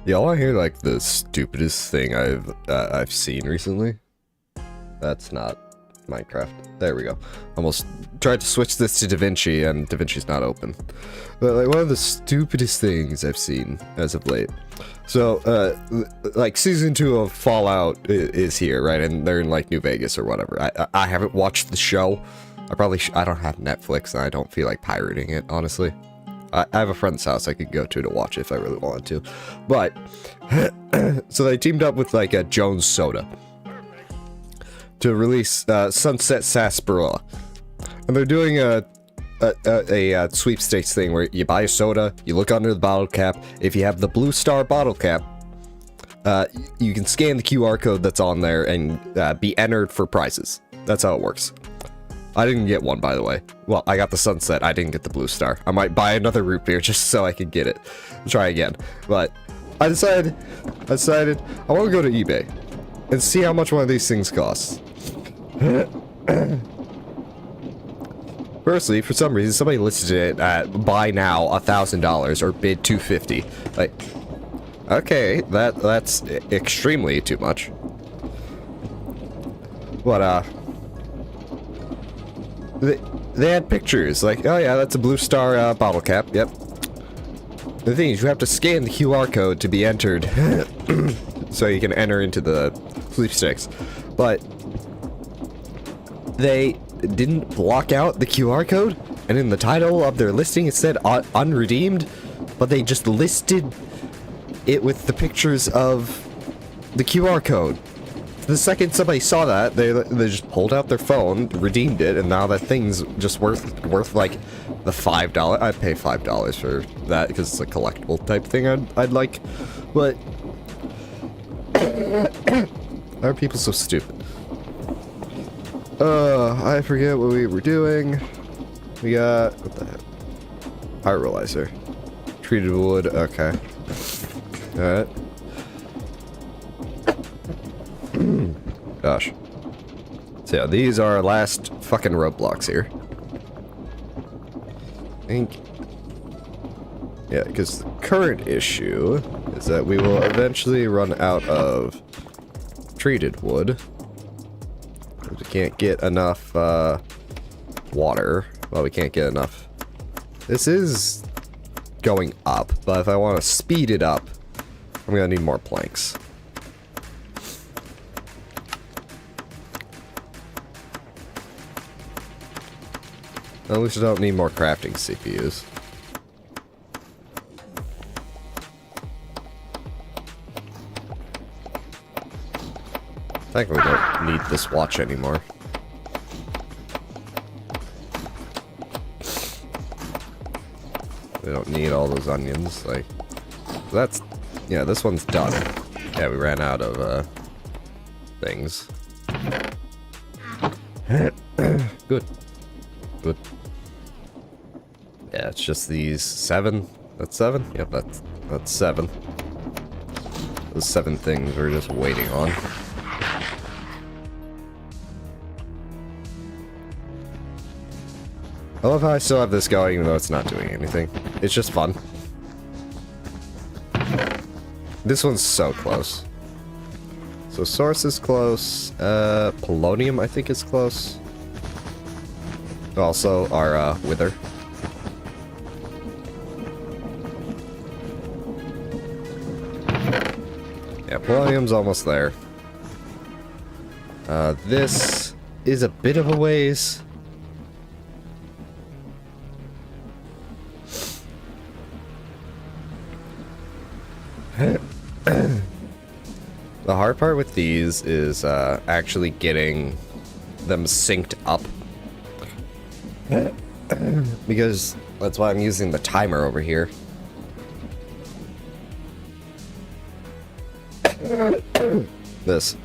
Y'all wanna hear like the stupidest thing I've seen recently? That's not Minecraft. There we go. Almost tried to switch this to DaVinci and DaVinci's not open. But like one of the stupidest things I've seen as of late. So like season 2 of Fallout is here, right? And they're in like New Vegas or whatever. I haven't watched the show. I don't have Netflix and I don't feel like pirating it, honestly. I have a friend's house I could go to watch if I really wanted to. But, so they teamed up with like a Jones Soda to release Sunset Sarsaparilla. And they're doing a sweepstakes thing where you buy a soda, you look under the bottle cap. If you have the blue star bottle cap, you can scan the QR code that's on there and be entered for prizes. That's how it works. I didn't get one, by the way. Well, I got the sunset. I didn't get the blue star. I might buy another root beer just so I could get it. Try again. But I decided I want to go to eBay and see how much one of these things costs. Firstly, for some reason, somebody listed it at buy now $1,000 or bid $250. Like, okay, that's extremely too much. But they had pictures like, oh yeah, that's a blue star bottle cap. Yep. The thing is, you have to scan the QR code to be entered, so you can enter into the sweepstakes. But they didn't block out the QR code, and in the title of their listing it said unredeemed, but they just listed it with the pictures of the QR code. The second somebody saw that, they just pulled out their phone, redeemed it, and now that thing's just worth like the $5. I'd pay $5 for that because it's a collectible type thing I'd like, but why are people so stupid? I forget what we were doing. We got, what the heck? Pyrolyzer. Treated wood, okay. Alright. Gosh. So yeah, these are our last fucking roadblocks here. I think... yeah, because the current issue is that we will eventually run out of treated wood. We can't get enough water. Well, we can't get enough. This is going up, but if I want to speed it up, I'm gonna need more planks. At least I don't need more crafting CPUs. Thankfully, we don't need this watch anymore. We don't need all those onions. Like, that's, yeah, this one's done. Yeah, we ran out of things. Good. Good. Yeah, it's just these 7. That's 7? Yep, that's 7. Those 7 things we're just waiting on. I love how I still have this going even though it's not doing anything. It's just fun. This one's so close. So source is close. Polonium I think is close. Also our wither. Yeah, polonium's almost there. This is a bit of a ways. The hard part with these is actually getting them synced up. Because that's why I'm using the timer over here. This.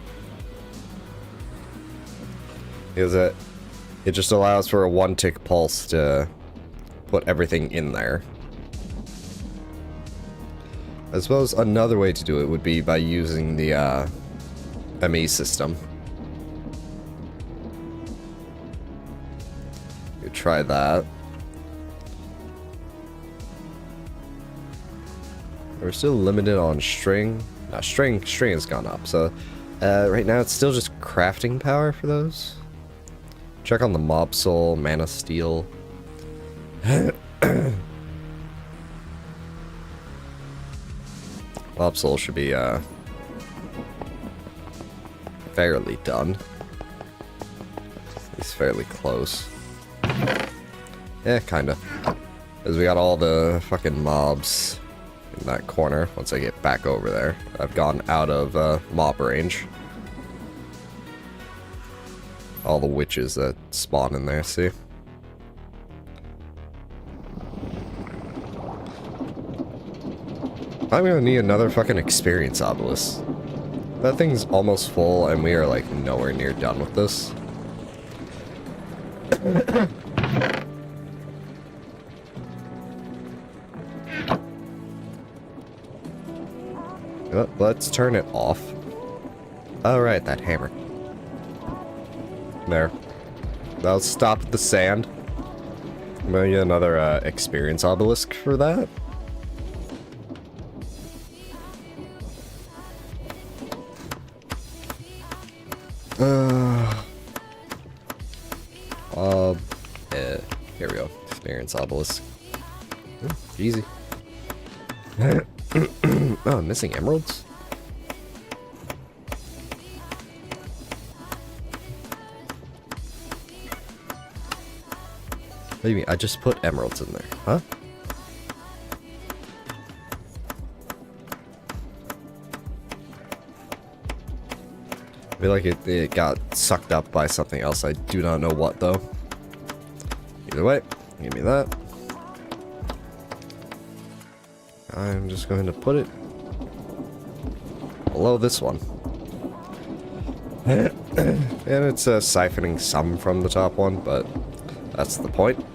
Because it just allows for a 1-tick pulse to put everything in there. I suppose another way to do it would be by using the ME system. You try that. We're still limited on string. No, string has gone up. So right now it's still just crafting power for those. Check on the mob soul, mana steel. Mob soul should be fairly done. He's fairly close. Yeah, kinda. Because we got all the fucking mobs in that corner. Once I get back over there, I've gone out of mob range. All the witches that spawn in there, see? I'm gonna need another fucking experience obelisk. That thing's almost full and we are like nowhere near done with this. Let's turn it off. Alright, that hammer. There. That'll stop the sand. Maybe another experience obelisk for that. Here we go. Experience obelisk. Ooh, easy. Oh, I'm missing emeralds? What do you mean? I just put emeralds in there, huh? I feel like it got sucked up by something else. I do not know what, though. Either way, give me that. I'm just going to put it below this one. And it's siphoning some from the top one, but that's the point.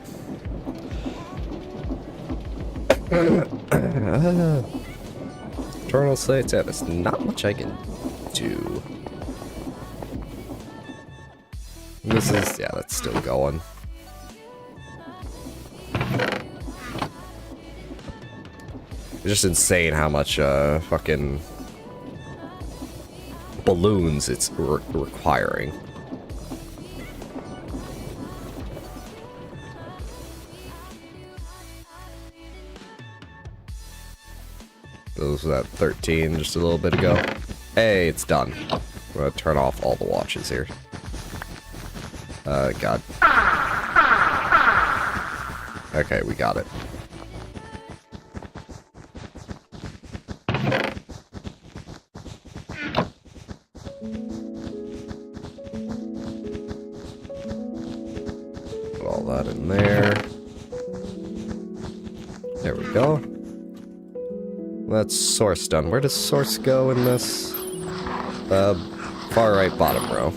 Eternal Slates, yeah, there's not much I can do. This is, yeah, that's still going. It's just insane how much fucking balloons it's requiring. Those was at 13 just a little bit ago. Hey, it's done. I'm gonna turn off all the watches here. God. Okay, we got it. Put all that in there. There we go. That's source done. Where does source go in this? Far right bottom row.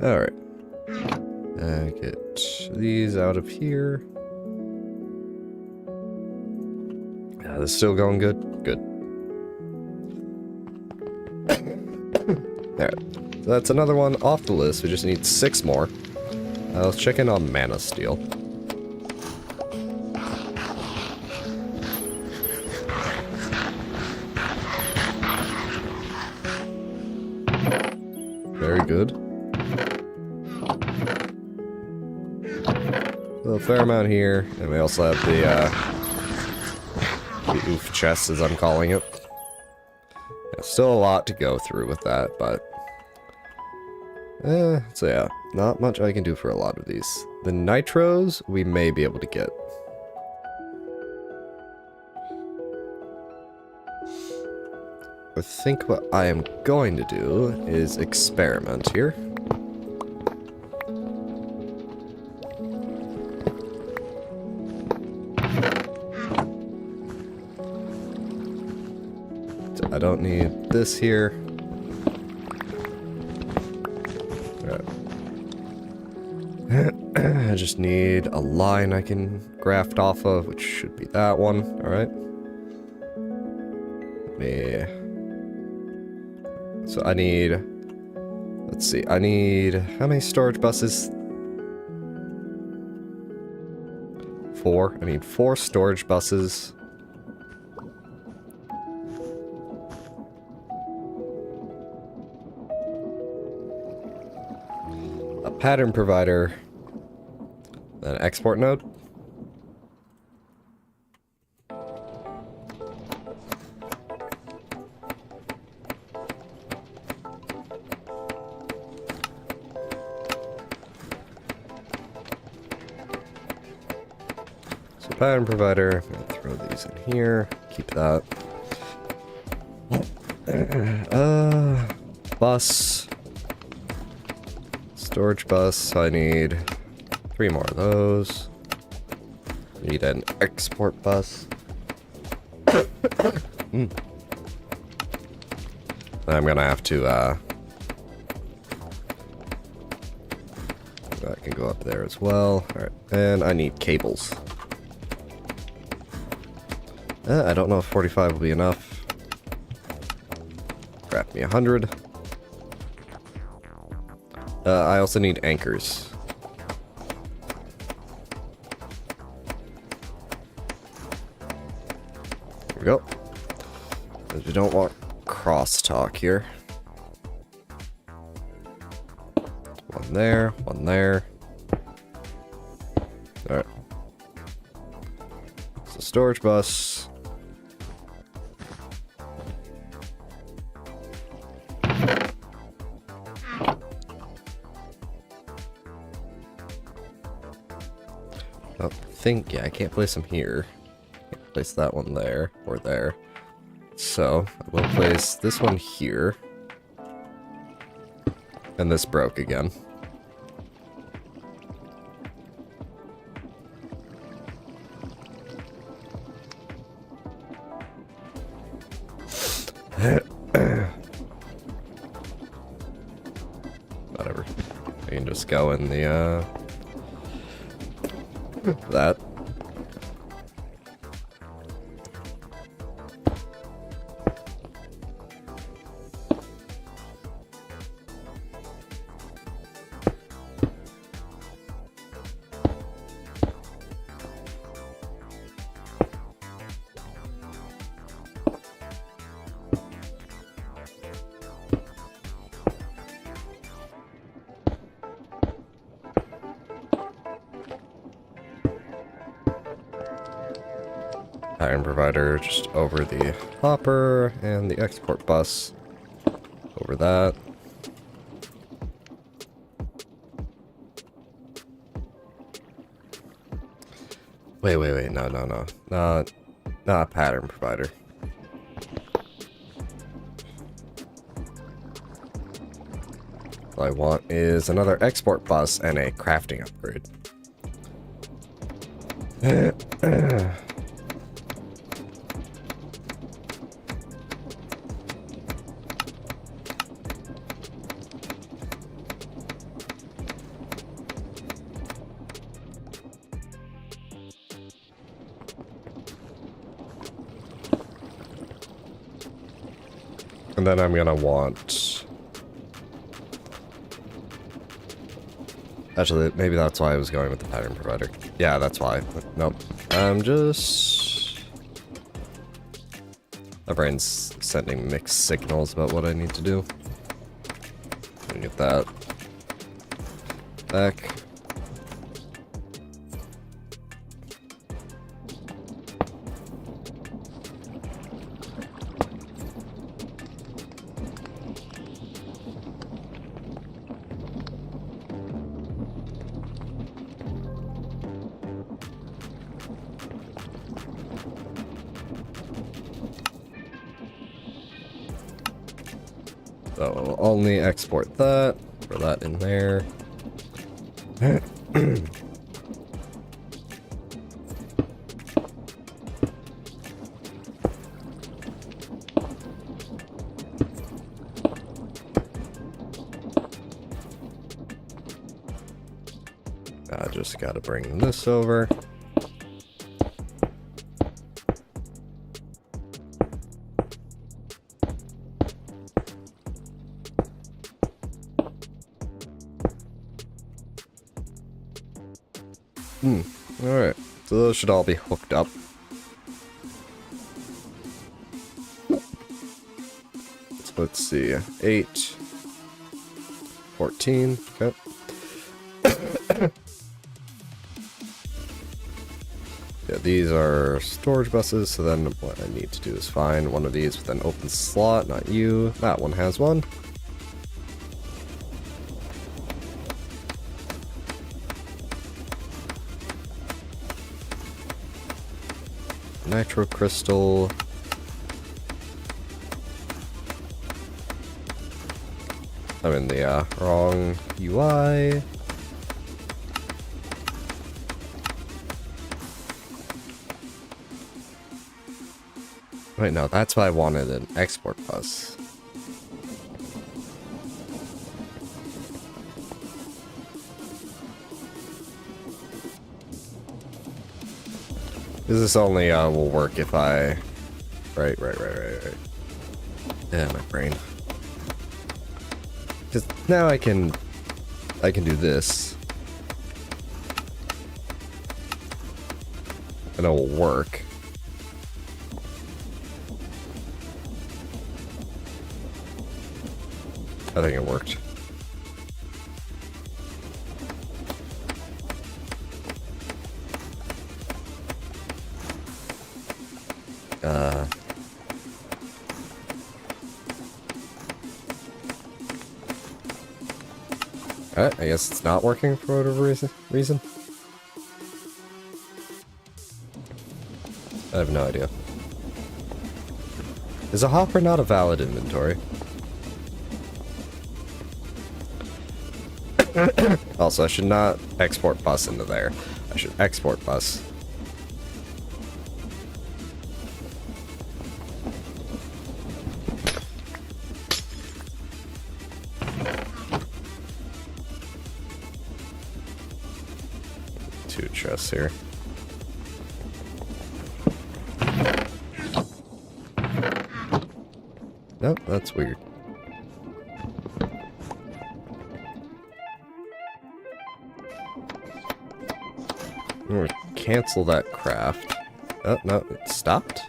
Alright. Get these out of here. Yeah, this is still going good? Good. Alright. So that's another one off the list. We just need 6 more. Let's check in on mana steel. Very good. A fair amount here, and we also have the oof chest, as I'm calling it. Yeah, still a lot to go through with that, but so yeah, not much I can do for a lot of these. The nitros we may be able to get. I think what I am going to do is experiment here. So I don't need this here. I just need a line I can graft off of, which should be that one. Alright. Yeah. So I need... Let's see, I need... How many storage buses? 4. I need 4 storage buses. A pattern provider. An export node. So pattern provider, I'm gonna throw these in here, keep that. Bus. Storage bus, I need 3 more of those. Need an export bus. I'm gonna have to, that can go up there as well. Alright, and I need cables. I don't know if 45 will be enough. Craft me 100. I also need anchors. Here we go. We don't want crosstalk here. One there, one there. Alright. It's a storage bus. I think, yeah, I can't place them here. Can't place that one there or there. So, I will place this one here. And this broke again. Whatever. I can just go in the, that. Iron provider just over the hopper, and the export bus over that. Wait, no. Not pattern provider. What I want is another export bus and a crafting upgrade. And then I'm gonna want... Actually, maybe that's why I was going with the pattern provider. Yeah, that's why. Nope. I'm just... My brain's sending mixed signals about what I need to do. Let me get that back. So we'll only export that, throw that in there. I just gotta bring this over. Alright, so those should all be hooked up. So let's see, 8, 14, okay. Yeah, these are storage buses, so then what I need to do is find one of these with an open slot, not you. That one has one. Nitro crystal. I'm in the wrong UI. Wait, no, that's why I wanted an export bus. This only will work if I... Right. Yeah, my brain. Because now I can do this. And it will work. I think it worked. Alright, I guess it's not working for whatever reason. I have no idea. Is a hopper not a valid inventory? Also, I should not export bus into there. I should export bus. Two chests here. Nope, that's weird. I'm gonna cancel that craft. Oh, no, it stopped?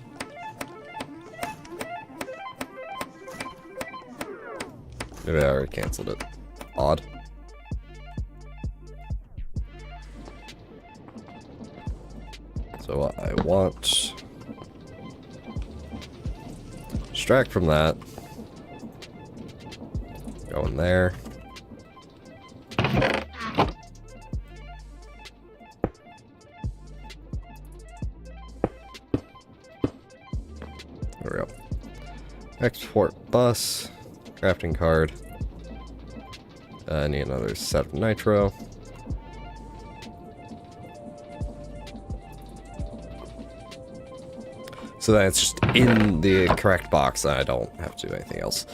Maybe I already canceled it. Odd. So what I want... Extract from that. Go in there. There we go. Export bus. Crafting card. I need another set of nitro. So that it's just in the correct box and I don't have to do anything else.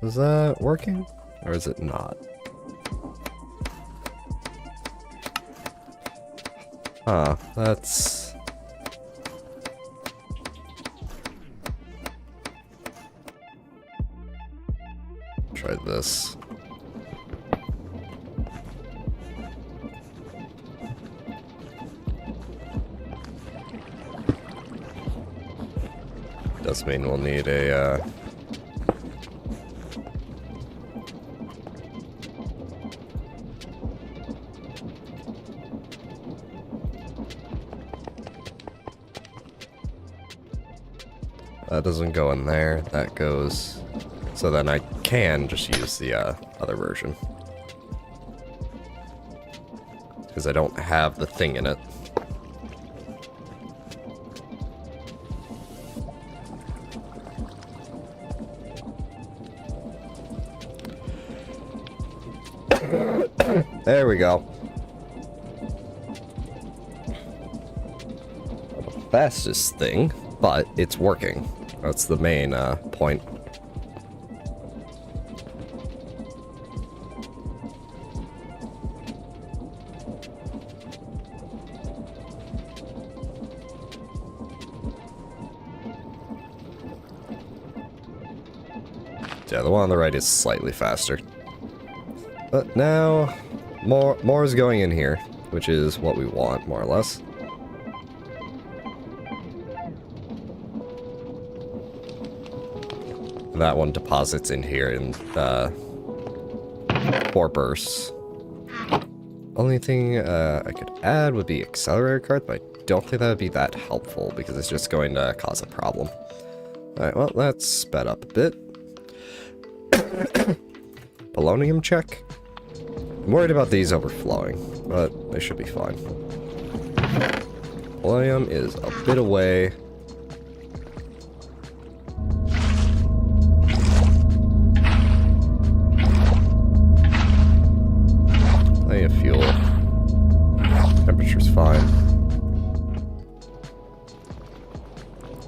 Is that working? Or is it not? Huh, that's... Try this. Does mean we'll need a, that doesn't go in there, that goes... So then I can just use the, other version. Because I don't have the thing in it. There we go. Not the fastest thing, but it's working. That's the main point. Yeah, the one on the right is slightly faster. But now, more is going in here, which is what we want, more or less. That one deposits in here in 4 bursts. Only thing I could add would be accelerator card, but I don't think that would be that helpful because it's just going to cause a problem. Alright, well, let's sped up a bit. Polonium check. I'm worried about these overflowing, but they should be fine. Polonium is a bit away. Plenty of fuel. Temperature's fine.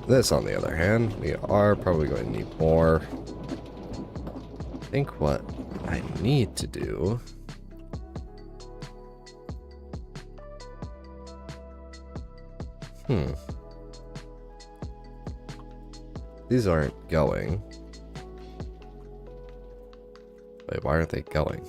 This, on the other hand, we are probably going to need more. I think what I need to do... These aren't going. Wait, why aren't they going?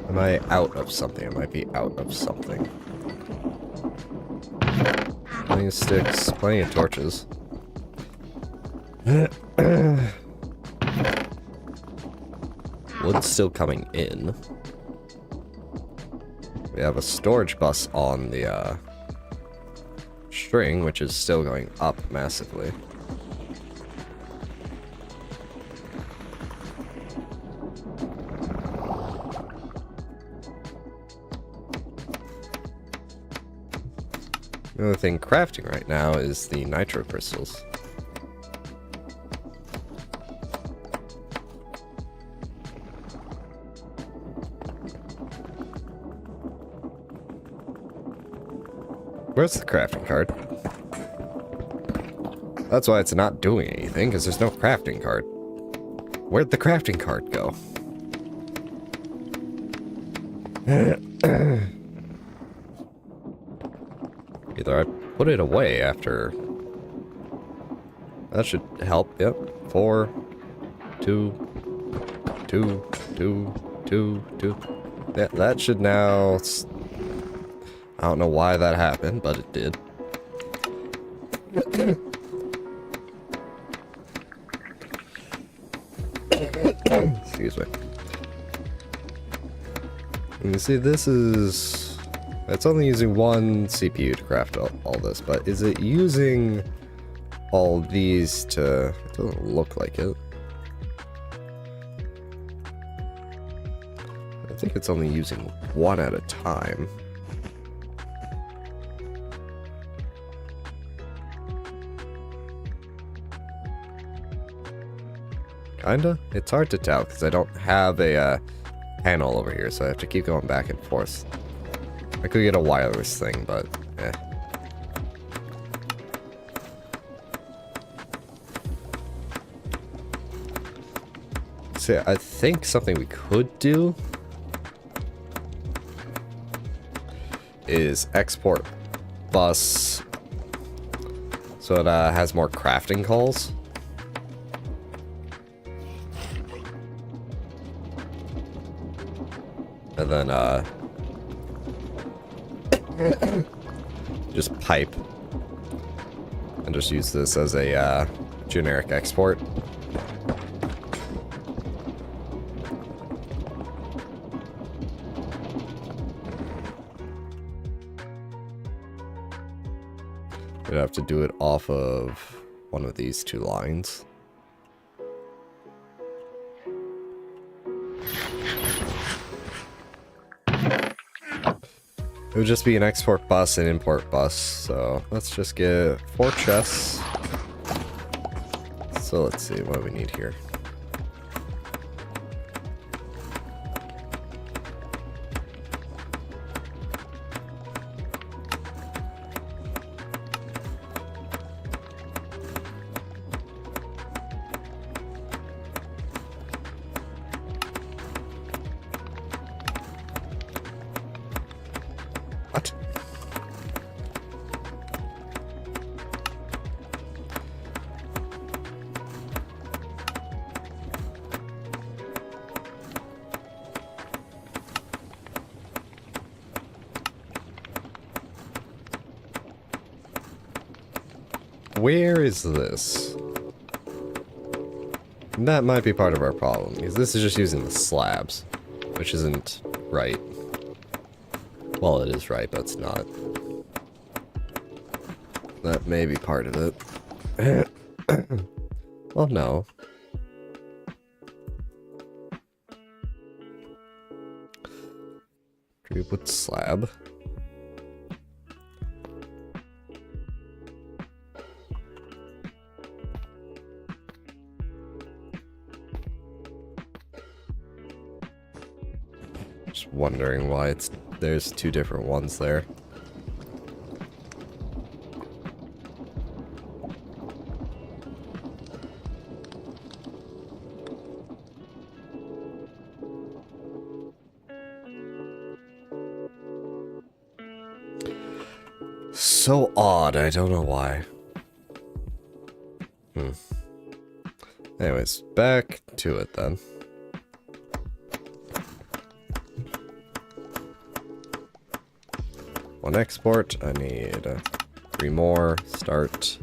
Am I out of something? I might be out of something. Plenty of sticks, plenty of torches. Wood's still coming in. We have a storage bus on the string, which is still going up massively. The only thing crafting right now is the nitro crystals. Where's the crafting card? That's why it's not doing anything, because there's no crafting card. Where'd the crafting card go? Either I put it away after... That should help, yep. 4, 2, 2, 2, 2, 2. Yeah, that should now... I don't know why that happened, but it did. Excuse me. And you see, this is... It's only using one CPU to craft all this, but is it using all these to... It doesn't look like it. I think it's only using one at a time. Kinda? It's hard to tell because I don't have a panel over here, so I have to keep going back and forth. I could get a wireless thing, but eh. So I think something we could do is export bus so it has more crafting calls. And then, just pipe. And just use this as a, generic export. We'd have to do it off of one of these two lines. It would just be an export bus and import bus, so let's just get 4 chests. So let's see, what do we need here? What? Where is this? That might be part of our problem, because this is just using the slabs, which isn't right. Well, it is right, but it's not. That may be part of it. Well, no. 3-wood slab. Just wondering why there's two different ones there. So odd, I don't know why. Anyways, back to it then. One export, I need 3 more, start.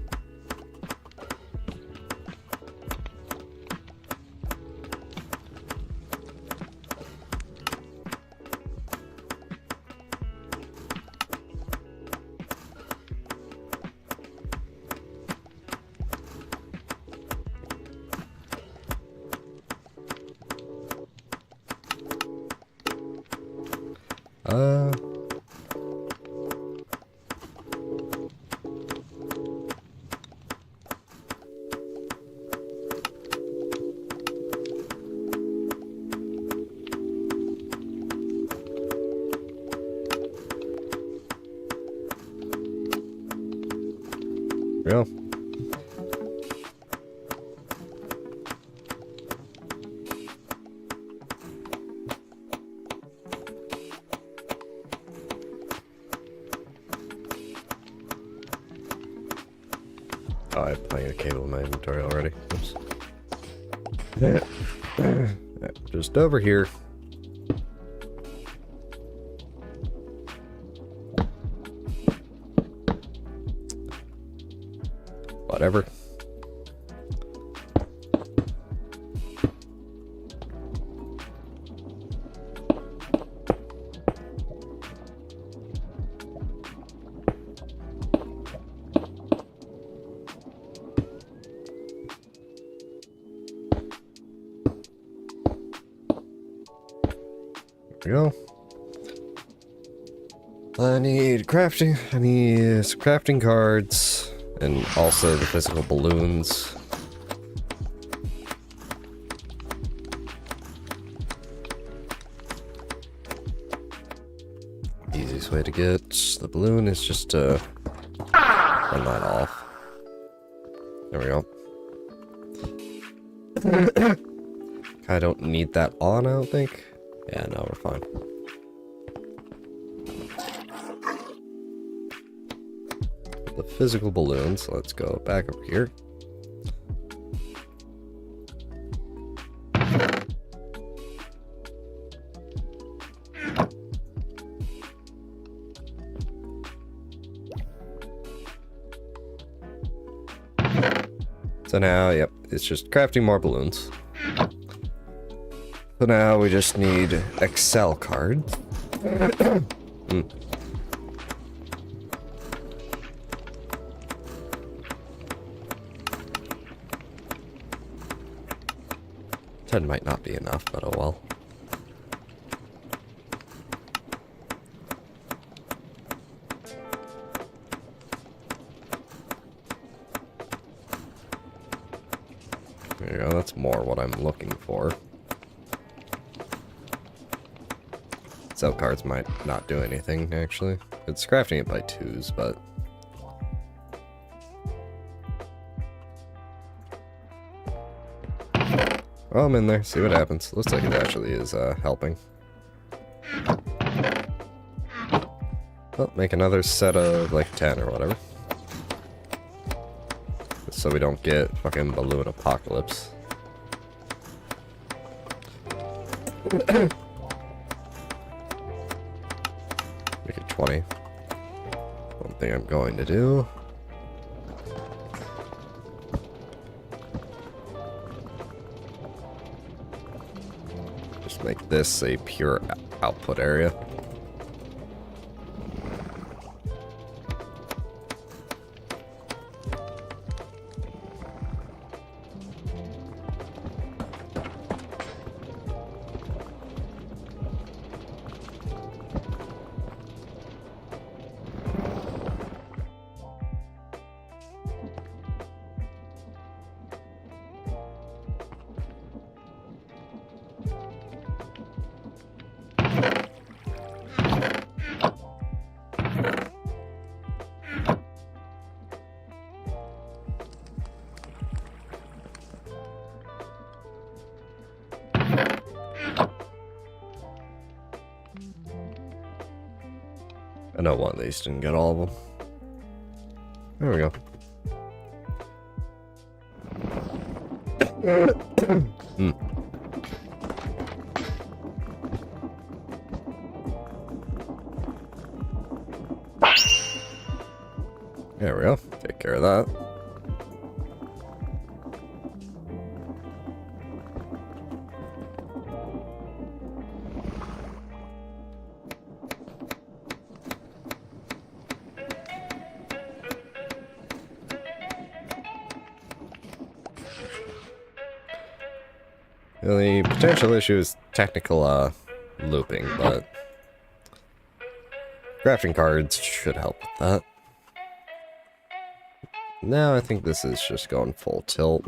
Real. Oh, I have plenty of cable in my inventory already. Oops. Just over here. Whatever. There we go. I need crafting. I need some crafting cards. And also the physical balloons. Easiest way to get the balloon is just to turn that off. There we go. I don't need that on, I don't think. Yeah, no, we're fine. The physical balloons. Let's go back over here. So now, yep, it's just crafting more balloons. So now we just need Excel cards. Mm. 10 might not be enough, but oh well. There you go, that's more what I'm looking for. Cell cards might not do anything, actually. It's crafting it by 2s, but... well, I'm in there, see what happens. Looks like it actually is helping. Well, make another set of like 10 or whatever. So we don't get fucking balloon apocalypse. Make it 20. One thing I'm going to do. Just make this a pure output area. I know one of these didn't get all of them. There we go. There we go. Take care of that. The potential issue is technical looping, but crafting cards should help with that. Now I think this is just going full tilt.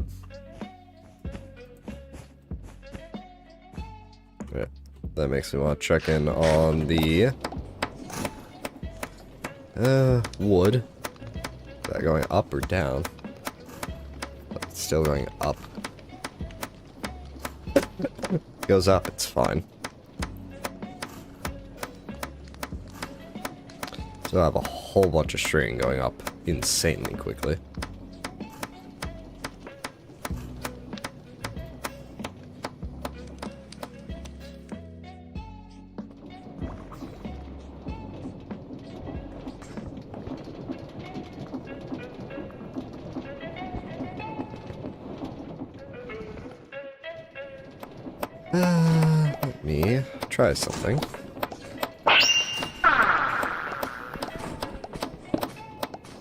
Yeah, that makes me want to check in on the wood. Is that going up or down? It's still going up. Goes up, it's fine. So I have a whole bunch of string going up insanely quickly. Let me try something.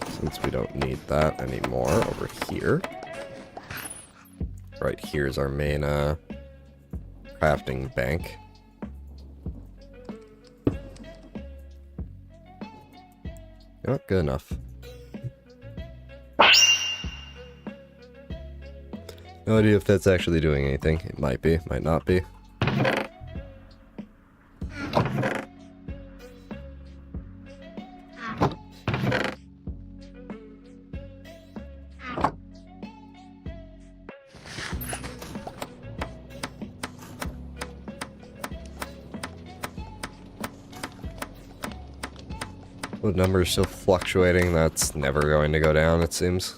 Since we don't need that anymore over here. Right here is our main crafting bank. Oh, good enough. No idea if that's actually doing anything. It might be, might not be. The number's still fluctuating. That's never going to go down, it seems.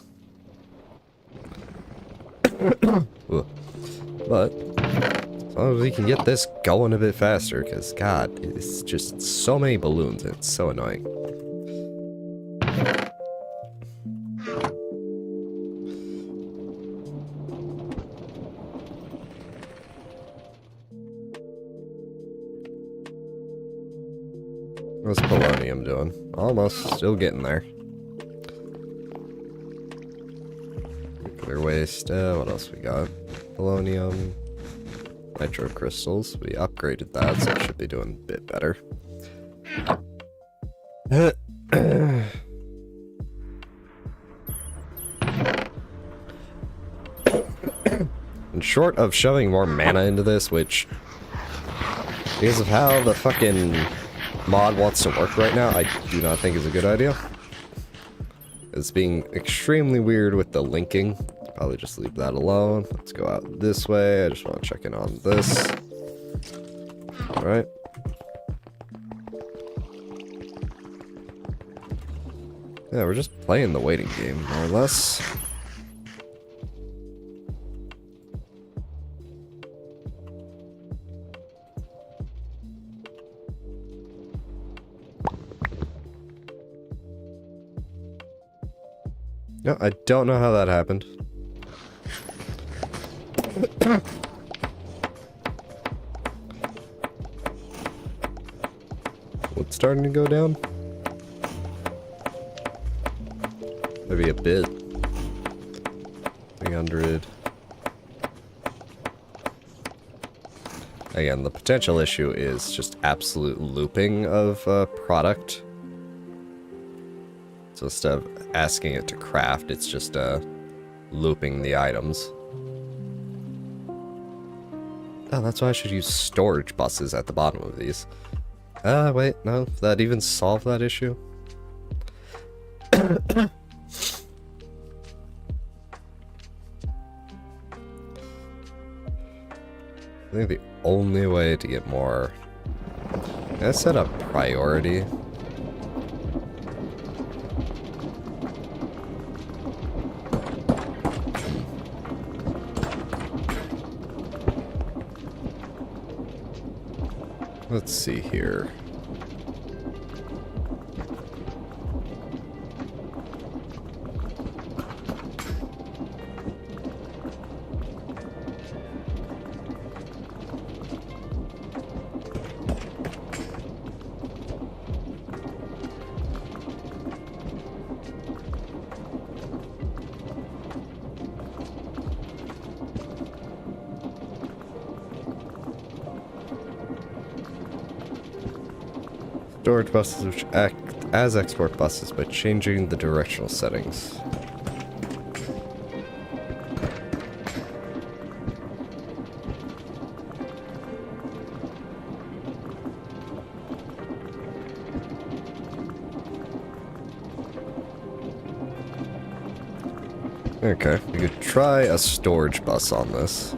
But as long as we can get this going a bit faster, because God, it's just so many balloons and it's so annoying. What's polonium doing? Almost, still getting there. Nuclear waste, what else we got? Polonium, nitro crystals. We upgraded that, so it should be doing a bit better. And short of shoving more mana into this, which, because of how the fucking mod wants to work right now, I do not think is a good idea. It's being extremely weird with the linking. Probably just leave that alone. Let's go out this way. I just want to check in on this. Alright. Yeah, we're just playing the waiting game, more or less. No, I don't know how that happened. What's starting to go down? Maybe a bit. 300. Again, the potential issue is just absolute looping of product. So instead of asking it to craft, it's just looping the items. Oh, that's why I should use storage buses at the bottom of these. Wait, no, did that even solve that issue? I think the only way to get more... I set up priority Let's see here. Storage buses which act as export buses by changing the directional settings. Okay, we could try a storage bus on this.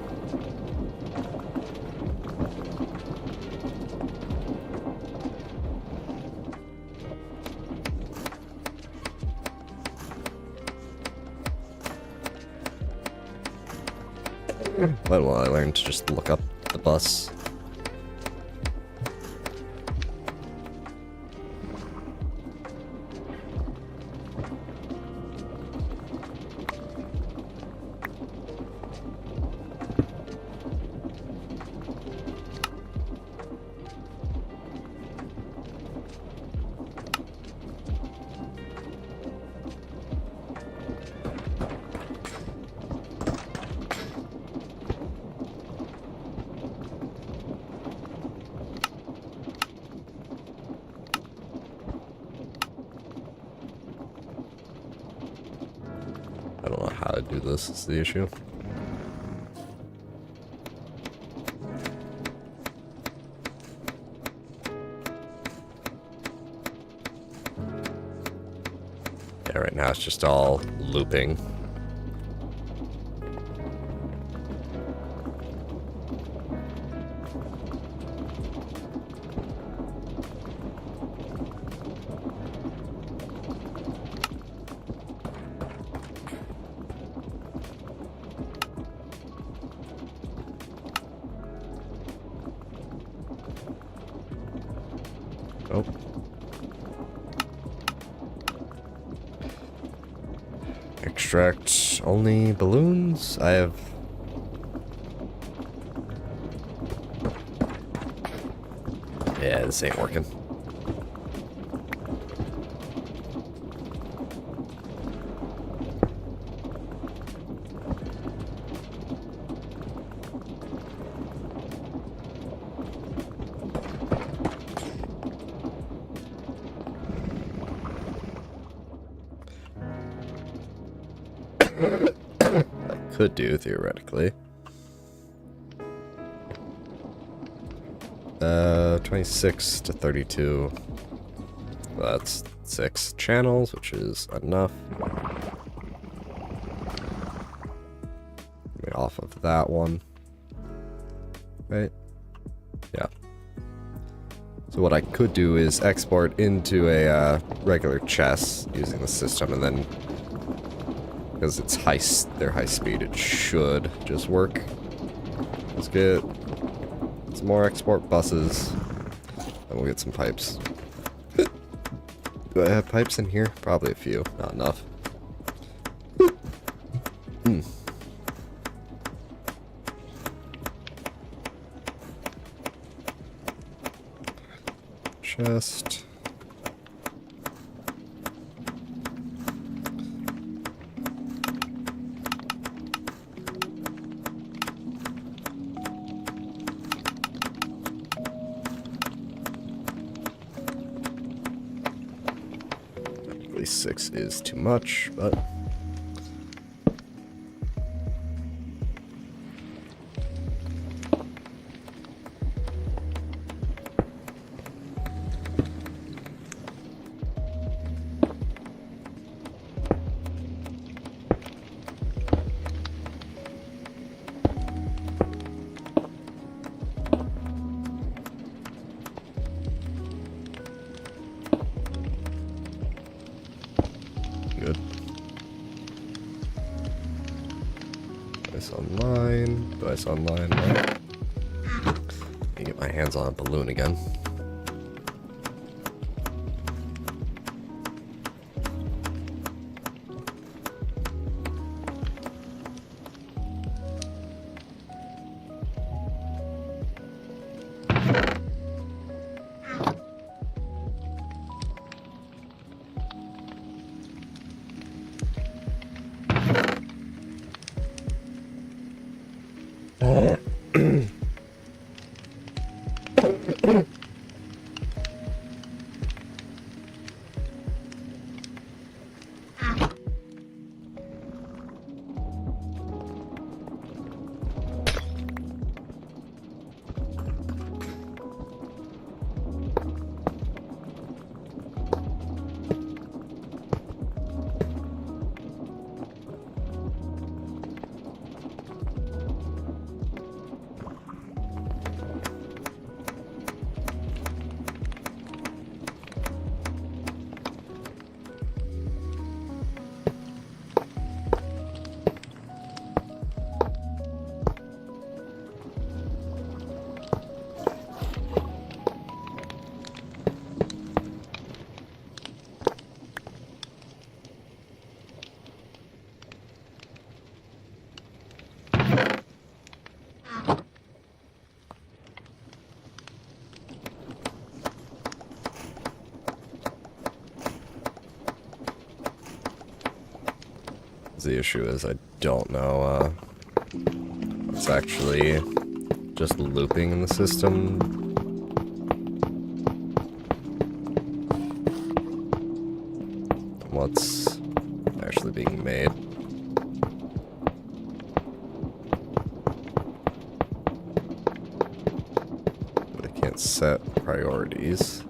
But well, I learned to just look up the bus. I don't know how to do this, is the issue. Yeah, right now it's just all looping. Oh. Extract only balloons? I have... Yeah, this ain't working. I could do, theoretically. 26 to 32. That's 6 channels, which is enough. Off of that one. Right? Yeah. So what I could do is export into a regular chess using the system, and then because it's they're high speed, it should just work. Let's get some more export buses, and we'll get some pipes. Do I have pipes in here? Probably a few, not enough. Chest. At least 6 is too much, but good. Device online, right? me get my hands on a balloon again. The issue is I don't know what's actually just looping in the system. What's actually being made. But I can't set priorities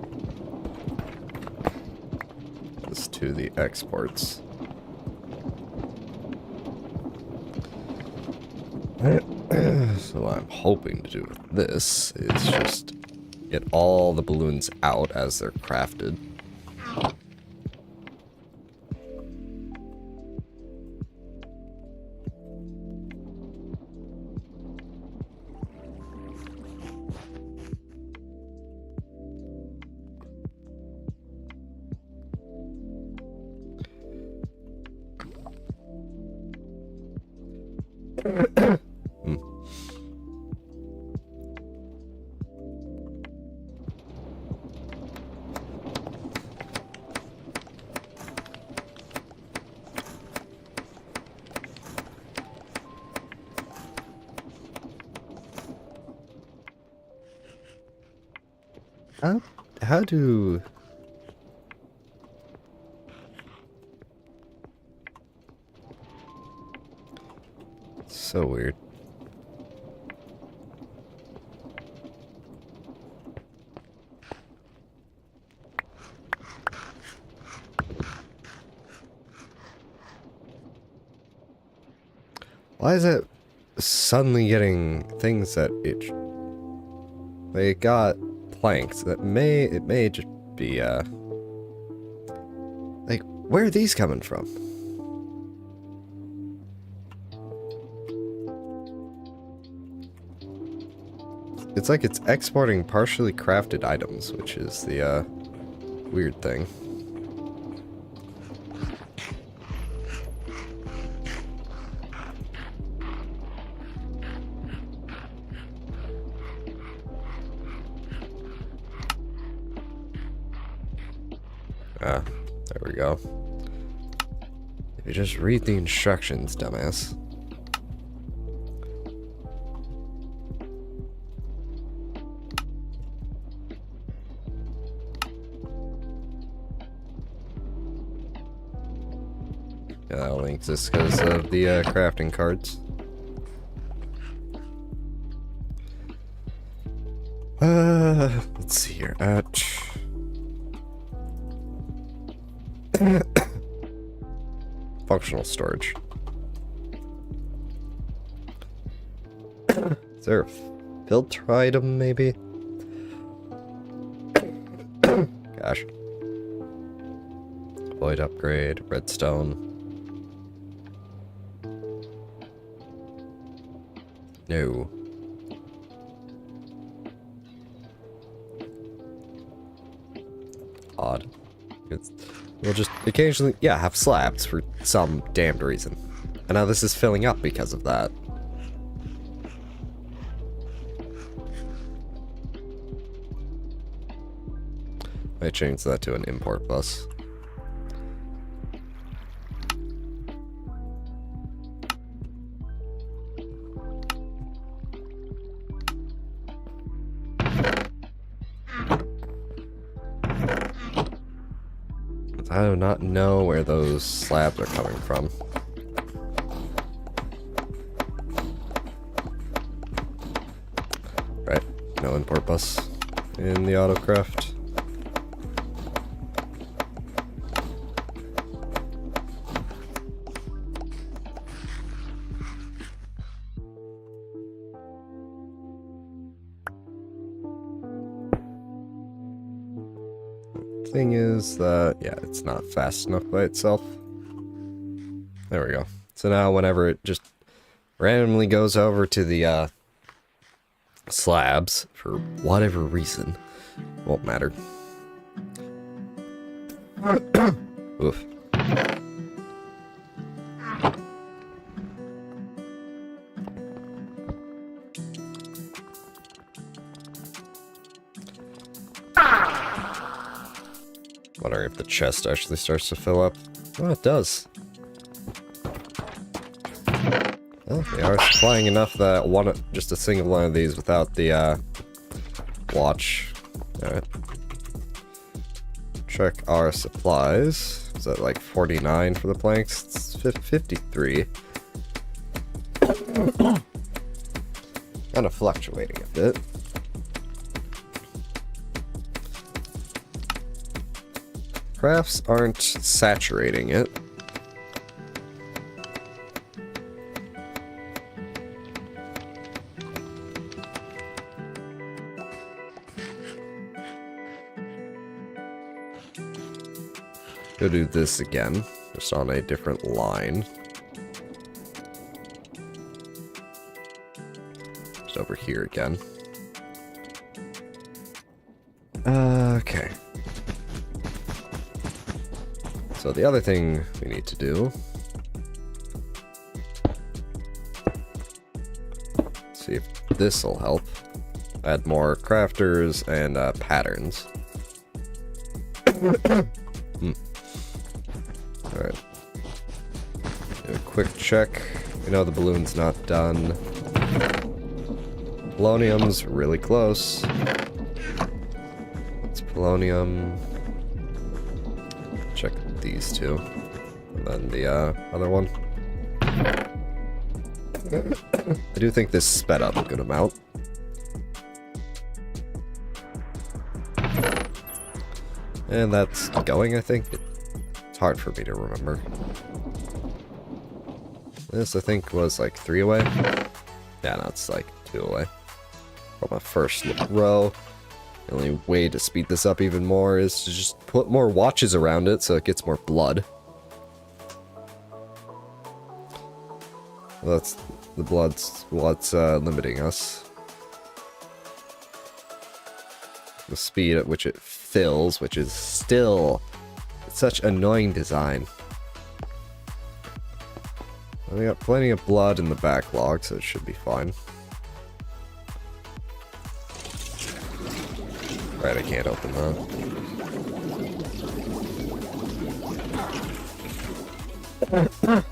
as to the exports. So what I'm hoping to do with this is just get all the balloons out as they're crafted. How do... So weird. Why is it suddenly getting things that it... They got planks that it may just be, like, where are these coming from? It's like it's exporting partially crafted items, which is the, weird thing. Ah, there we go. If you just read the instructions, dumbass. Yeah, that only exists because of the crafting cards. Let's see here. Functional storage. Is there a filter item, maybe? Gosh. Void upgrade, redstone. No. odd. We'll just occasionally, yeah, have slabs for some damned reason. And now this is filling up because of that. I changed that to an import bus. I do not know where those slabs are coming from. Right, no import bus in the autocraft. Thing is that, yeah, it's not fast enough by itself. There we go. So now whenever it just randomly goes over to the slabs, for whatever reason, won't matter. Oof. Wondering if the chest actually starts to fill up. Oh, it does. Well, they are supplying enough that just a single one of these without the watch. Alright. Check our supplies. Is that like 49 for the planks? It's 53. Kind of fluctuating a bit. Crafts aren't saturating it. Go do this again, just on a different line. Just over here again. Okay. So the other thing we need to do, see if this will help. Add more crafters and patterns. Alright. Do a quick check. We know the balloon's not done. Polonium's really close. It's polonium. Check these two. And then the other one. I do think this sped up a good amount. And that's going, I think. It's hard for me to remember. This, I think, was like 3 away. Yeah, no, it's like 2 away. From my first row. The only way to speed this up even more is to just put more watches around it so it gets more blood. Well, that's the blood's what's limiting us. The speed at which it fills, which is still such annoying design. We got plenty of blood in the backlog, so it should be fine. Right, I can't open that.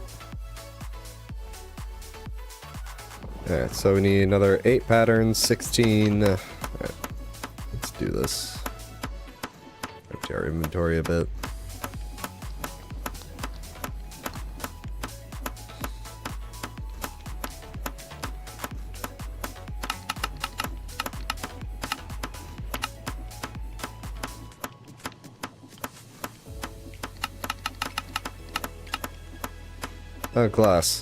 Alright, so we need another 8 patterns, 16. Alright, let's do this. Empty our inventory a bit. Oh, glass.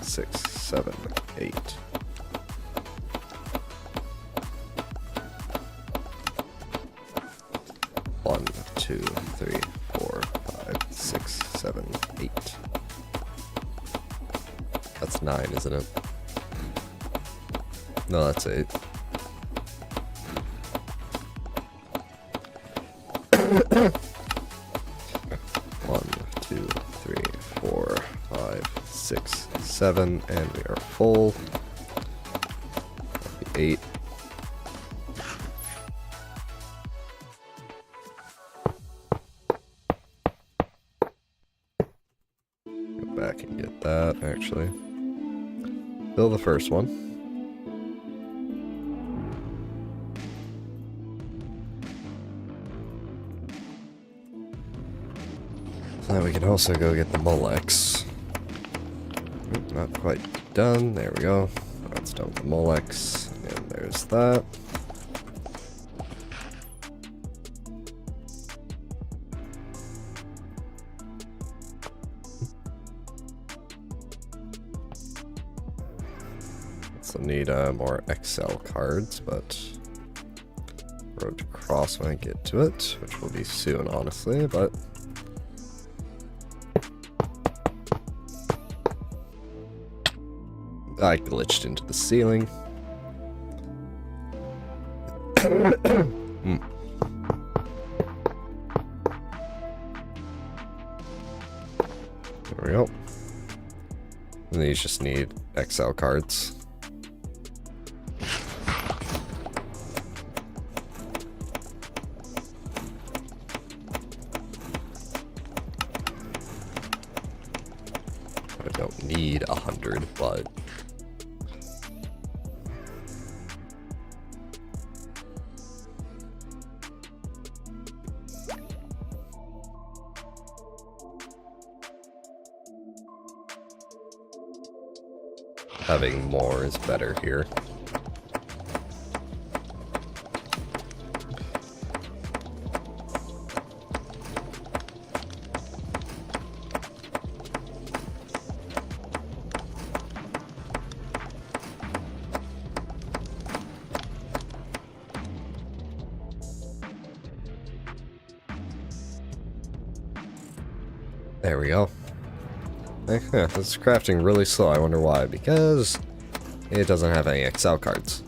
6, 7, 8. One, 2, 3, 4, 5, 6, 7, 8. That's 9, isn't it? No, that's 8. One, 2, 3, 4, 5, 6, 7, and we are full. 8. Go back and get that, actually. Fill the first one. Now we can also go get the Molex. Not quite done. There we go. That's done with the Molex. And there's that. Also need more Excel cards, but road to cross when I get to it, which will be soon, honestly, but I glitched into the ceiling. There we go. And these just need Excel cards. I don't need 100, but having more is better here. There we go. Yeah, this is crafting really slow. I wonder why. Because it doesn't have any Excel cards.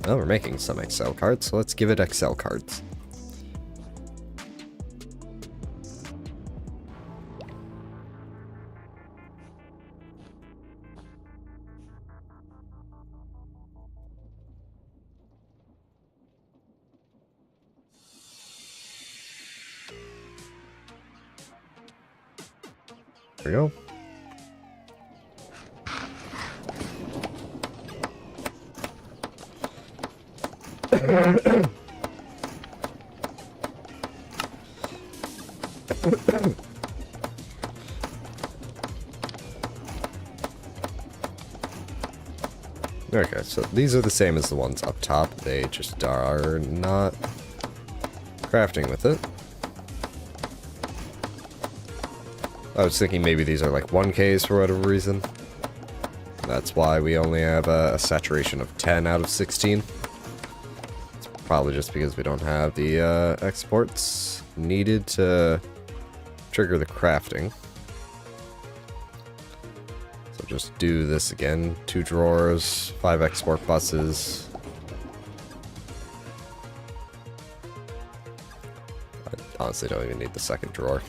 Well, we're making some Excel cards, so let's give it Excel cards. There we go. Okay, so these are the same as the ones up top. They just are not crafting with it. I was thinking maybe these are like 1Ks for whatever reason. That's why we only have a saturation of 10 out of 16. It's probably just because we don't have the exports needed to trigger the crafting. So just do this again. 2 drawers, 5 export buses. I honestly don't even need the second drawer.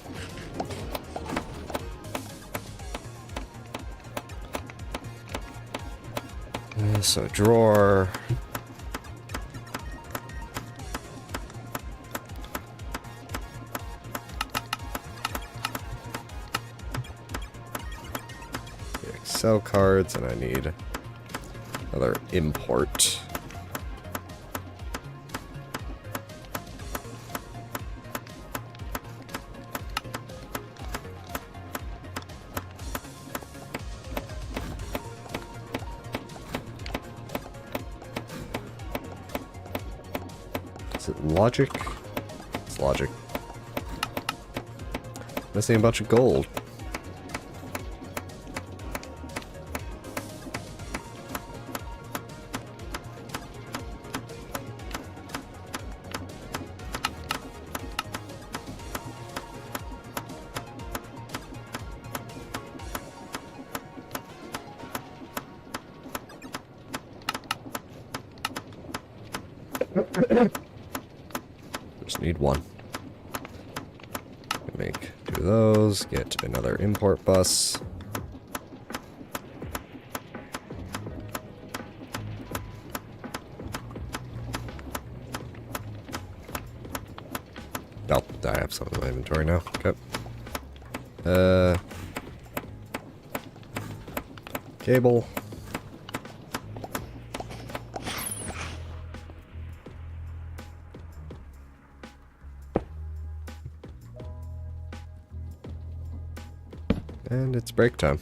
So drawer. The Excel cards, and I need another import. Is it logic? It's logic. Missing a bunch of gold. one. Make 2 of those, get another import bus. Oh, I have some in my inventory now. Okay. Cable. And it's break time.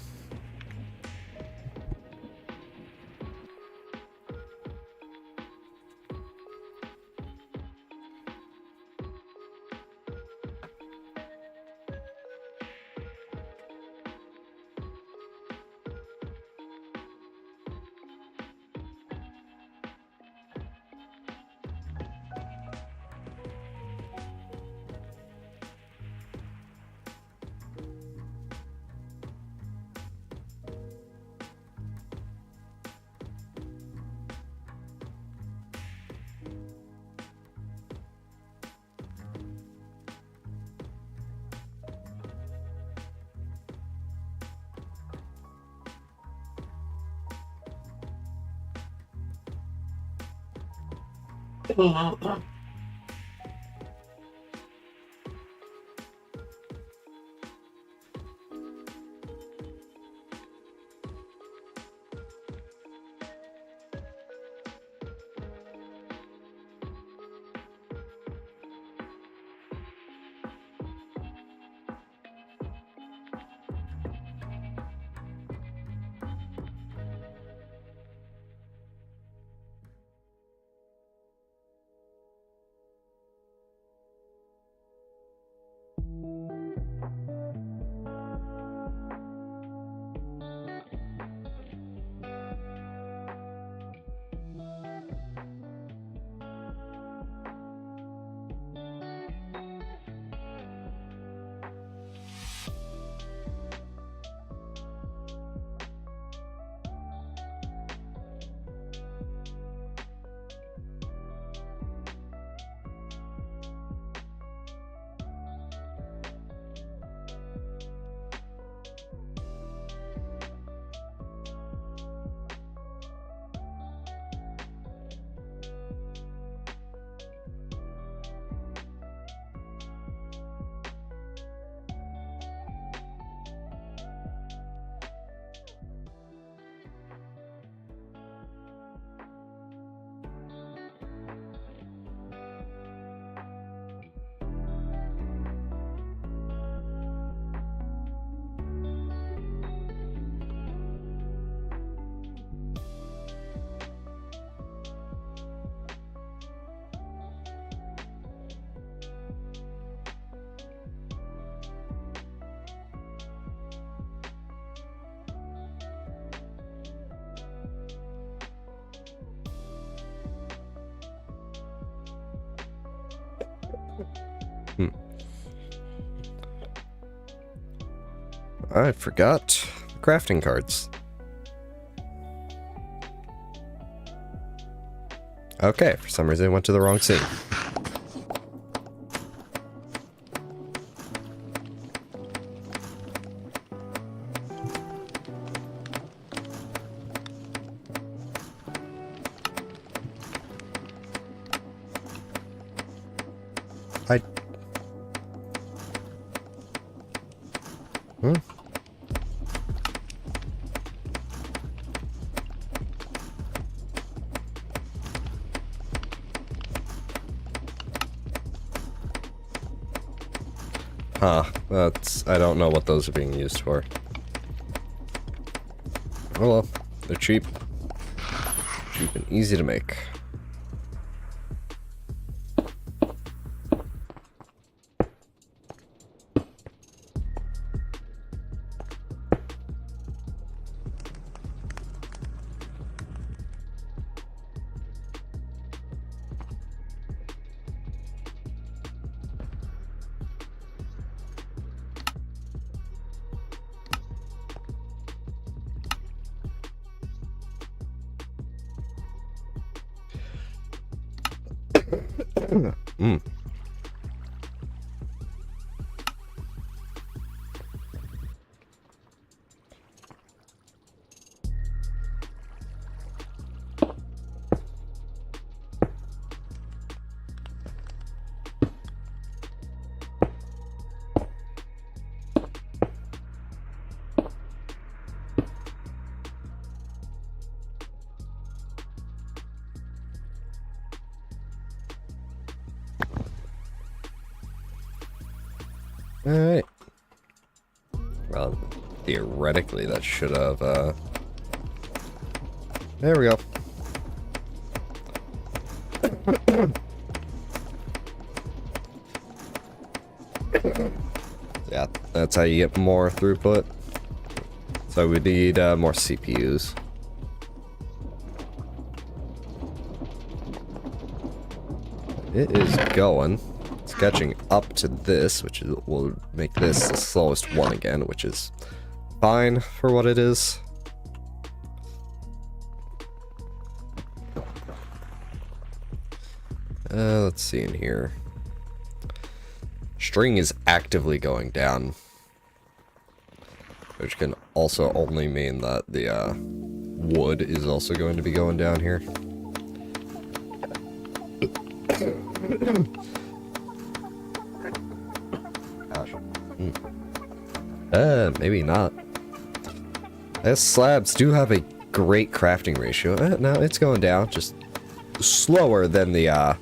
I forgot crafting cards. Okay, for some reason I went to the wrong scene. Hmm? Huh, I don't know what those are being used for. Oh well, they're cheap. Cheap and easy to make. Alright. Well, theoretically, that should have, there we go. Yeah, that's how you get more throughput. So we need more CPUs. It is going. It's catching up to this, which will make this the slowest one again, which is fine for what it is. Let's see in here. String is actively going down, which can also only mean that the wood is also going to be going down here. Gosh. Maybe not. These slabs do have a great crafting ratio. No, it's going down, just slower than the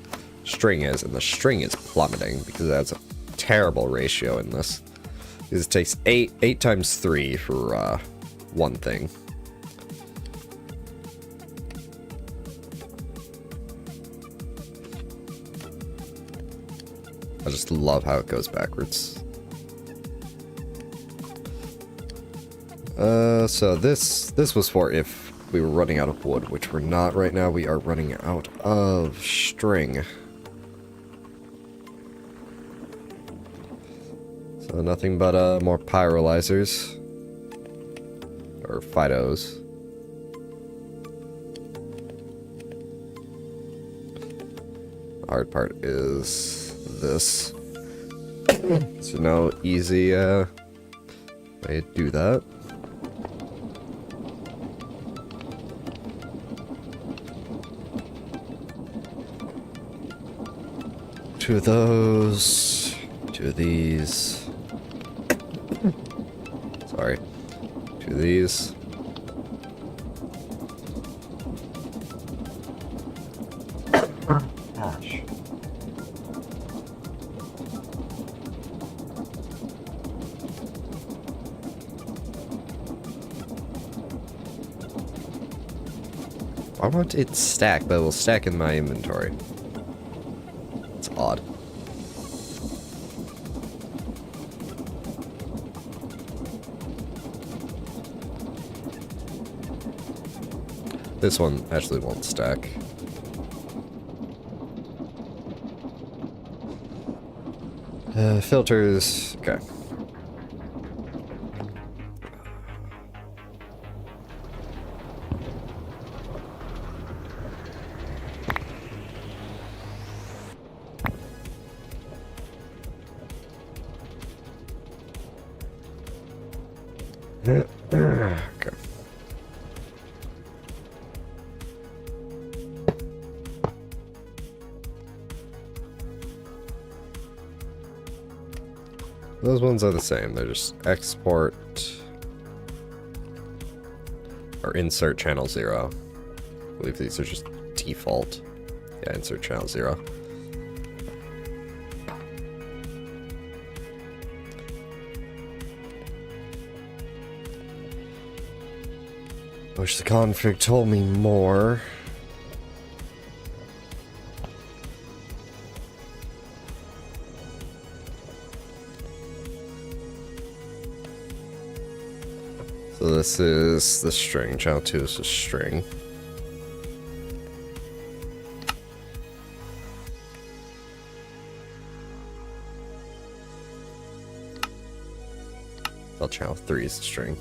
string is, and the string is plummeting because that's a terrible ratio in this. Because it takes 8 times 3 for one thing. I just love how it goes backwards. So this was for if we were running out of wood, which we're not right now. We are running out of string. So nothing but more pyrolyzers. Or phytos. The hard part is this. So no easy way to do that. Two of those, 2 of these. Sorry. 2 of these. Gosh. Why won't it stack, but it will stack in my inventory? It's odd. This one actually won't stack. Filters, okay. Okay. Those ones are the same. They're just export or insert channel 0. I believe these are just default. Yeah, insert channel 0. Wish the config told me more. So this is the string. Channel 2 is the string. Well, channel 3 is the string.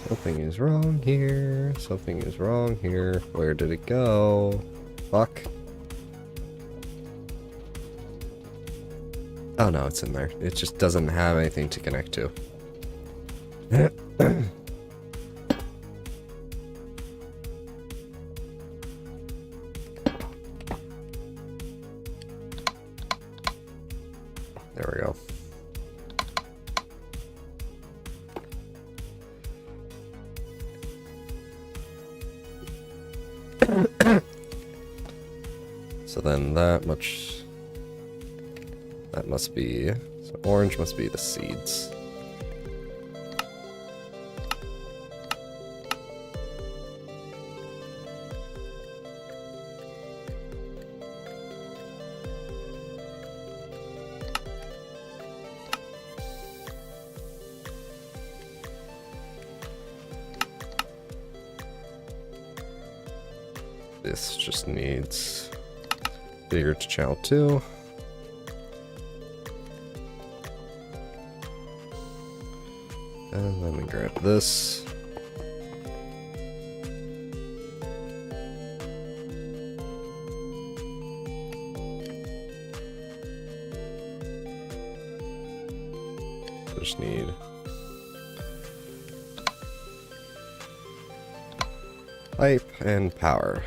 Something is wrong here. Something is wrong here. Where did it go? Fuck. Oh no, it's in there. It just doesn't have anything to connect to. There we go. So then that must be, so orange must be the seeds. This just needs bigger to channel 2. And then we grab this. Just need pipe and power.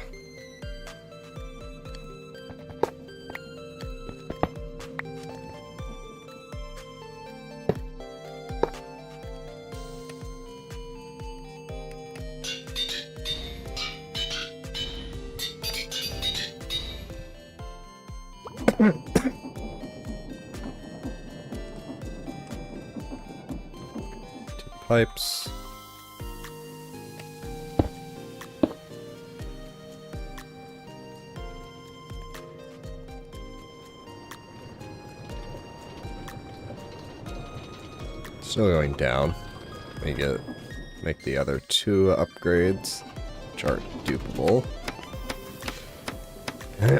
Pipes. Still going down. Make the other 2 upgrades, which are dupable. I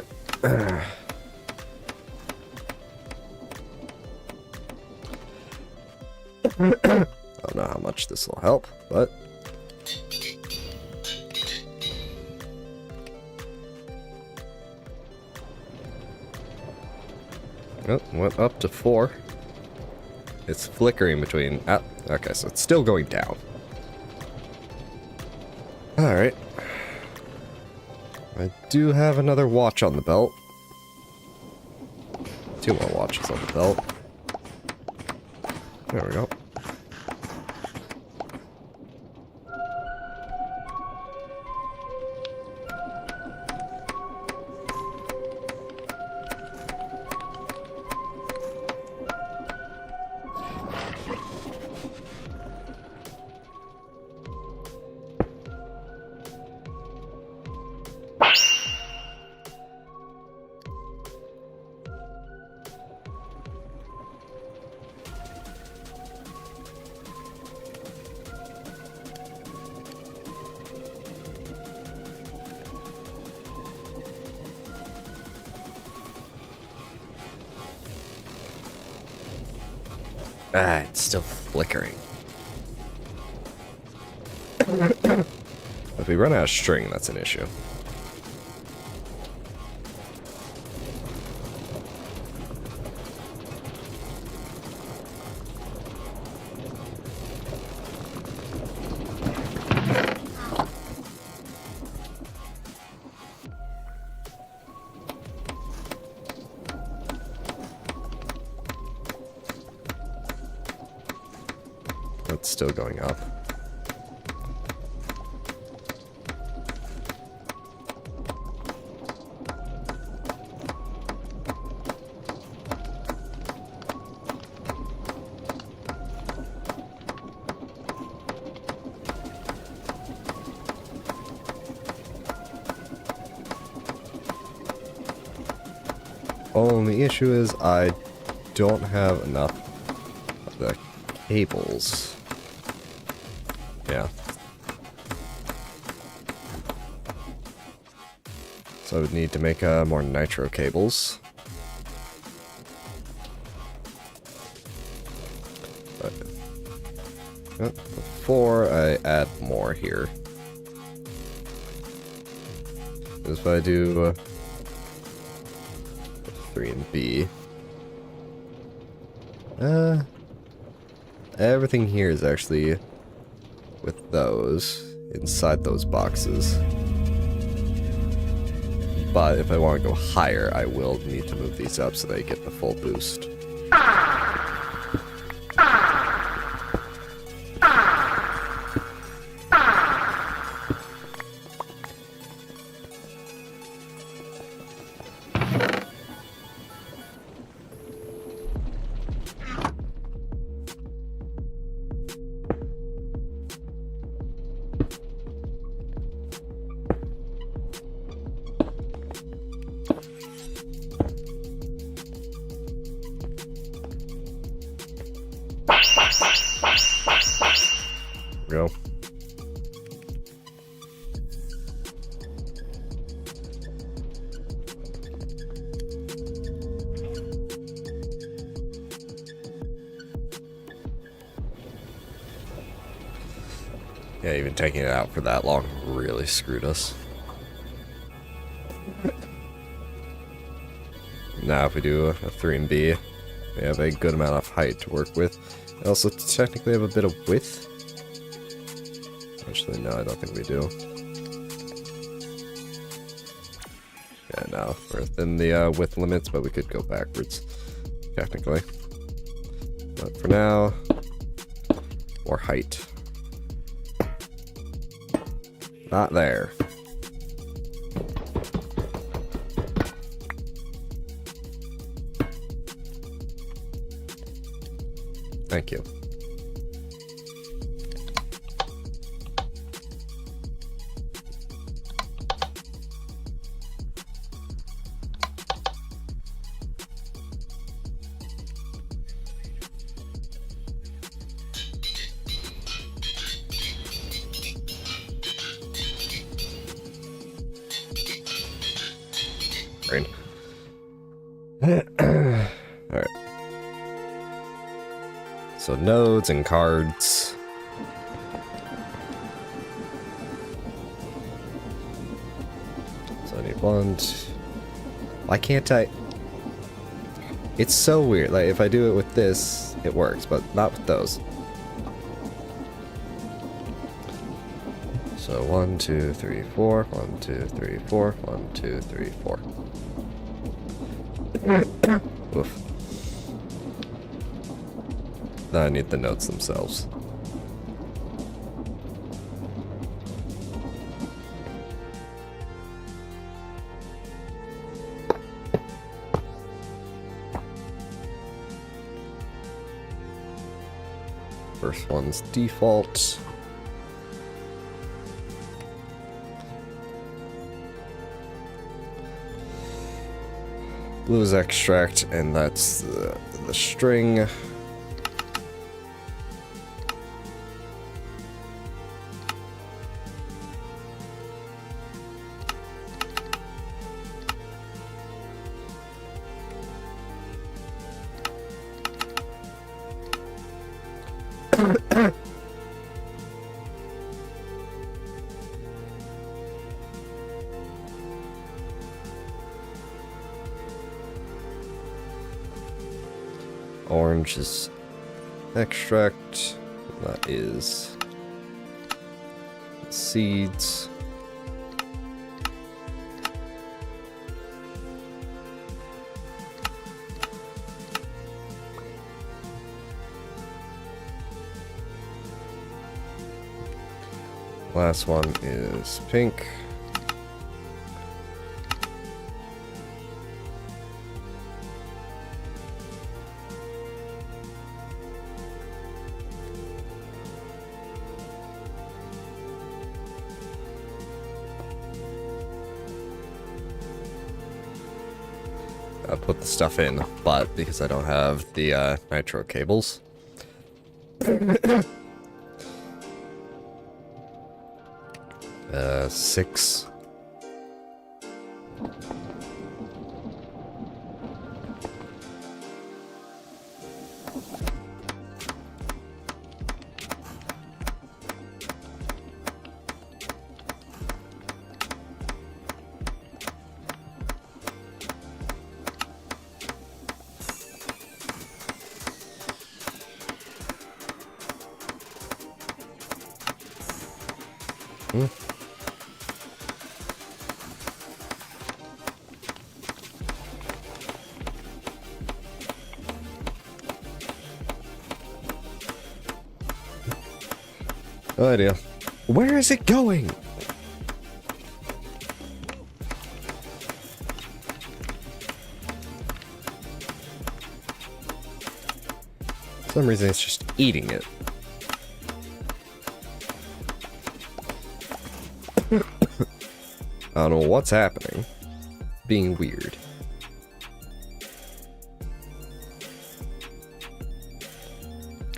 don't know how much this will help, but oh, went up to 4. It's flickering between. Ah, okay, so it's still going down. All right. I do have another watch on the belt. 2 more watches on the belt. There we go. Ah, it's still flickering. If we run out of string, that's an issue. It's still going up. Only issue is I don't have enough of the cables. Yeah. So I would need to make more nitro cables. But before I add more here, if I do 3 and B, everything here is actually with those inside those boxes. But if I want to go higher, I will need to move these up so they get the full boost. Go. Yeah, even taking it out for that long really screwed us. Now if we do a 3 and B, we have a good amount of height to work with. We also technically have a bit of width. Actually, no, I don't think we do. Yeah, no, we're within the width limits, but we could go backwards, technically. But for now, more height. Not there. Thank you. Brain. Alright. So nodes and cards. So I need one. Why can't I? It's so weird. Like if I do it with this, it works, but not with those. So 1, 2, 3, 4. 1, 2, 3, 4. 1, 2, 3, 4. Oof. Now I need the notes themselves. First one's default. Blue is extract, and that's the string. Orange is extract. That is seeds. Last one is pink. I put the stuff in, but because I don't have the nitro cables. 6. No idea. Where is it going? For some reason it's just eating it. I don't know what's happening. Being weird.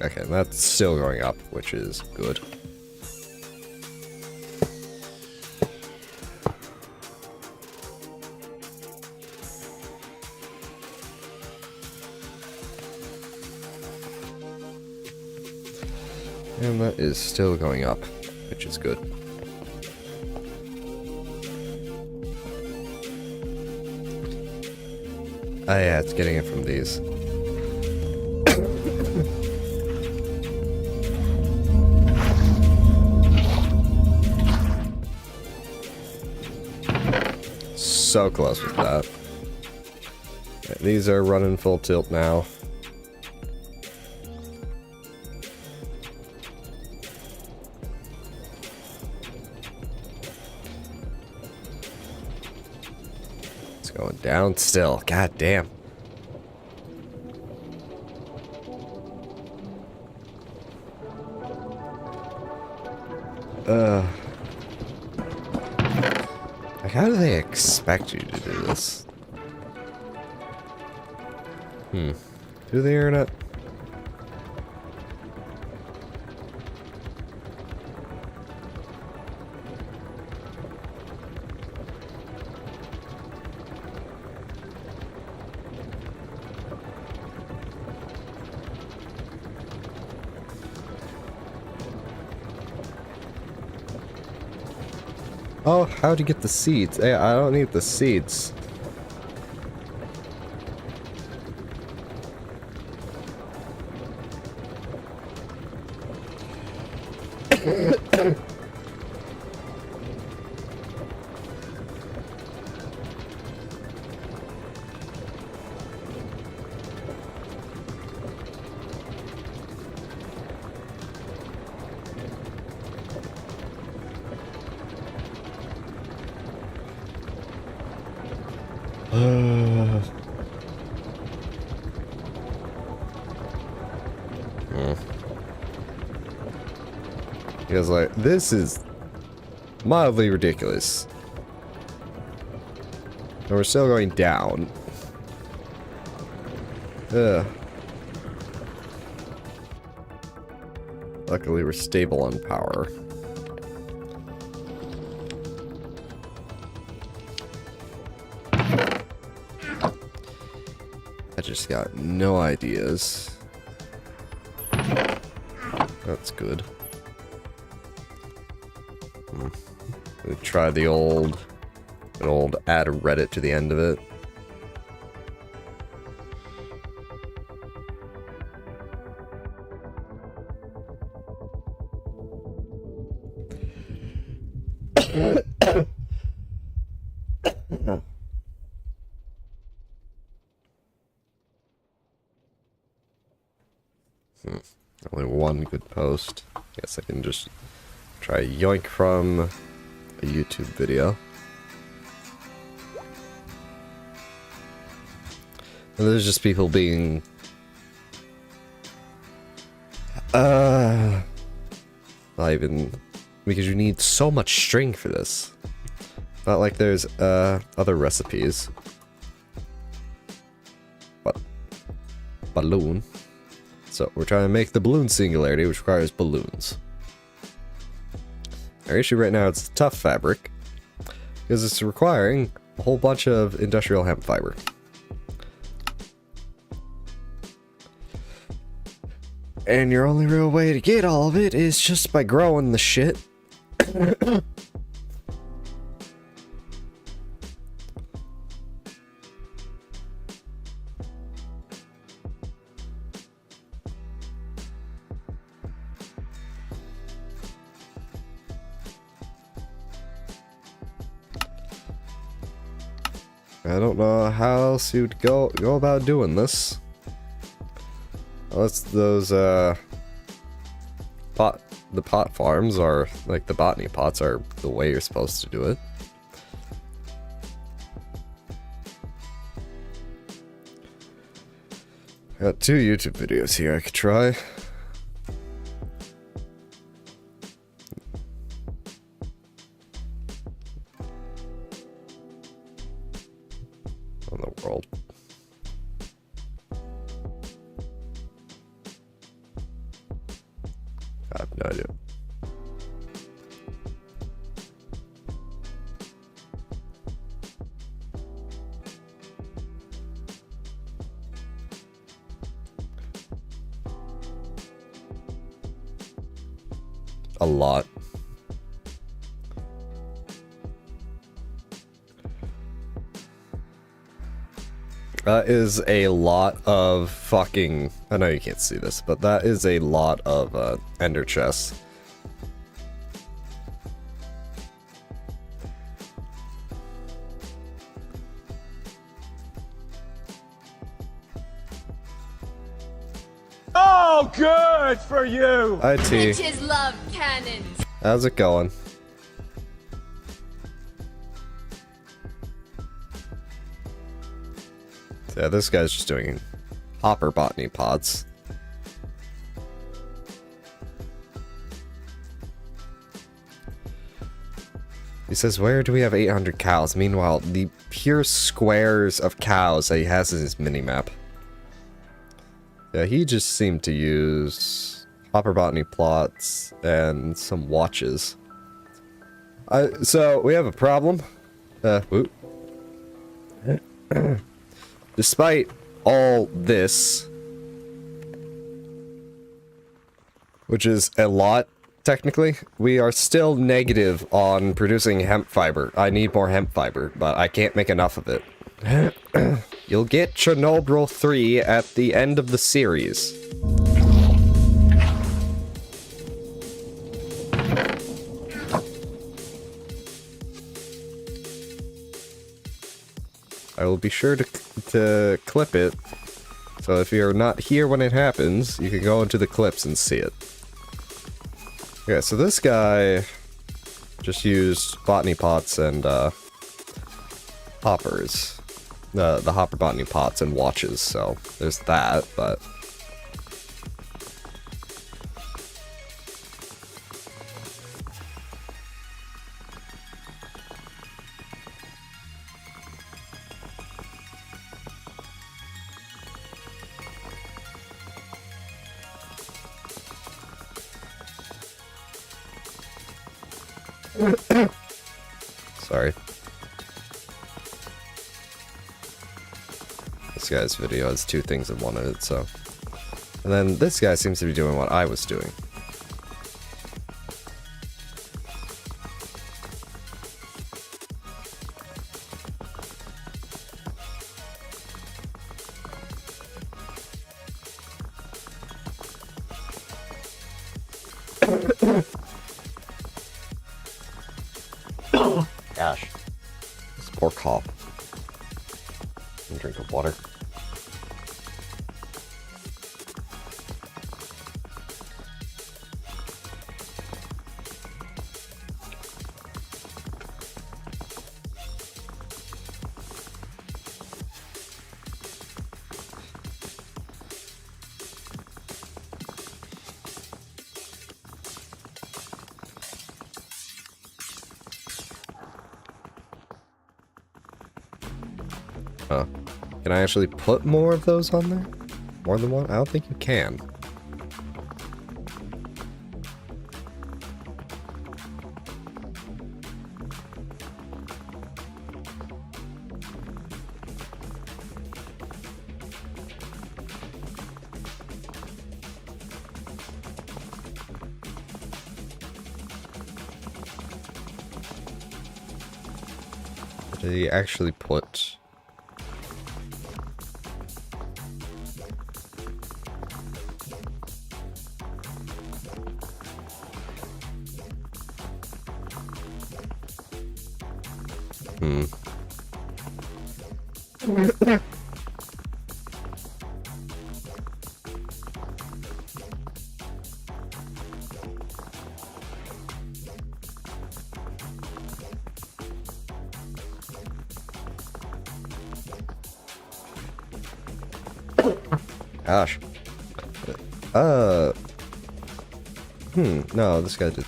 Okay, that's still going up, which is good. And that is still going up, which is good. Oh yeah, it's getting it from these. So close with that. Okay, these are running full tilt now. It's going down still. God damn. Like, how do they expect you to do this? Do the internet? Oh, how'd you get the seeds? Hey, I don't need the seeds. He was like, this is mildly ridiculous. And we're still going down. Ugh. Luckily, we're stable on power. I just got no ideas. That's good. We try the old add a Reddit to the end of it. Only one good post. Guess I can just try yoink from a YouTube video. And there's just people being not even, because you need so much string for this. Not like there's other recipes. But balloon. So we're trying to make the balloon singularity, which requires balloons. Our issue right now is tough fabric, because it's requiring a whole bunch of industrial hemp fiber. And your only real way to get all of it is just by growing the shit. I don't know how else you'd go about doing this. Unless those the pot farms are like the botany pots are the way you're supposed to do it. I got 2 YouTube videos here I could try. On the world. No idea. A lot. That is a lot of fucking... I know you can't see this, but that is a lot of ender chests. Oh, good for you! Hi, T. Bitches love cannons. How's it going? Yeah, this guy's just doing hopper botany pods. He says, where do we have 800 cows? Meanwhile, the pure squares of cows that he has in his minimap. Yeah, he just seemed to use hopper botany plots and some watches. So, we have a problem. Whoop. Despite all this, which is a lot, technically, we are still negative on producing hemp fiber. I need more hemp fiber, but I can't make enough of it. You'll get Chernobyl 3 at the end of the series. I will be sure to clip it, so if you're not here when it happens, you can go into the clips and see it. Okay, so this guy just used botany pots and hoppers. The hopper botany pots and watches, so there's that, but... Sorry. This guy's video has two things in one of it, so... And then this guy seems to be doing what I was doing. Gosh. This poor cop. Drink of water. Huh. Can I actually put more of those on there? More than one? I don't think you can. Did he actually put... Gosh. No, this guy did.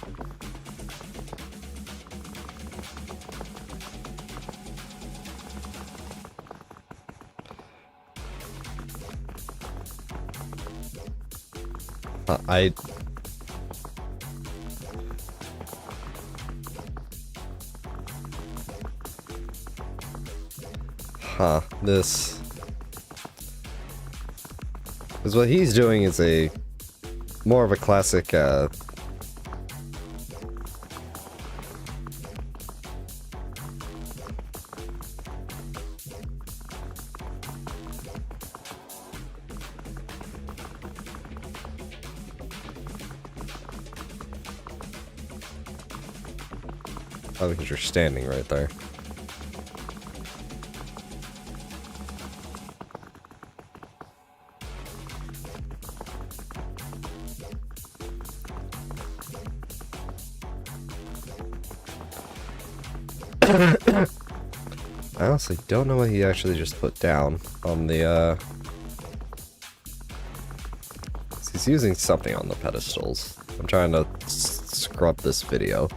this. Because what he's doing is a more of a classic oh, because you're standing right there. I honestly don't know what he actually just put down on the, he's using something on the pedestals. I'm trying to scrub this video.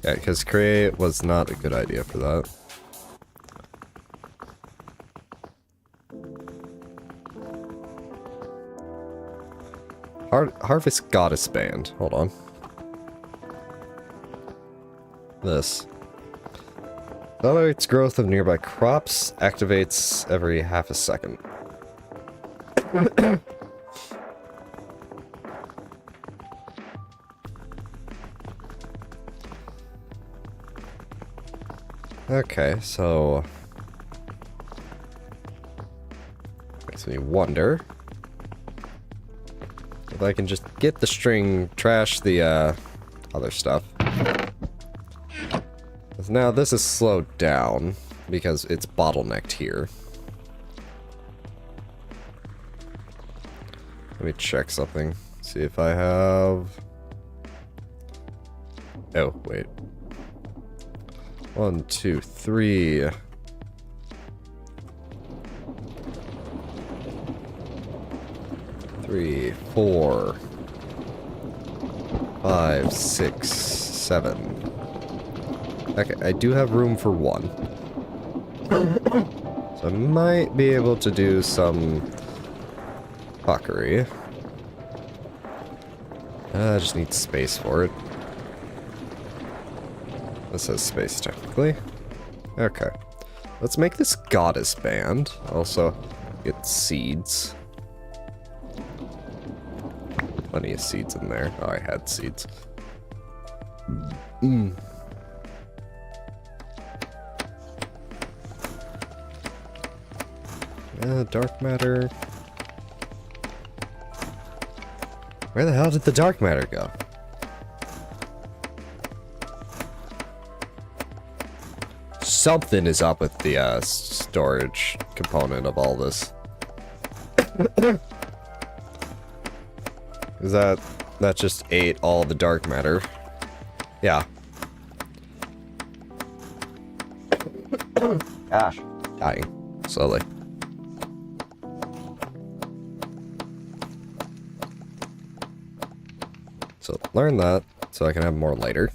Yeah, because create was not a good idea for that. Harvest Goddess Band. Hold on. This. Accelerates growth of nearby crops. Activates every half a second. Okay, so... makes me wonder if I can just get the string, trash the other stuff. Now this is slowed down because it's bottlenecked here. Let me check something. See if I have... oh, wait. 1, 2, 3... 3, 4, 5, 6, 7. Okay, I do have room for 1. So I might be able to do some fuckery. I just need space for it. This has space technically. Okay. Let's make this goddess band. Also, get seeds. Plenty of seeds in there. Oh, I had seeds. Dark matter. Where the hell did the dark matter go? Something is up with the storage component of all this. Is that just ate all the dark matter? Yeah. Gosh. Dying. Slowly. So learn that so I can have more later.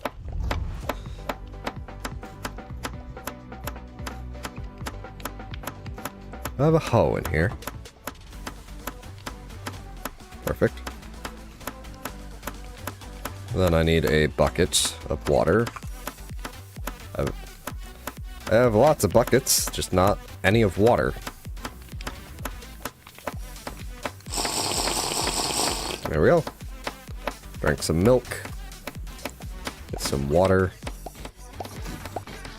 I have a hoe in here. Perfect. Then I need a bucket of water. I have lots of buckets, just not any of water. There we go. Drink some milk. Get some water.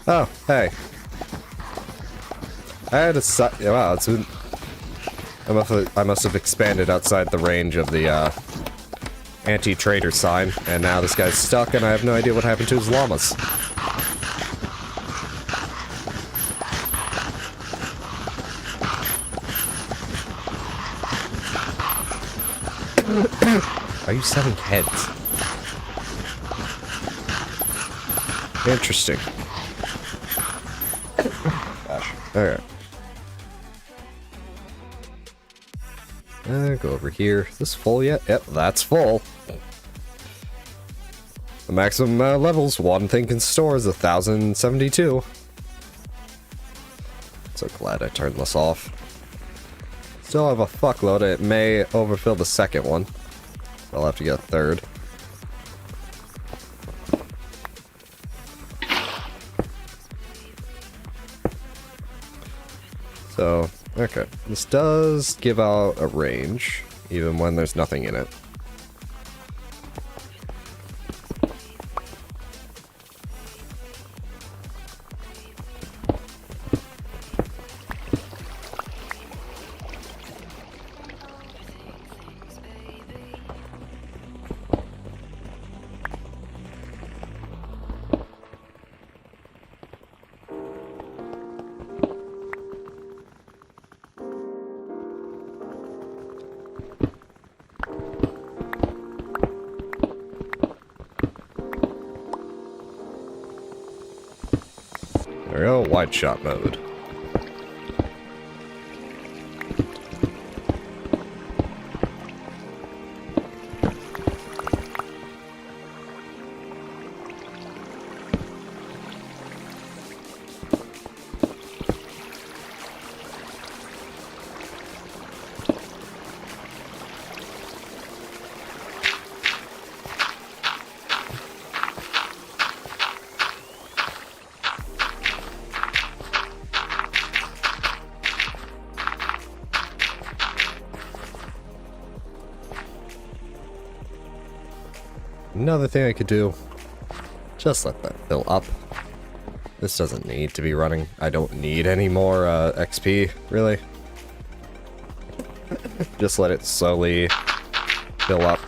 Oh, hey. I had a wow, it's been... I must have expanded outside the range of the anti-trader sign, and now this guy's stuck, and I have no idea what happened to his llamas. Are you selling heads? Interesting. Gosh. Alright. Go over here. Is this full yet? Yep, that's full. The maximum levels one thing can store is 1,072. So glad I turned this off. Still have a fuckload. It may overfill the second one. I'll have to get a third. So, okay. This does give out a range, even when there's nothing in it. There we go, wide shot mode. Another thing I could do, just let that fill up. This doesn't need to be running. I don't need any more XP, really. Just let it slowly fill up.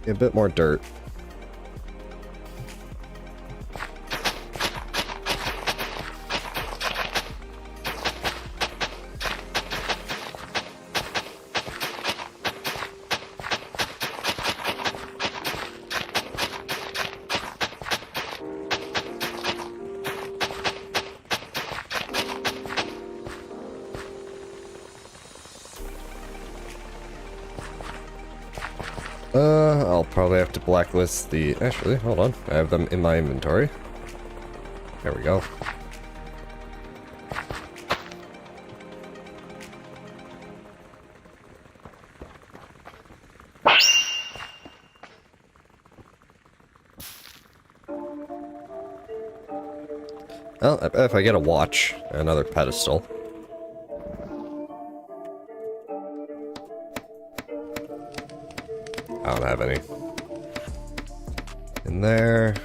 A bit more dirt. I'll probably have to blacklist the... Actually, hold on. I have them in my inventory. There we go. Well, if I get a watch, another pedestal. I don't have any. In there.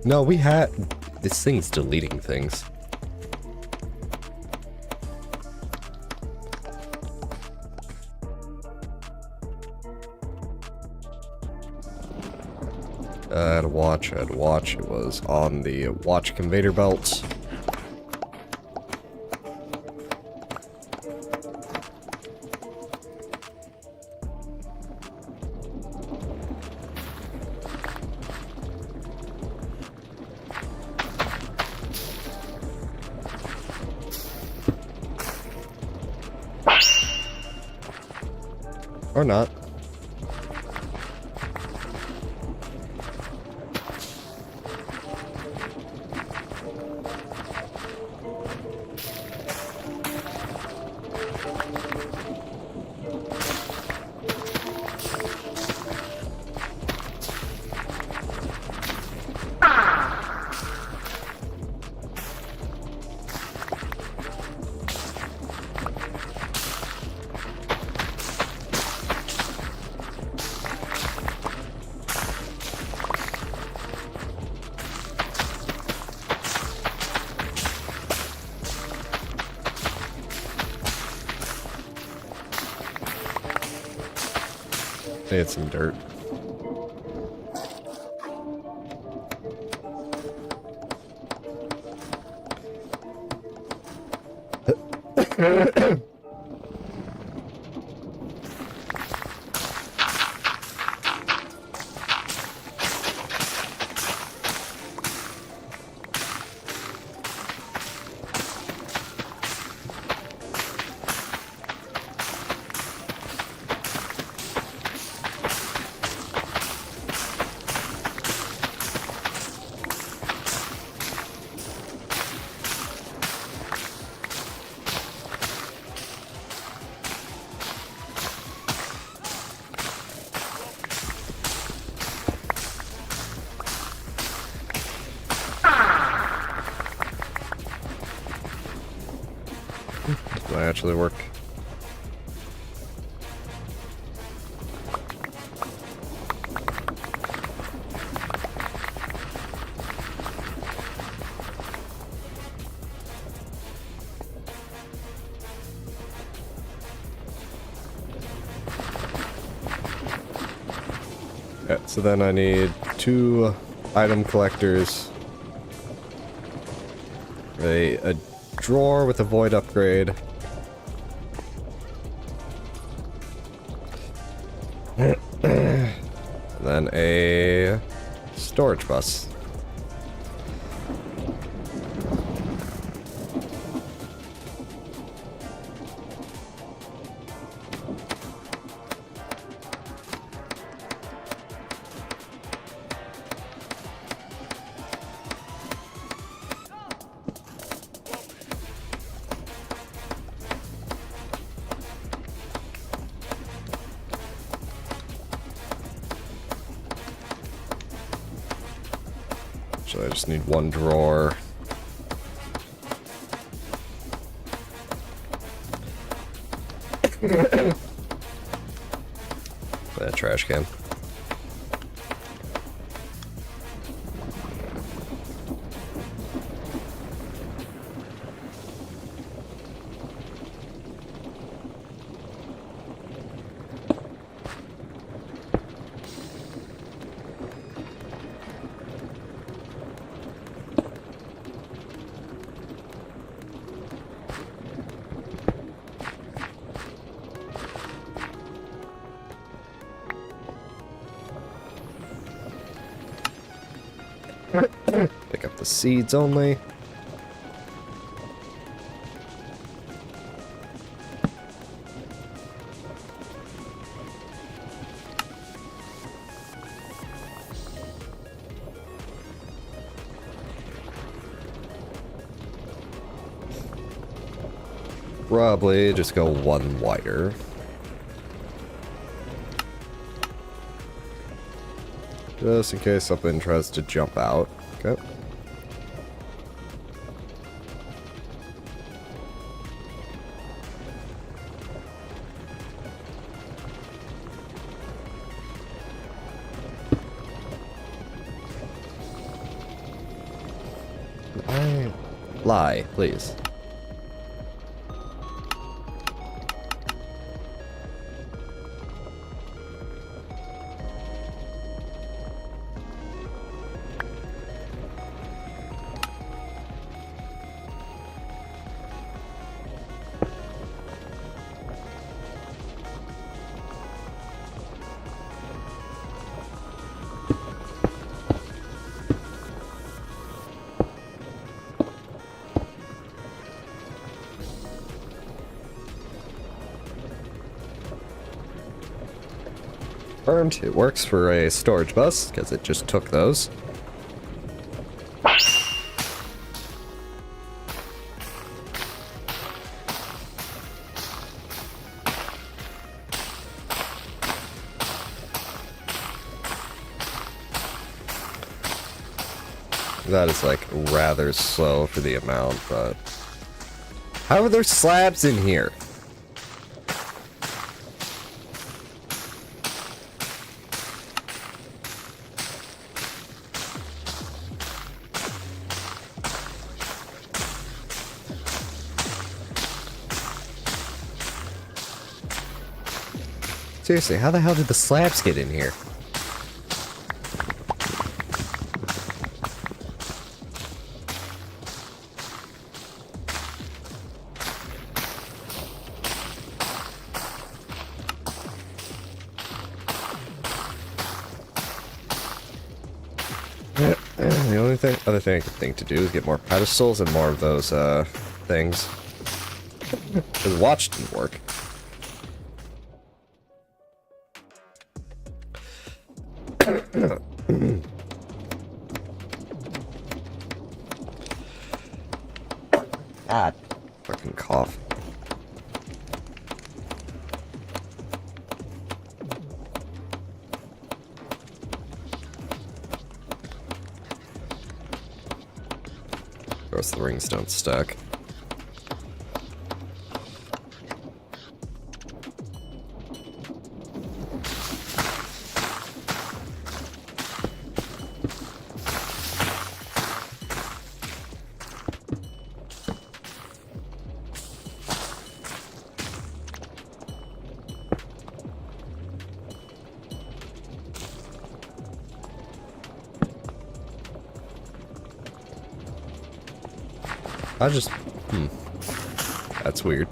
No, we had... This thing's deleting things. I had a watch, It was on the watch conveyor belt. Or not. Need some dirt. Will that actually work? Okay, so then I need 2 item collectors, a drawer with a void upgrade, and then a storage bus. So I just need 1 drawer. That trash can. Pick up the seeds only. Probably just go 1 wider. Just in case something tries to jump out. Okay. Lie, please. Confirmed. It works for a storage bus, because it just took those. That is, like, rather slow for the amount, but... How are there slabs in here? Seriously, how the hell did the slabs get in here? The only other thing I could think to do is get more pedestals and more of those things. Because the watch didn't work. God. Fucking cough. Of course, the rings don't stack. I just... That's weird.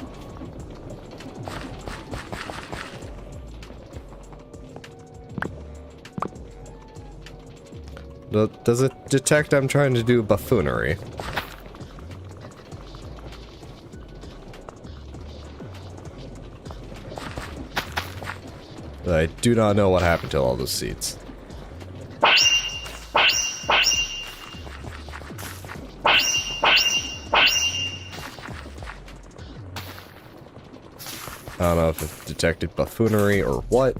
Does it detect I'm trying to do buffoonery? I do not know what happened to all those seats. I don't know if it detected buffoonery or what.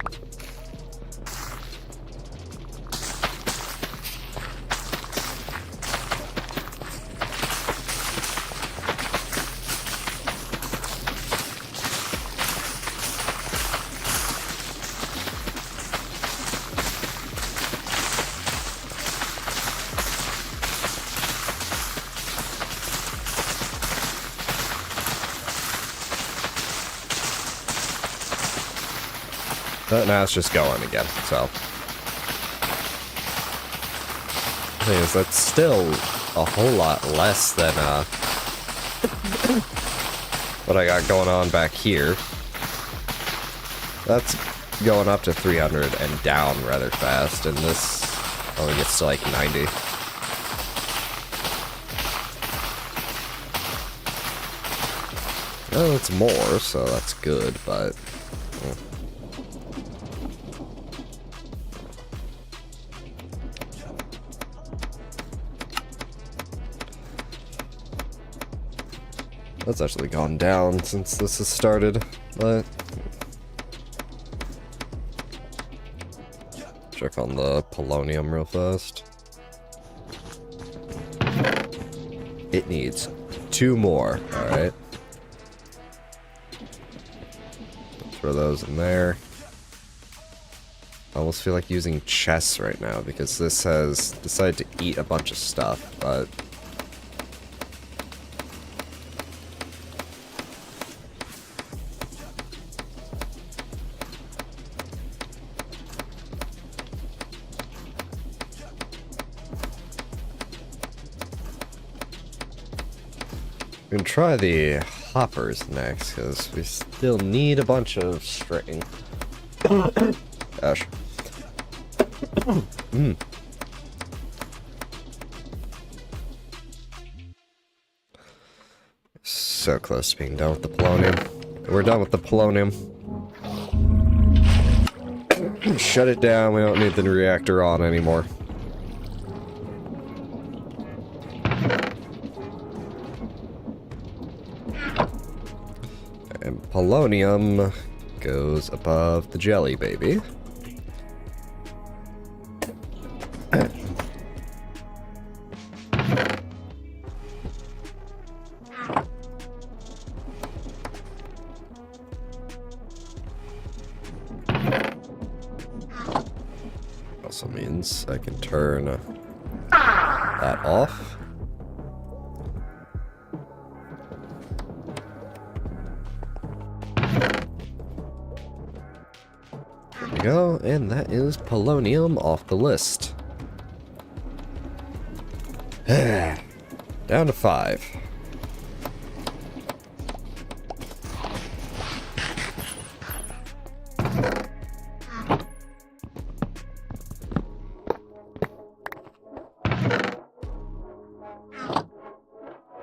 But now it's just going again, so. The thing is, that's still a whole lot less than what I got going on back here. That's going up to 300 and down rather fast, and this only gets to like 90. Well, it's more, so that's good, but... That's actually gone down since this has started, but... Check on the polonium real fast. It needs 2 more, alright. Throw those in there. I almost feel like using chess right now because this has decided to eat a bunch of stuff, but... We can try the hoppers next, because we still need a bunch of string. Gosh. So close to being done with the polonium. We're done with the polonium. Shut it down, we don't need the reactor on anymore. And polonium goes above the jelly baby. Also means I can turn that off. There we go, and that is polonium off the list. Down to 5.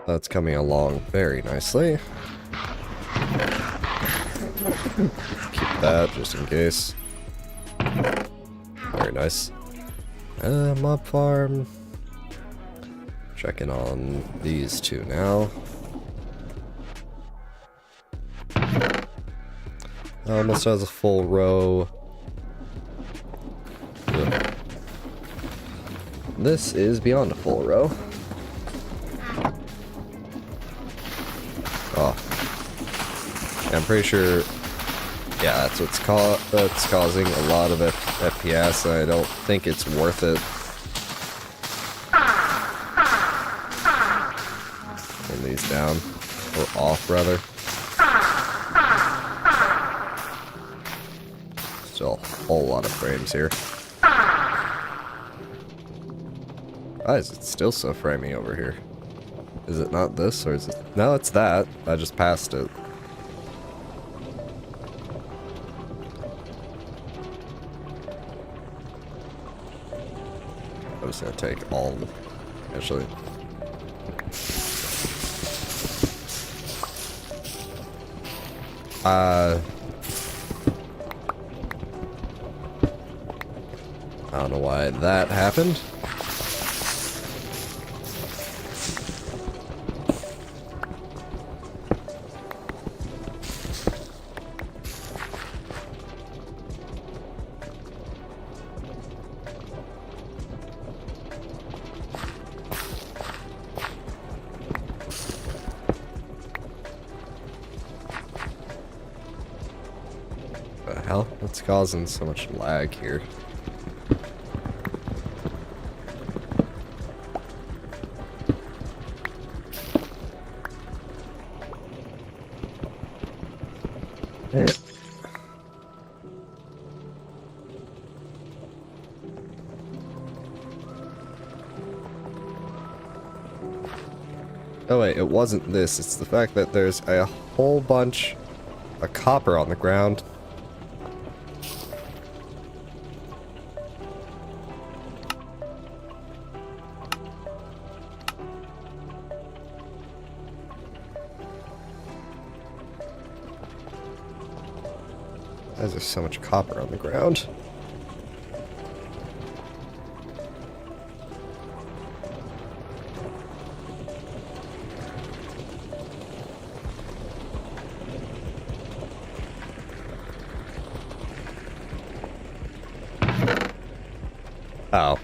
That's coming along very nicely. Keep that just in case. Very nice. Mob farm. Checking on these two now. Almost has a full row. Ugh. This is beyond a full row. Oh. I'm pretty sure, yeah, that's what's causing a lot of FPS. I don't think it's worth it. Turn these down, or off rather. Still a whole lot of frames here. Why is it still so framey over here? Is it not this, or is it? No, it's that. I just passed it. I'm just gonna take all of them, actually. I don't know why that happened. The hell? What's causing so much lag here? Oh wait, it wasn't this. It's the fact that there's a whole bunch of copper on the ground. Why is there so much copper on the ground? Oh.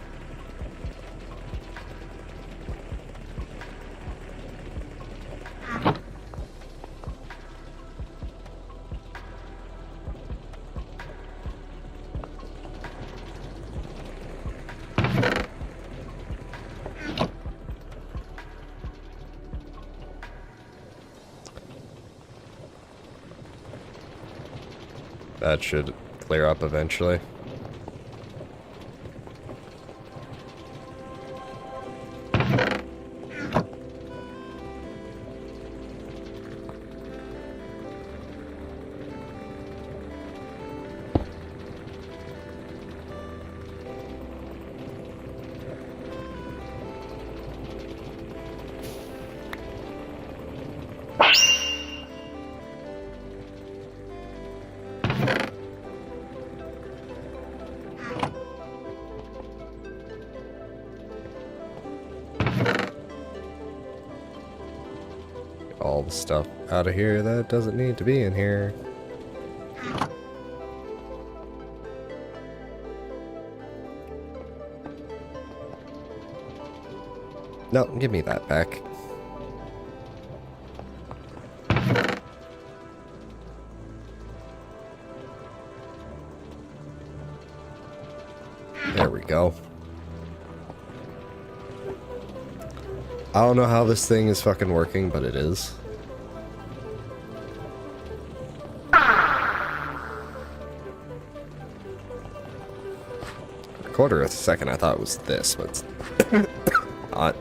That should clear up eventually. All the stuff out of here that doesn't need to be in here. No, give me that back. There we go. I don't know how this thing is fucking working, but it is. A quarter of a second I thought it was this, but it's not.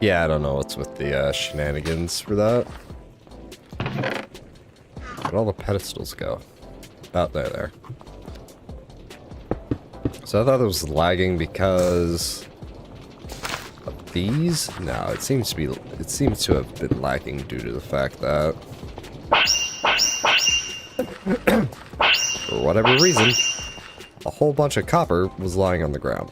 Yeah, I don't know what's with the shenanigans for that. Where'd all the pedestals go? About there. So So I thought it was lagging because of these? No, it seems to have been lagging due to the fact that for whatever reason, a whole bunch of copper was lying on the ground.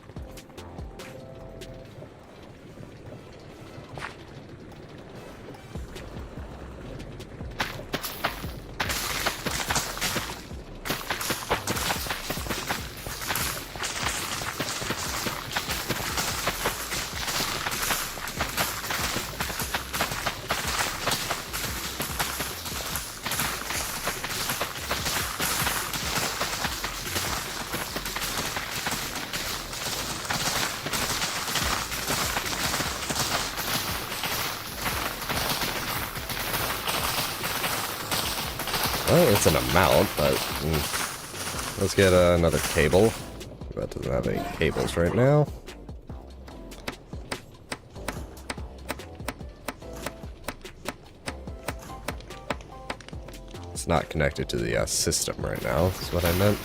Well, it's an amount, but let's get another cable. That doesn't have any cables right now. It's not connected to the system right now, is what I meant.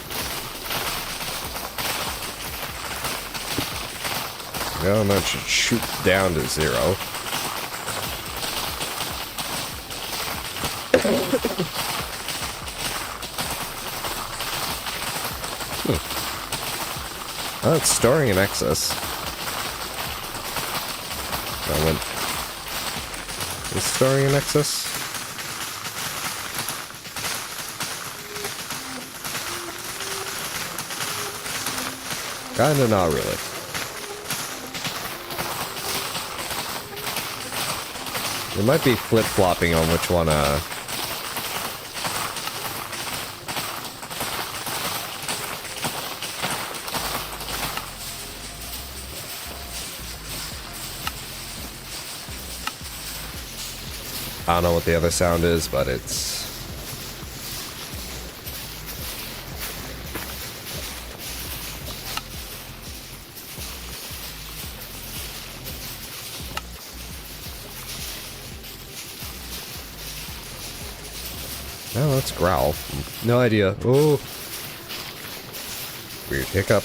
Well, that should shoot down to 0. Oh, it's storing in excess. It's storing in excess? Kinda not really. It might be flip-flopping on which one, I don't know what the other sound is, but it's... Oh, let's growl. No idea. Oh! Weird hiccup.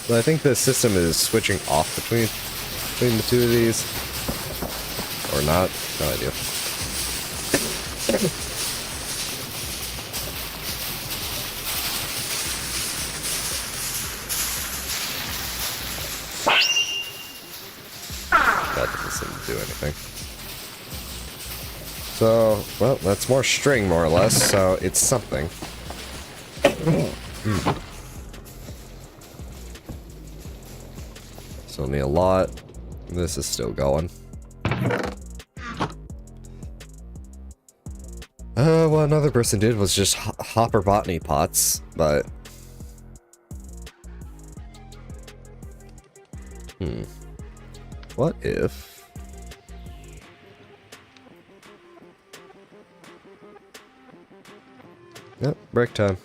But I think the system is switching off between the two of these. Or not. No idea. That doesn't seem to do anything. So, well, that's more string, more or less, so it's something. It's only a lot. This is still going. What another person did was just hopper botany pots, but... What if... Yep, break time.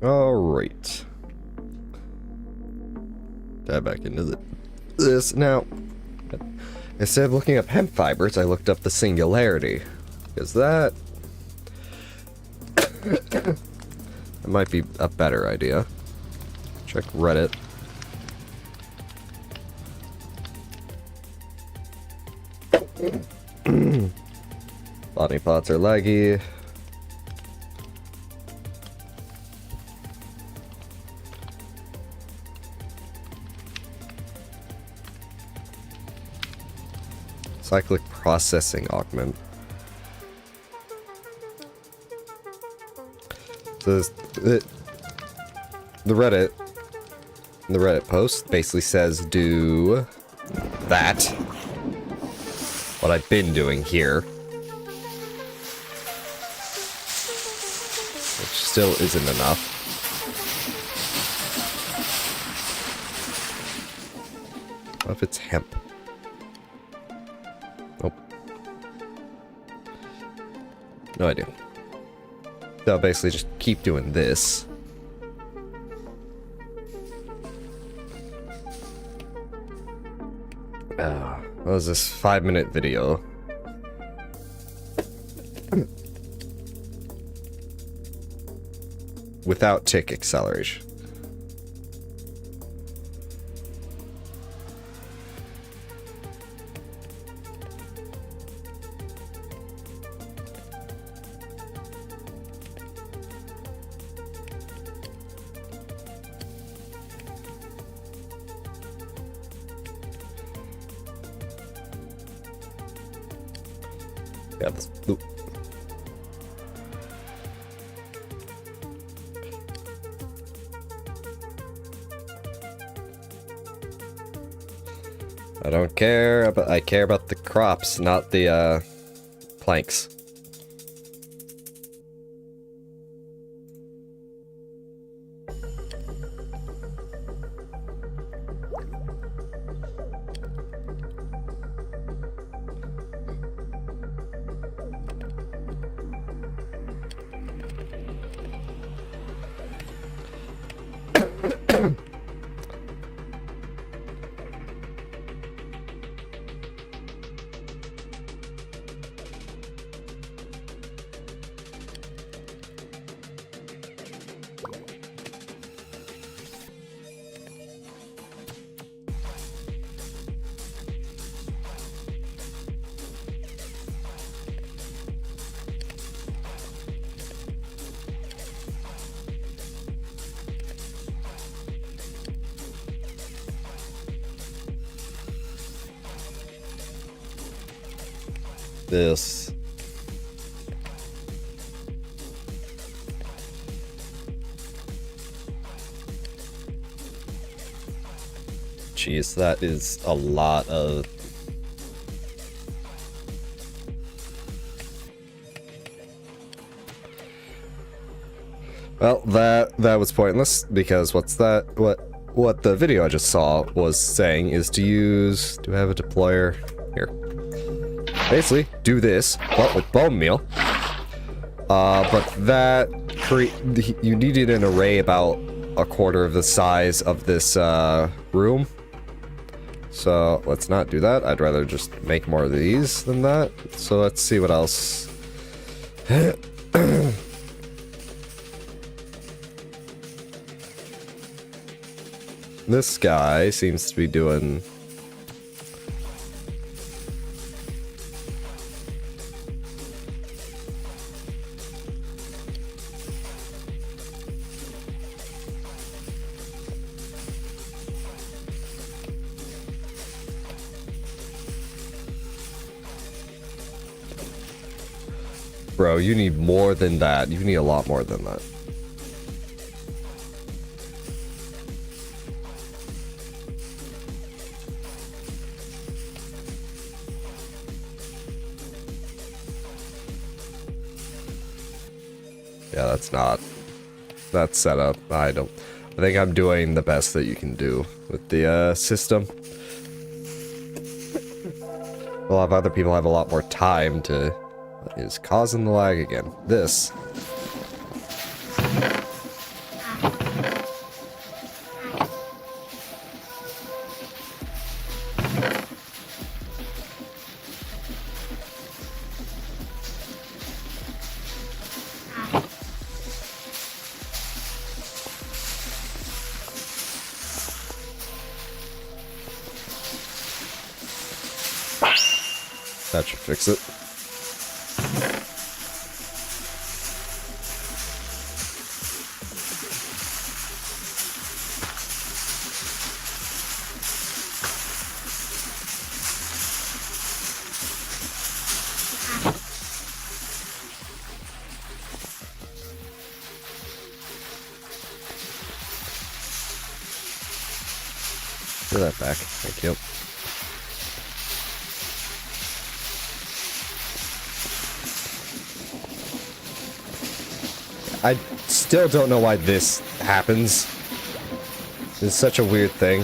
Alright. Dive back into this. Now, instead of looking up hemp fibers, I looked up the singularity. Because that might be a better idea. Check Reddit. Botany pots are laggy. Cyclic processing augment. So the Reddit post basically says do that. What I've been doing here. Which still isn't enough. What if it's hemp? Nope. No idea. So I'll basically just keep doing this. What was this 5-minute video? Without tick acceleration. Yeah, this. Oop. I don't care, but I care about the crops, not the planks. This. Jeez, that is a lot of... Well, that was pointless, because what's that? What the video I just saw was saying is to use... Do I have a deployer? Here. Basically, do this, but with bone meal. But that you needed an array about a quarter of the size of this room. So let's not do that. I'd rather just make more of these than that. So let's see what else. This guy seems to be doing... Bro, you need more than that. You need a lot more than that. Yeah, that's not... That's set up. I think I'm doing the best that you can do with the system. A lot of other people have a lot more time to... What is causing the lag again? This. That should fix it. Give that back. Thank you. I still don't know why this happens. It's such a weird thing.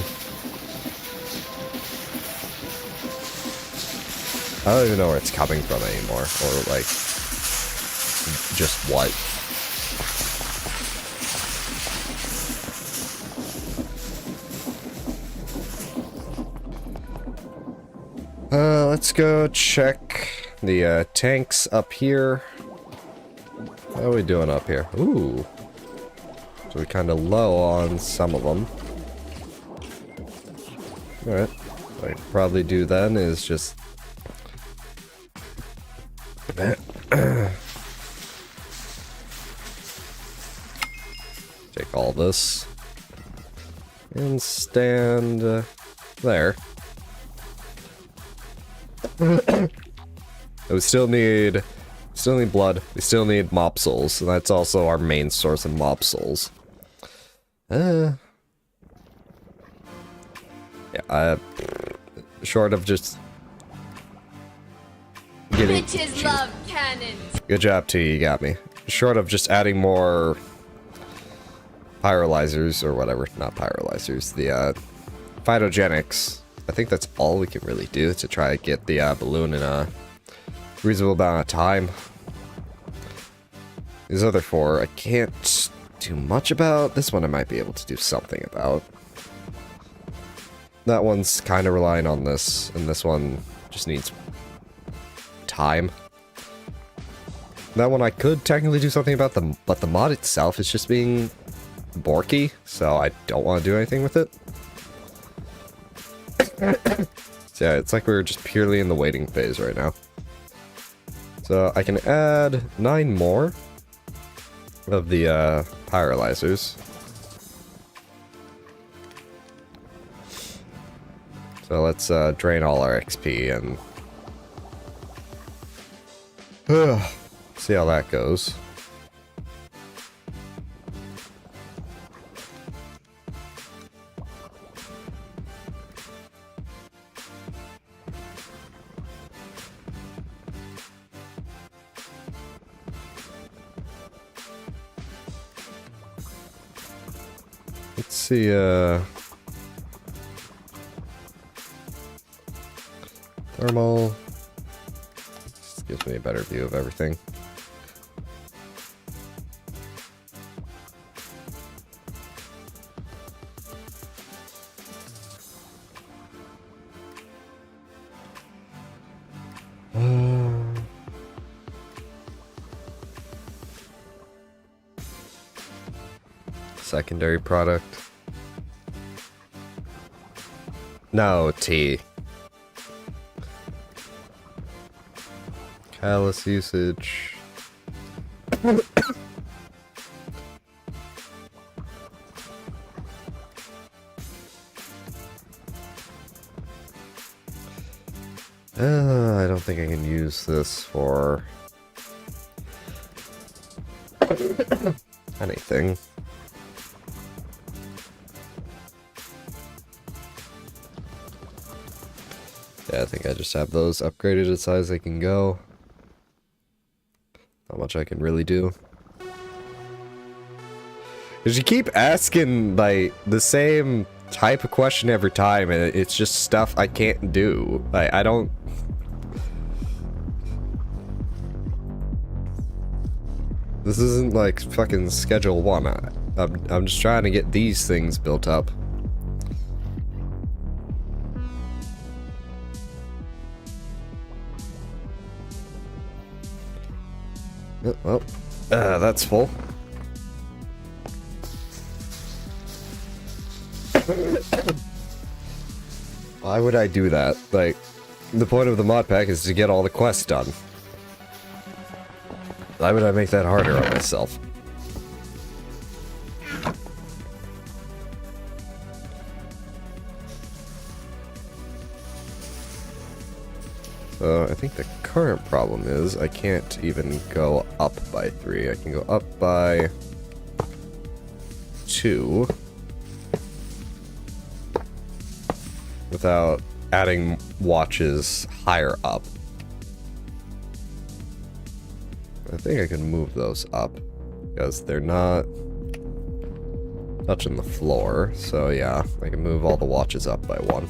I don't even know where it's coming from anymore, or like, just what. Let's go check the tanks up here. How are we doing up here? Ooh. So we're kind of low on some of them. Alright. What I probably do then is just... take all this. And stand there. We still need blood. We still need mob souls, and that's also our main source of mob souls. Yeah, short of just getting... Bitches love cannons. Good job, T, you got me. Short of just adding more pyrolyzers, or whatever, not pyrolyzers, the phytogenics. I think that's all we can really do to try to get the balloon in a reasonable amount of time. These other four, I can't do much about. This one I might be able to do something about. That one's kind of relying on this, and this one just needs time. That one I could technically do something about, but the mod itself is just being borky, so I don't want to do anything with it. So yeah, it's like we're just purely in the waiting phase right now. So I can add 9 more of the pyrolyzers. So let's drain all our XP and see how that goes. Let's see, thermal. This gives me a better view of everything. Secondary product. No, T. Callus usage. I don't think I can use this for Anything. Yeah, I think I just have those upgraded as high as they can go. Not much I can really do. Because you keep asking, like, the same type of question every time, and it's just stuff I can't do. I don't... This isn't like fucking Schedule 1. I'm just trying to get these things built up. Oh, well, that's full. Why would I do that? Like, the point of the mod pack is to get all the quests done. Why would I make that harder on myself? So I think the current problem is I can't even go up by 3. I can go up by 2 without adding watches higher up. I think I can move those up because they're not touching the floor. So yeah, I can move all the watches up by 1.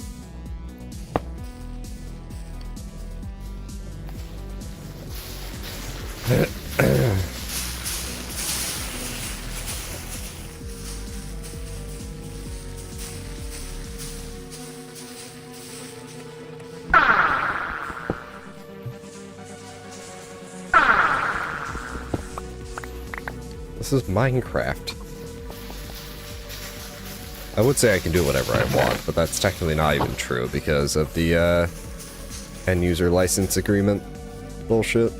This is Minecraft. I would say I can do whatever I want, but that's technically not even true because of the end user license agreement bullshit.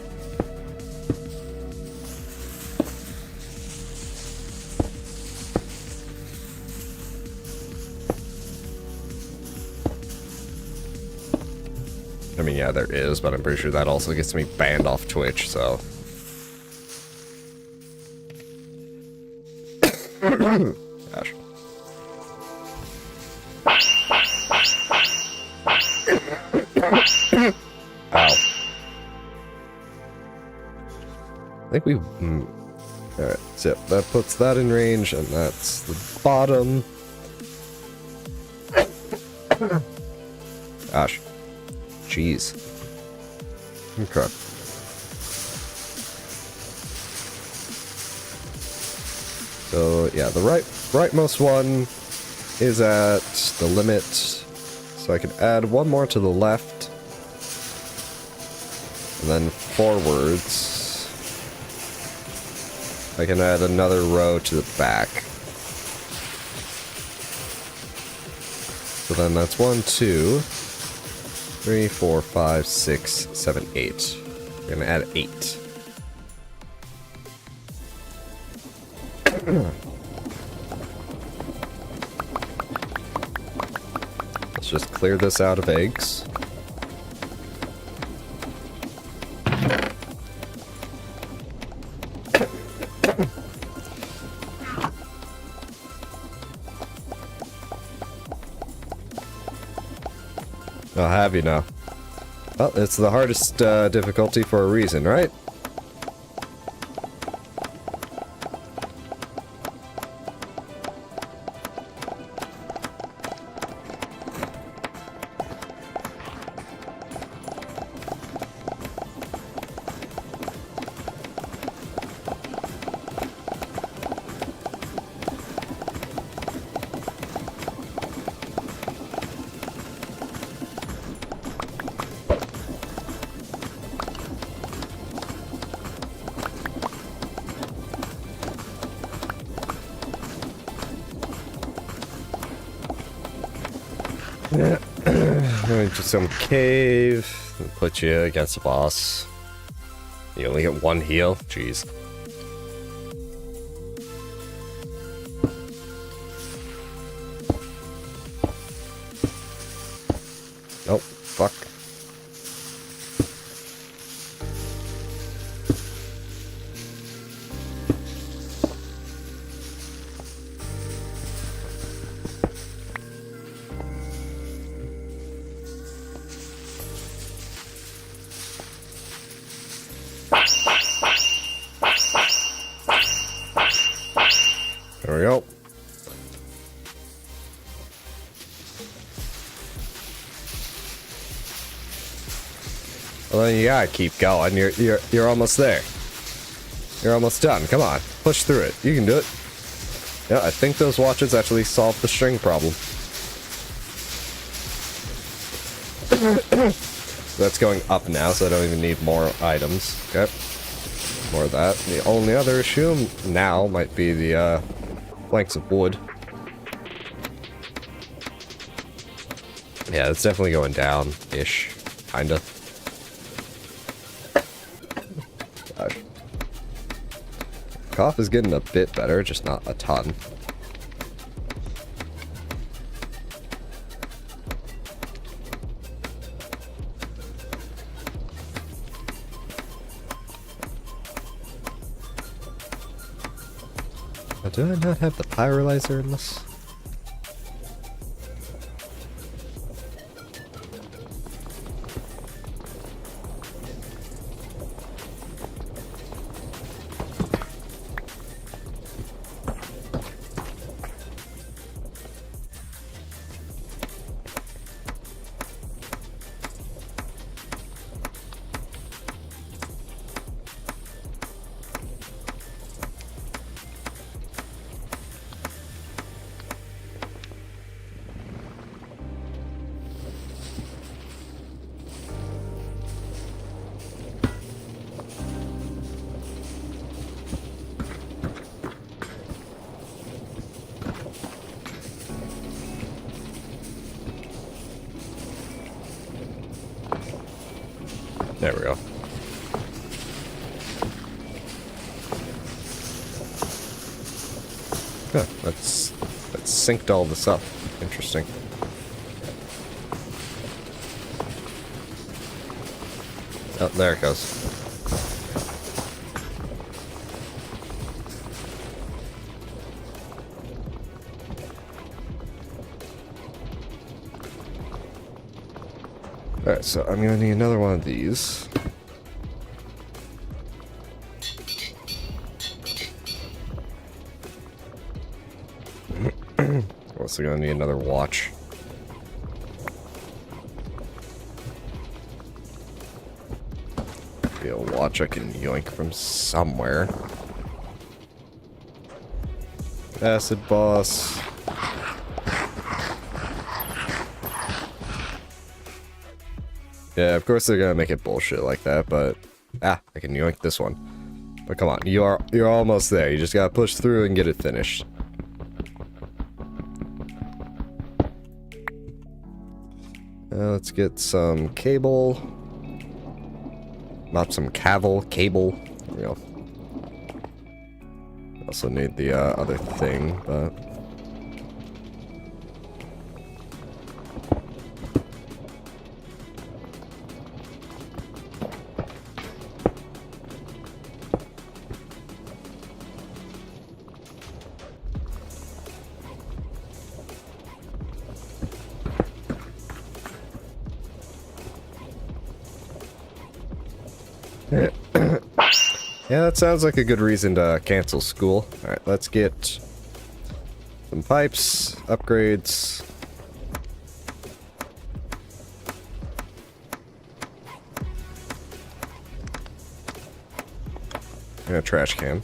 I mean, yeah, there is, but I'm pretty sure that also gets me banned off Twitch, so... Gosh. Ow. I think we... Alright, so that puts that in range, and that's the bottom. Gosh. Jeez. Okay. So yeah, the rightmost one is at the limit, so I can add one more to the left, and then forwards, I can add another row to the back. So then that's 1, 2, 3, 4, 5, 6, 7, 8. I'm gonna add 8. Let's just clear this out of eggs. I'll have you know. Well, it's the hardest difficulty for a reason, right? Yeah. Going to some cave. Put you against the boss. You only get 1 heal? Jeez. Nope. Fuck. Well, then you gotta keep going. You're almost there. You're almost done. Come on, push through it. You can do it. Yeah, I think those watches actually solved the string problem. That's going up now, so I don't even need more items. Okay. More of that. The only other issue now might be the planks of wood. Yeah, it's definitely going down-ish. Kinda. Gosh. Cough is getting a bit better, just not a ton. Do I not have the pyrolyzer in this? There we go. Huh, let's synced all this up. Interesting. Oh, there it goes. Alright, so I'm gonna need another one of these. Also gonna need another watch. Be a watch I can yoink from somewhere. Acid boss. Yeah, of course they're gonna make it bullshit like that, but I can yoink this one. But come on, you're almost there. You just gotta push through and get it finished. Let's get some cable. Not some cable. There we go. Also need the other thing, but yeah, that sounds like a good reason to cancel school. Alright, let's get some pipes, upgrades. And a trash can.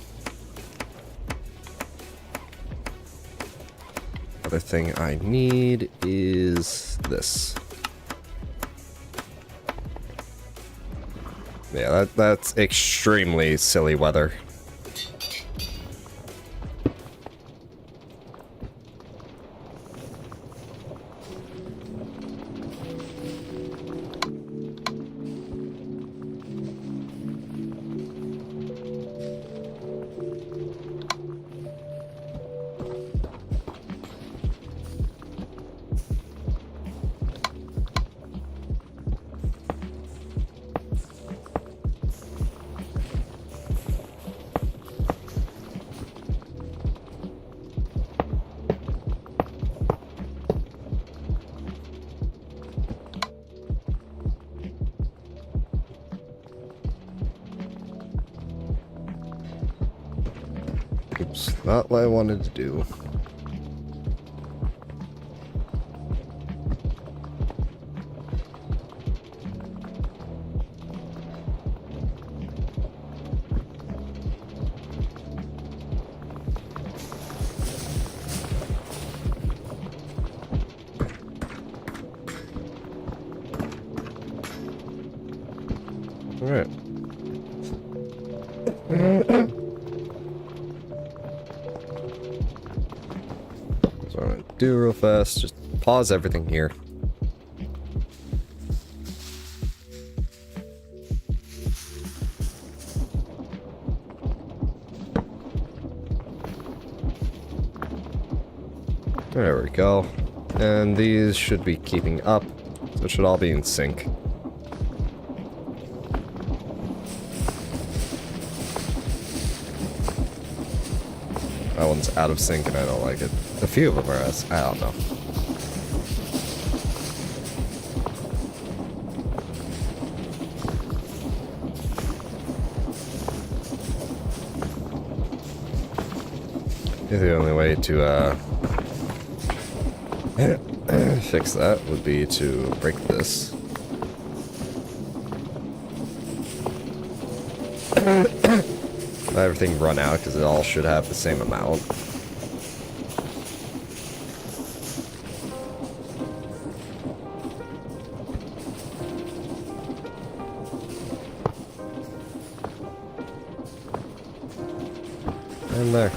Other thing I need is this. Yeah, that's extremely silly weather. Oops, not what I wanted to do. Alright. So I'm gonna do real fast, just pause everything here. There we go. And these should be keeping up, so it should all be in sync. That one's out of sync and I don't like it. A few of them are I don't know. I think the only way to fix that would be to break this. Let everything run out because it all should have the same amount. And there.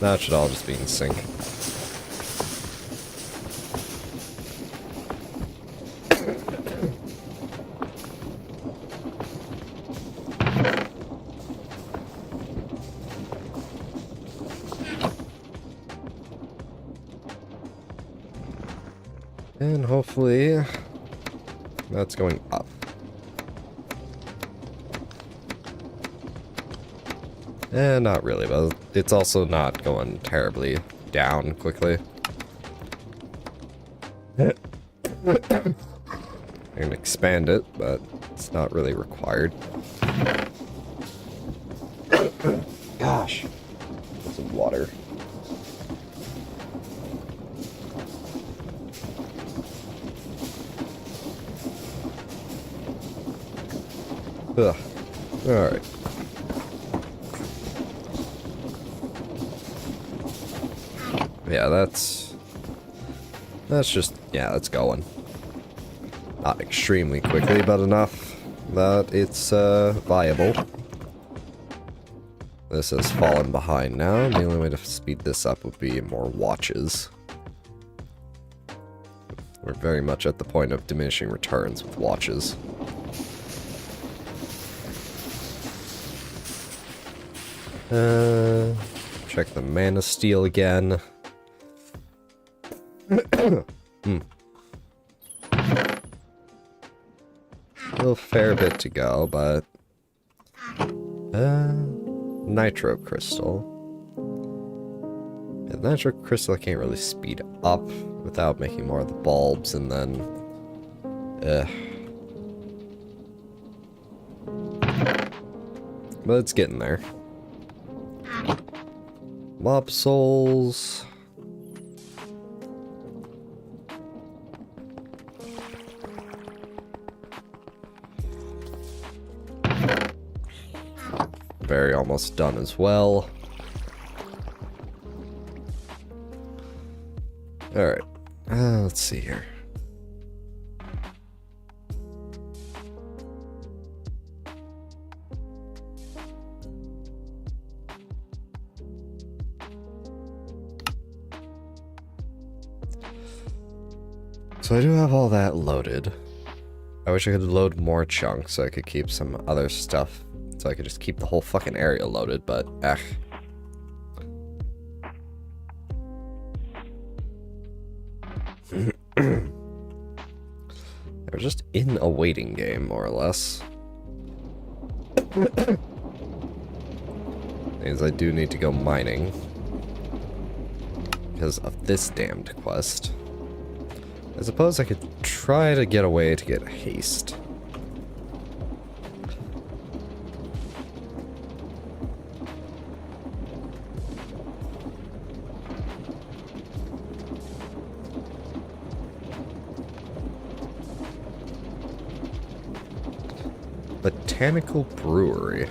Now it should all just be in sync. And hopefully that's going up. And not really, but it's also not going terribly down quickly. I can expand it, but it's not really required. Gosh. Get some water. Ugh. Alright. Yeah, that's just, yeah, that's going. Not extremely quickly, but enough that it's viable. This has fallen behind now. The only way to speed this up would be more watches. We're very much at the point of diminishing returns with watches. Check the mana steal again. Still a fair bit to go, but nitro crystal. Yeah, the nitro crystal I can't really speed up without making more of the bulbs, and then but it's getting there. Mob souls. Very almost done as well. Alright. Let's see here. So I do have all that loaded. I wish I could load more chunks so I could keep some other stuff. So I could just keep the whole fucking area loaded, but They're just in a waiting game, more or less. Means I do need to go mining. Because of this damned quest. I suppose I could try to get away to get haste. Botanical Brewery.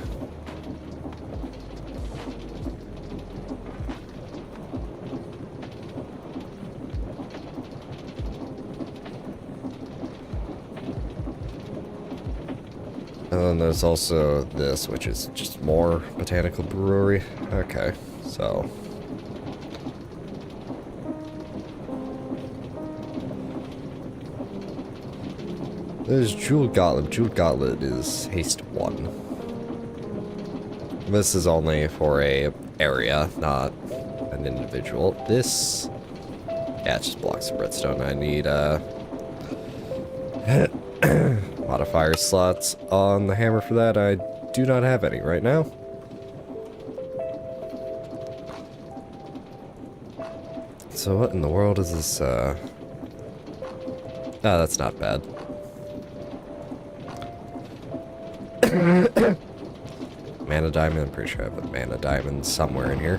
And then there's also this, which is just more botanical brewery. Okay, so... There's Jeweled Gauntlet. Jeweled Gauntlet is haste 1. This is only for a area, not an individual. This... Yeah, it just blocks the redstone. I need, modifier slots on the hammer for that. I do not have any right now. So what in the world is this, Oh, that's not bad. Mana diamond, I'm pretty sure I have a mana diamond somewhere in here.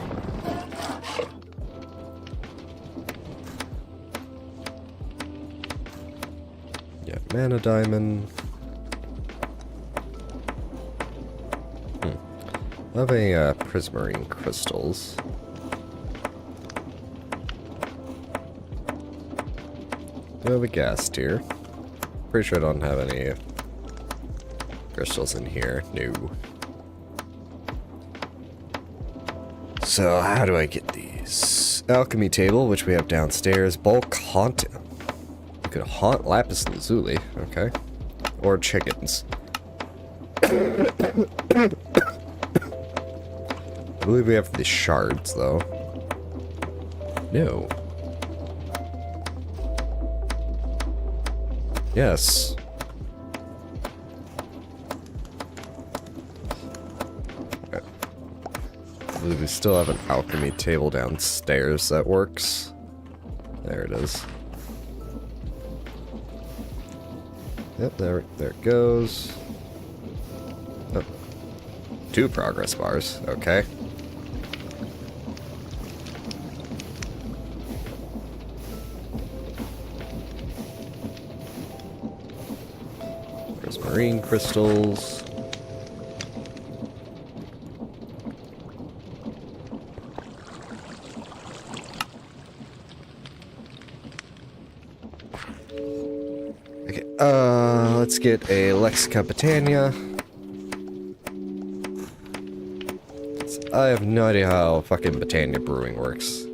Yeah, mana diamond. I have a prismarine crystals. Do have a gas tier. Pretty sure I don't have any crystals in here. No. So how do I get these? Alchemy table, which we have downstairs. Bulk haunt. You could haunt lapis lazuli. Okay. Or chickens. I believe we have the shards, though. No. Yes. I believe we still have an alchemy table downstairs that works. There it is. Yep, there it goes. Oh. 2 progress bars, okay. There's marine crystals. Okay, let's get a Lexica Botania. I have no idea how fucking Botania brewing works.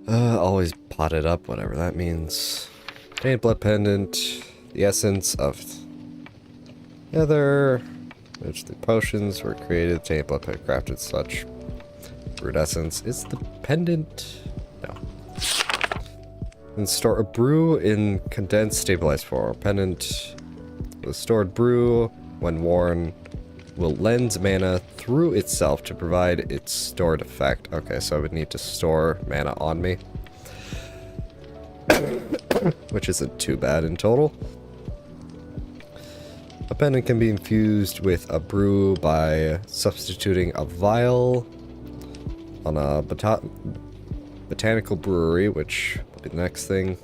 Always potted up, whatever that means. Tainted Blood Pendant, the essence of Nether, which the potions were created, Tainted Blood Pendant crafted such. Brewed essence. Is the pendant? No. And store a brew in condensed stabilized form. Pendant with stored brew, when worn, will lend mana through itself to provide its stored effect. Okay, so I would need to store mana on me. Which isn't too bad in total. A pendant can be infused with a brew by substituting a vial on a botanical brewery, which will be the next thing,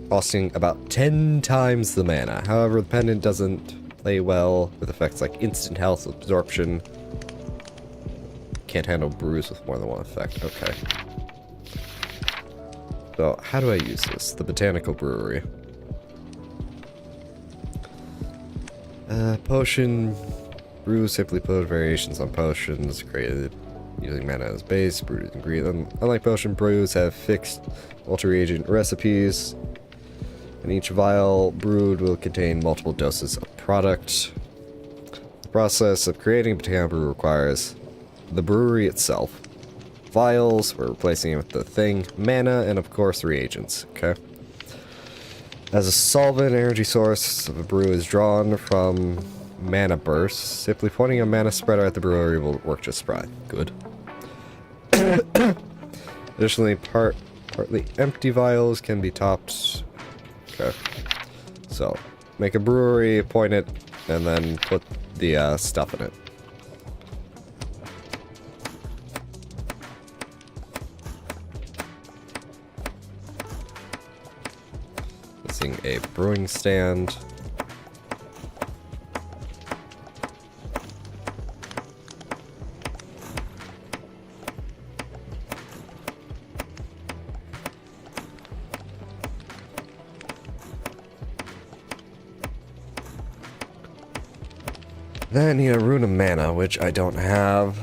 costing about 10 times the mana. However, the pendant doesn't play well with effects like instant health absorption. Can't handle brews with more than one effect. Okay. So, how do I use this? The botanical brewery. Potion. Brew simply put variations on potions created using mana as base. Brewed ingredient. Unlike potion brews, have fixed multi-reagent recipes, and each vial brewed will contain multiple doses of product. The process of creating a botanical brew requires the brewery itself, vials, we're replacing it with the thing, mana, and of course reagents. Okay. As a solvent, energy source of a brew is drawn from mana bursts. Simply pointing a mana spreader at the brewery will work just fine. Good. Additionally, partly empty vials can be topped. Okay. So, make a brewery, point it, and then put the stuff in it. Missing a brewing stand. Then I need a rune of mana, which I don't have.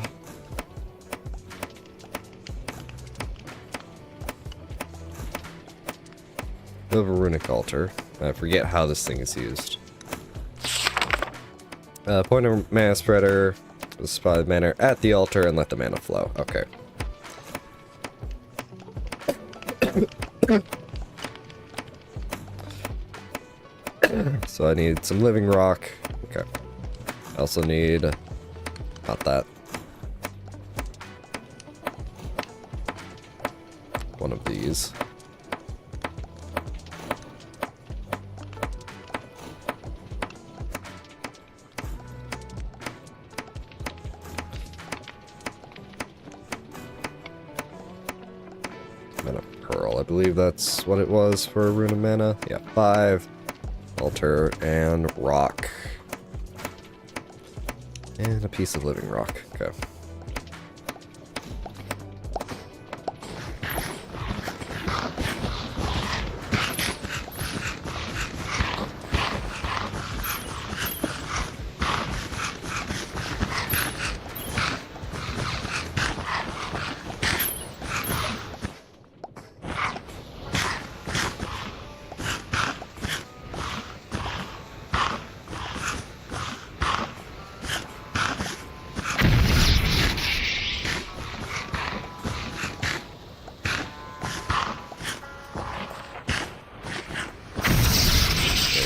I have a runic altar. I forget how this thing is used. Point a mana spreader, spot mana at the altar, and let the mana flow. Okay. So I need some living rock. Okay. I also need... not that. One of these. Mana pearl. I believe that's what it was for a rune of mana. Yeah, 5. Altar and rock. And a piece of living rock. Okay.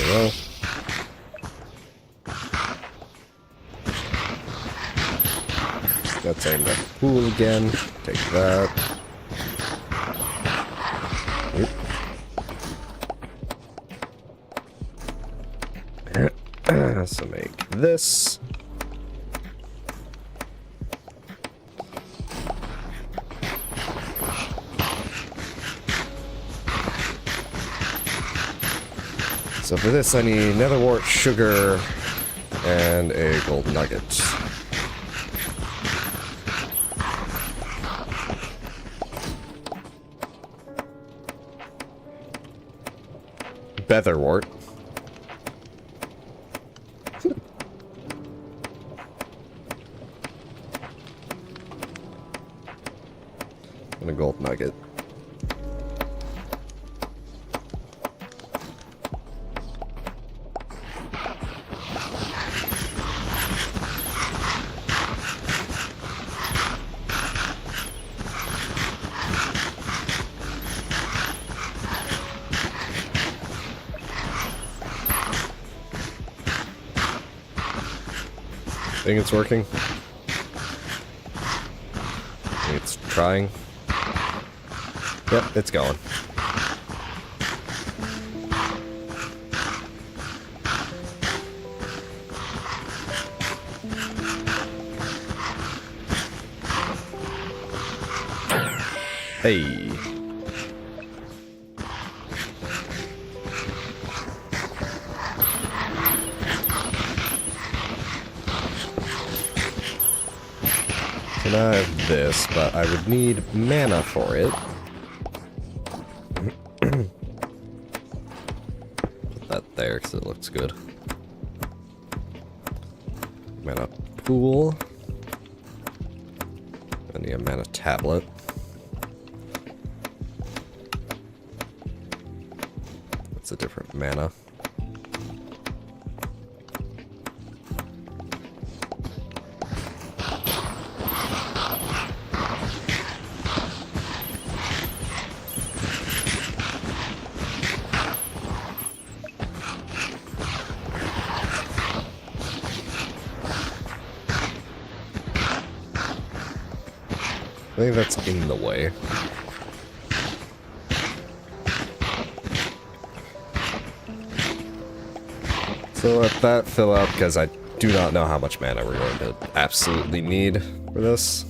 Well, that's aimed at the pool again. Take that. Oop. So make this. So for this, I need nether wart, sugar, and a gold nugget. Betherwort. And a gold nugget. Think it's working? Think it's trying? Yep, it's going. Hey. So now I have this, but I would need mana for it. Put that there because it looks good. Mana pool. I need a mana tablet. That's a different mana. I think that's in the way. So let that fill up, because I do not know how much mana we're going to absolutely need for this.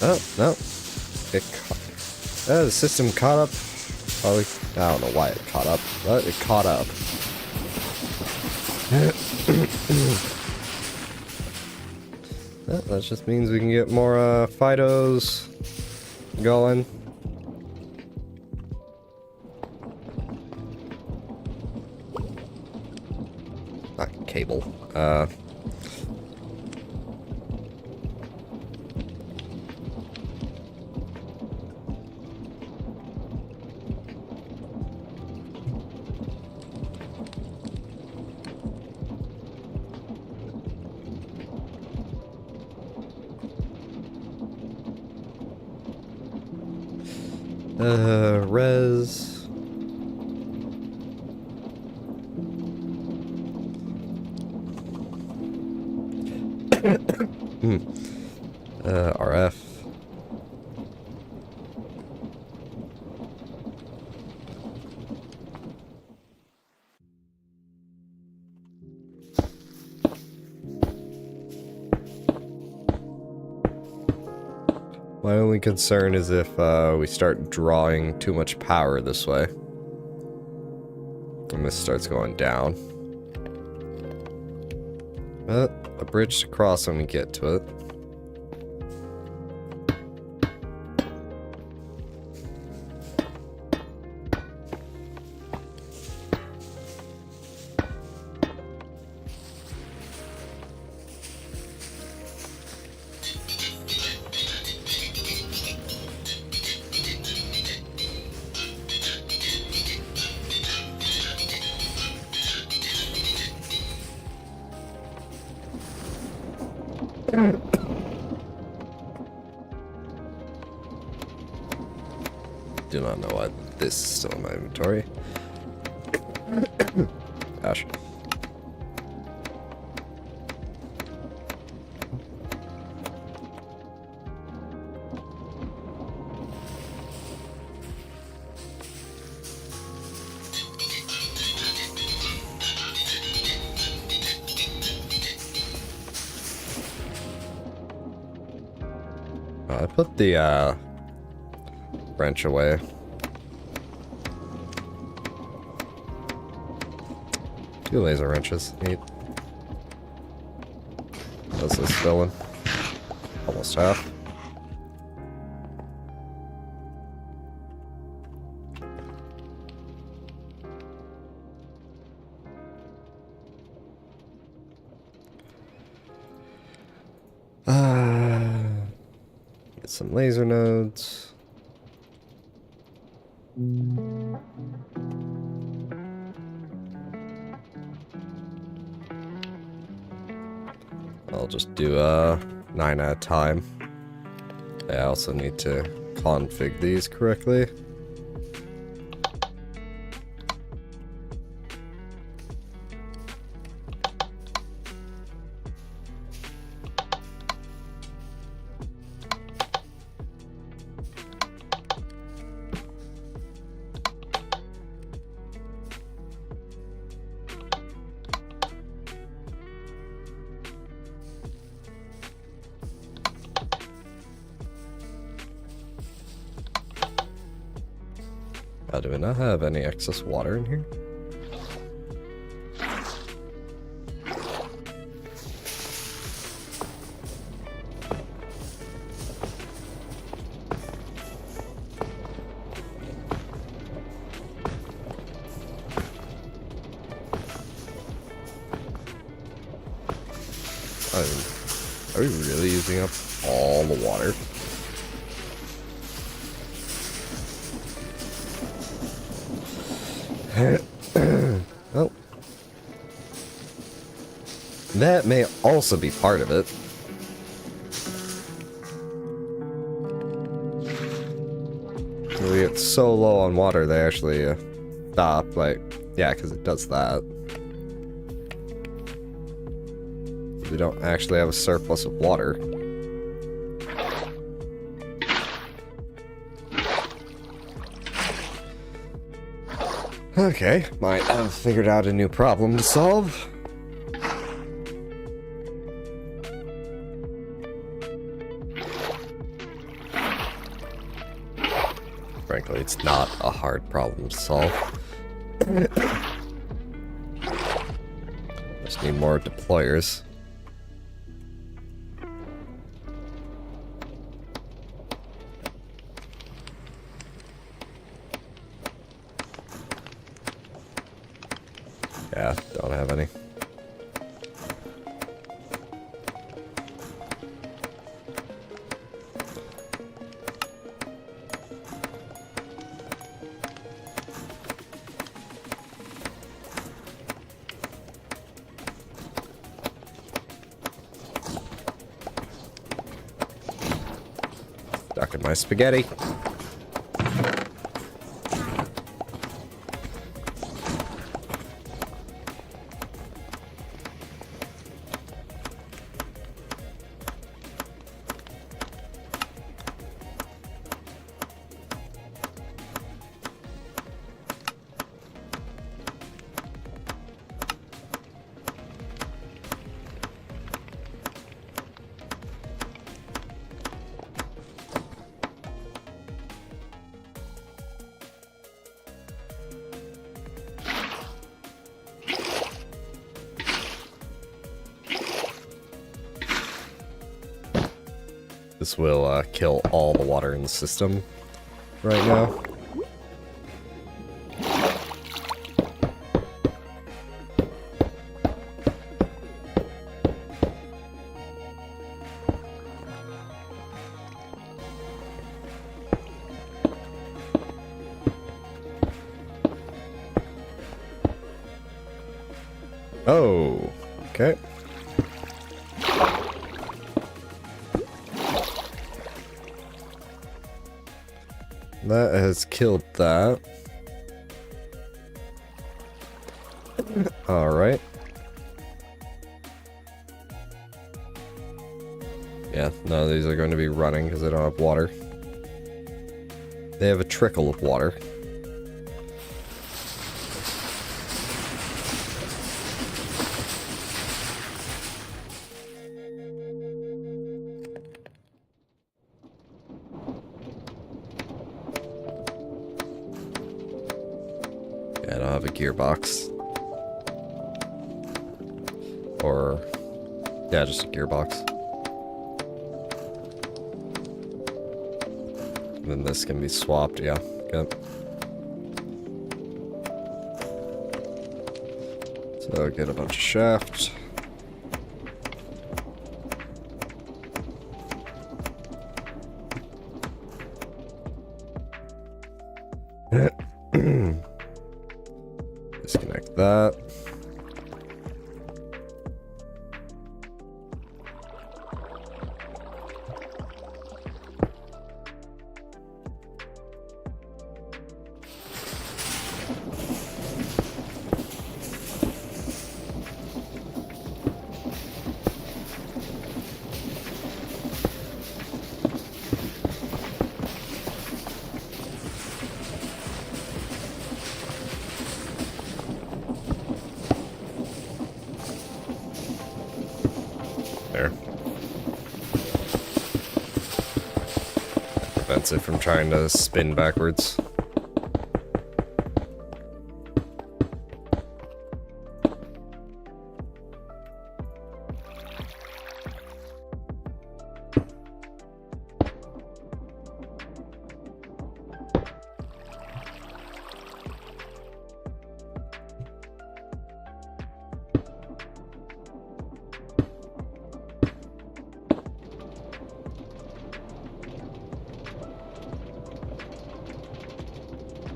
Oh, no. The system caught up. Probably, I don't know why it caught up, but it caught up. That just means we can get more Fidos going. Not cable. Res. RF. My only concern is if we start drawing too much power this way. And this starts going down. But a bridge to cross when we get to it. Do not know why this is still in my inventory. Gosh. I put the wrench away. Two laser wrenches. Neat. What's this filling? Almost half. Get some laser nodes. I'll just do 9 at a time. I also need to config these correctly. Do we not have any excess water in here? Are we really using up all the water? Well, that may also be part of it. We get so low on water, they actually stop. Like, yeah, because it does that. We don't actually have a surplus of water. Okay, might have figured out a new problem to solve. Frankly, it's not a hard problem to solve. Just need more deployers. Yeah, don't have any. Stuck in my spaghetti. This will kill all the water in the system right now. Oh, okay. That has killed that. Alright. Yeah, none of these are going to be running because they don't have water. They have a trickle of water. Yeah, I don't have a gearbox. Or, yeah, just a gearbox. And then this can be swapped, yeah. Good. So get a bunch of shaft. Disconnect that. There. Prevents it from trying to spin backwards.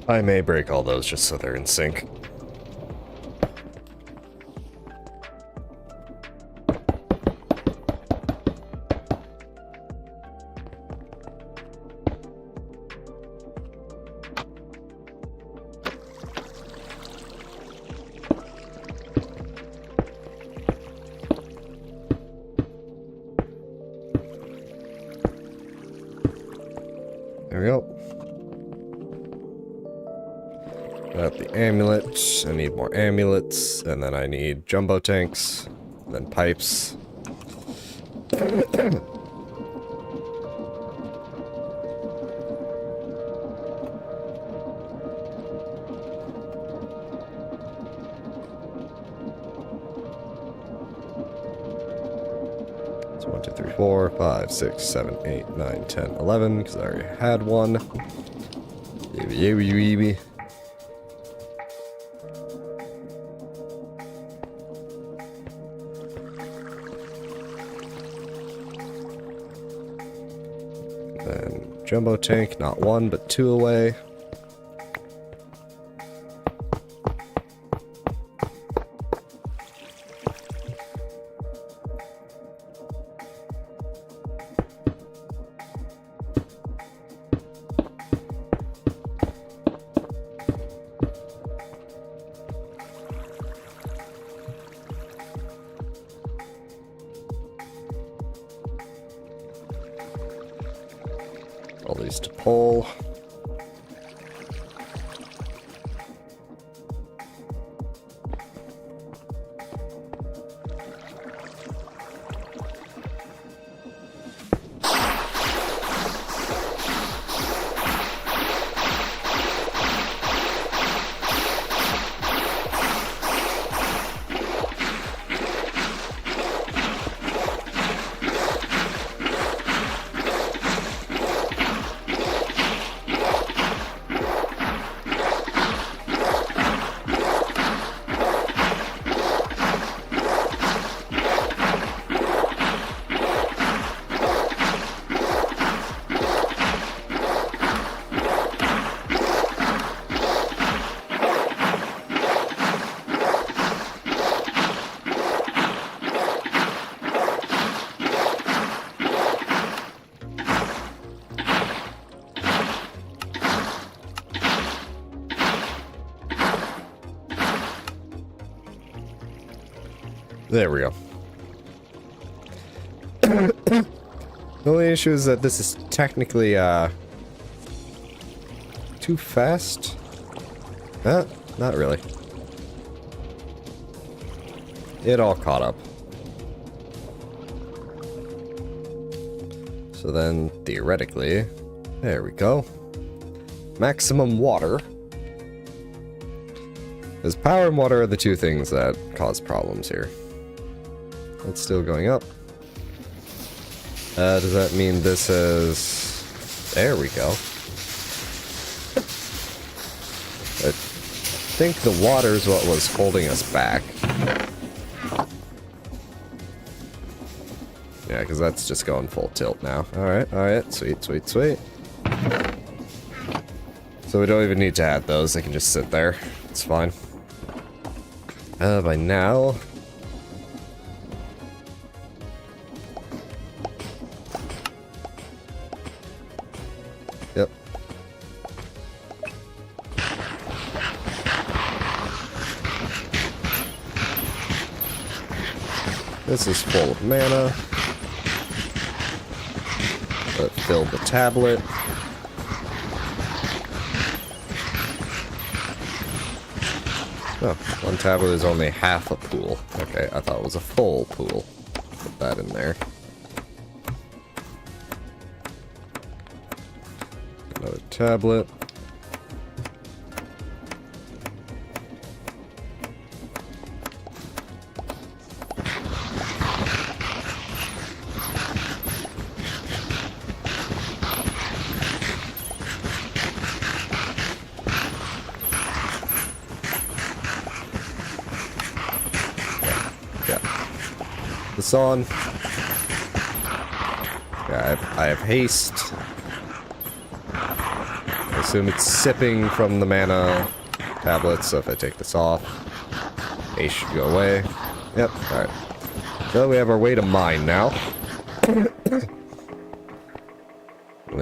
I may break all those just so they're in sync. There we go. Got the amulet. I need more amulets, and then I need jumbo tanks, then pipes. So 1, 2, 3, 4, 5, 6, 7, 8, 9, 10, 11, because I already had one. Jumbo tank, not one, but two away. All these to pull. There we go. The only issue is that this is technically, too fast? Not really. It all caught up. So then, theoretically, there we go. Maximum water. Because power and water are the two things that cause problems here. It's still going up. Does that mean this is... There we go. I think the water is what was holding us back. Yeah, because that's just going full tilt now. Alright, sweet, sweet, sweet. So we don't even need to add those, they can just sit there. It's fine. By now... Yep. This is full of mana. Fill the tablet. Oh, one tablet is only half a pool. Okay, I thought it was a full pool. Put that in there. Another tablet. This on. Yeah, I have haste. I assume it's sipping from the mana tablets, so if I take this off, haste should go away. Yep, alright. So we have our way to mine now. The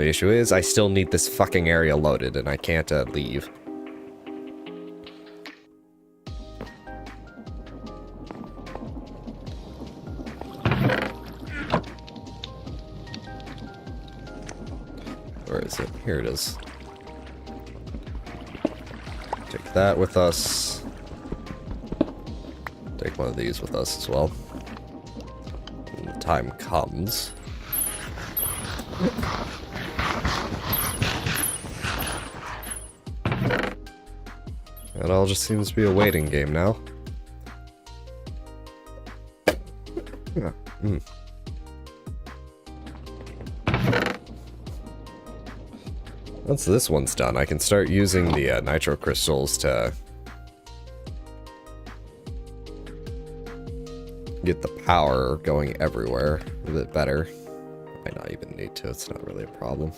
issue is, I still need this fucking area loaded, and I can't leave. Where is it? Here it is. Take that with us. Take one of these with us as well. When the time comes. It all just seems to be a waiting game now. Yeah. Once this one's done, I can start using the nitro crystals to get the power going everywhere a bit better. Might not even need to, it's not really a problem.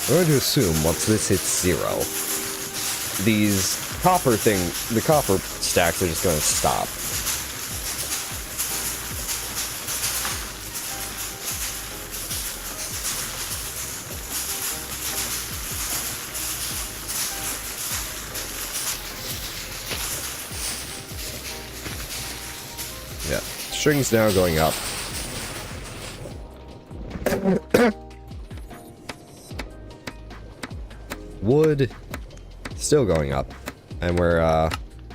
I'm going to assume once this hits 0, these the copper stacks are just going to stop. Yeah, string's now going up. Wood still going up. And we're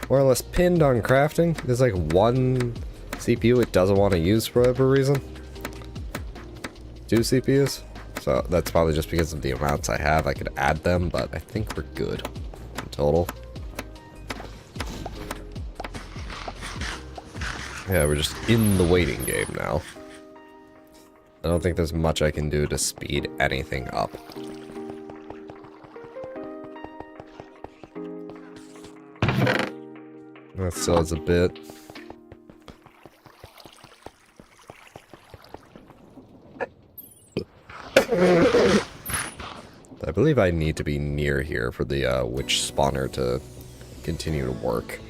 more or less pinned on crafting. There's like one CPU it doesn't want to use for whatever reason. 2 CPUs. So that's probably just because of the amounts I have. I could add them, but I think we're good in total. Yeah, we're just in the waiting game now. I don't think there's much I can do to speed anything up. That still has a bit. I believe I need to be near here for the witch spawner to continue to work.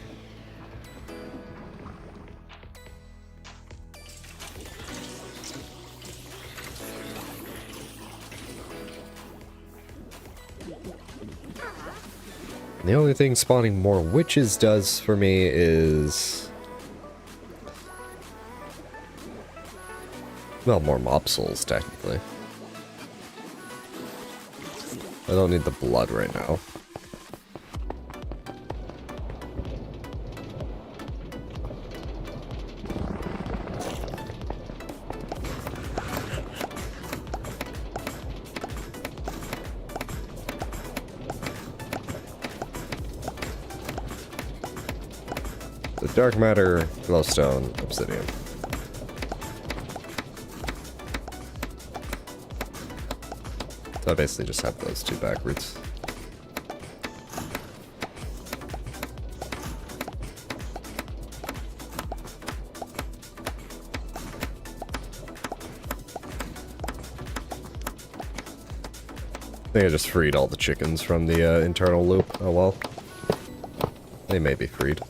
The only thing spawning more witches does for me is... well, more mob souls, technically. I don't need the blood right now. Dark matter, glowstone, obsidian. So I basically just have those 2 backwards. I think I just freed all the chickens from the internal loop. Oh well. They may be freed.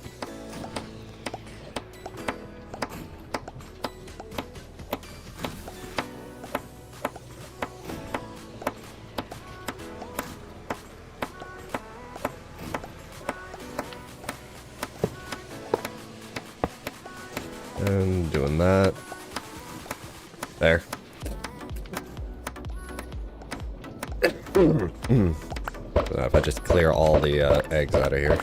And doing that. There. So if I just clear all the eggs out of here.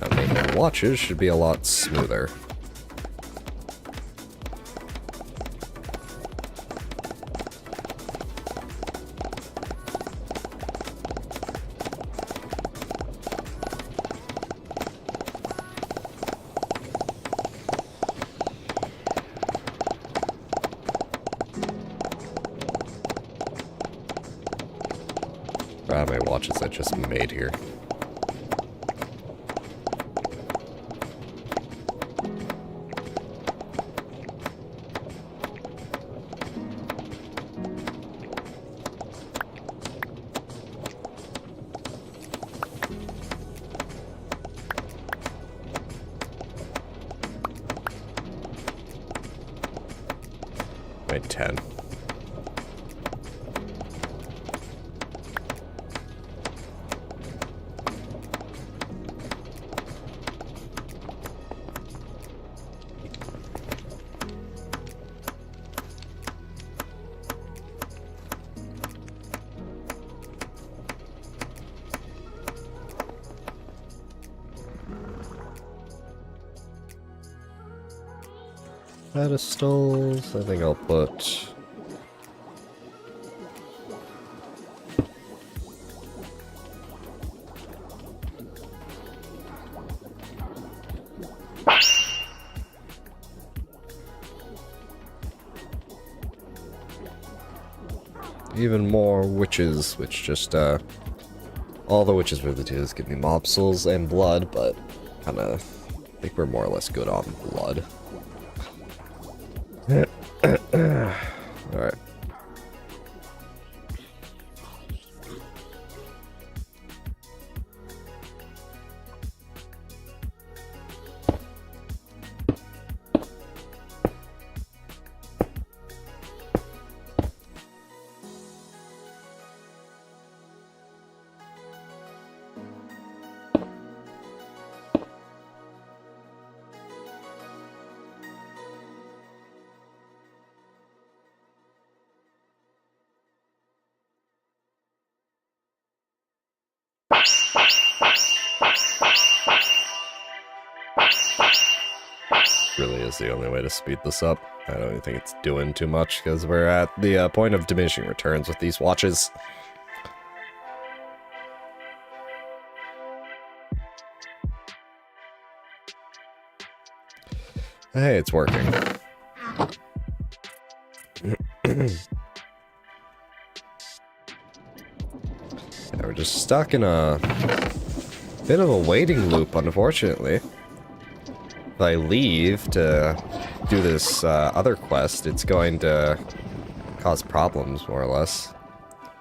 Now making watches should be a lot smoother. How many watches I just made here? Made 10. Pedestals, I think I'll put... even more witches, which just, all the witches really do is give me mob souls and blood, but kinda, I think we're more or less good on blood. Alright. Really is the only way to speed this up. I don't even think it's doing too much because we're at the point of diminishing returns with these watches. Hey, it's working. Yeah, we're just stuck in a bit of a waiting loop, unfortunately. If I leave to do this other quest, it's going to cause problems, more or less.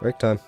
Break time.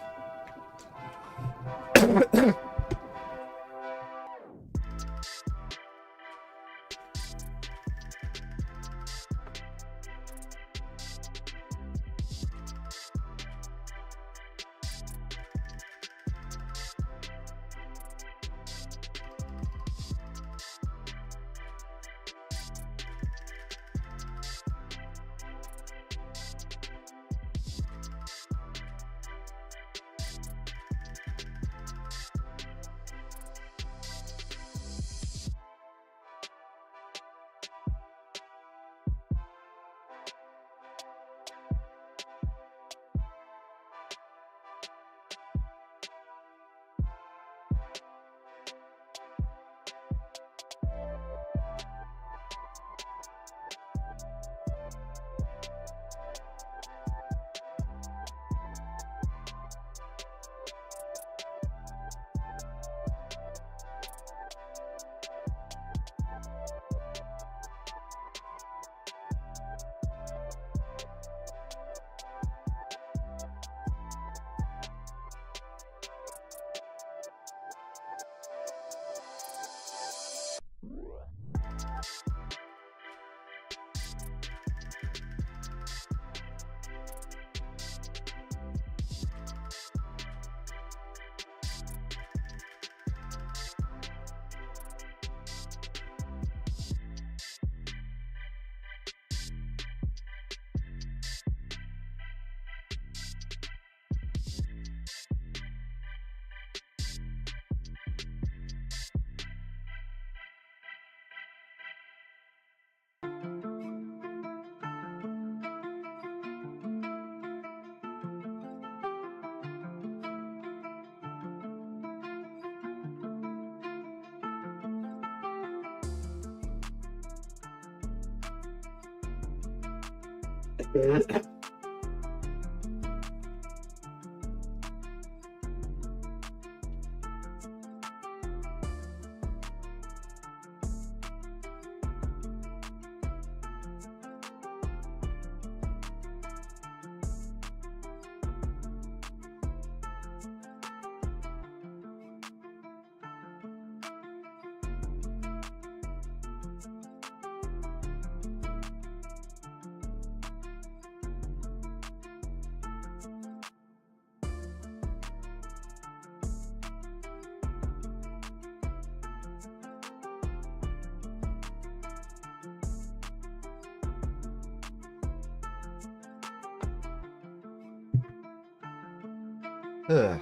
Ugh.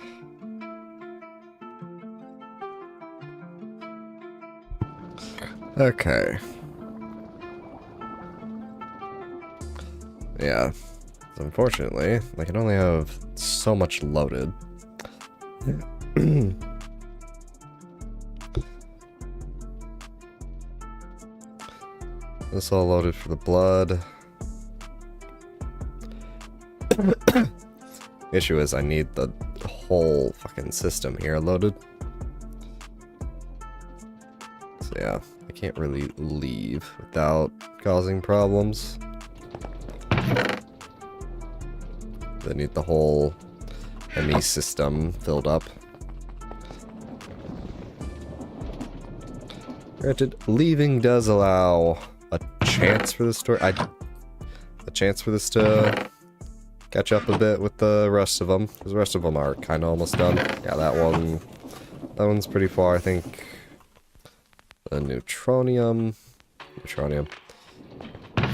Okay. Yeah. Unfortunately, I can only have so much loaded. This all loaded for the blood. Issue is I need the whole fucking system here loaded. So yeah, I can't really leave without causing problems. They need the whole ME system filled up. Granted, leaving does allow a chance for this to catch up a bit with the rest of them, because the rest of them are kind of almost done. Yeah, that one's pretty far, I think. The neutronium.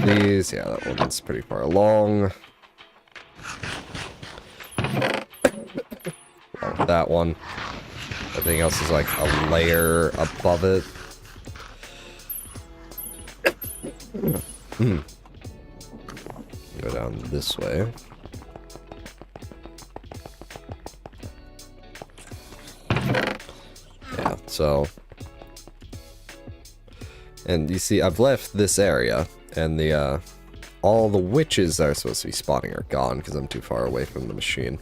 These, yeah, that one's pretty far along. Along with that one. Everything else is like a layer above it. Go down this way. Yeah, so... And you see, I've left this area, and the, all the witches that are supposed to be spawning are gone, because I'm too far away from the machine.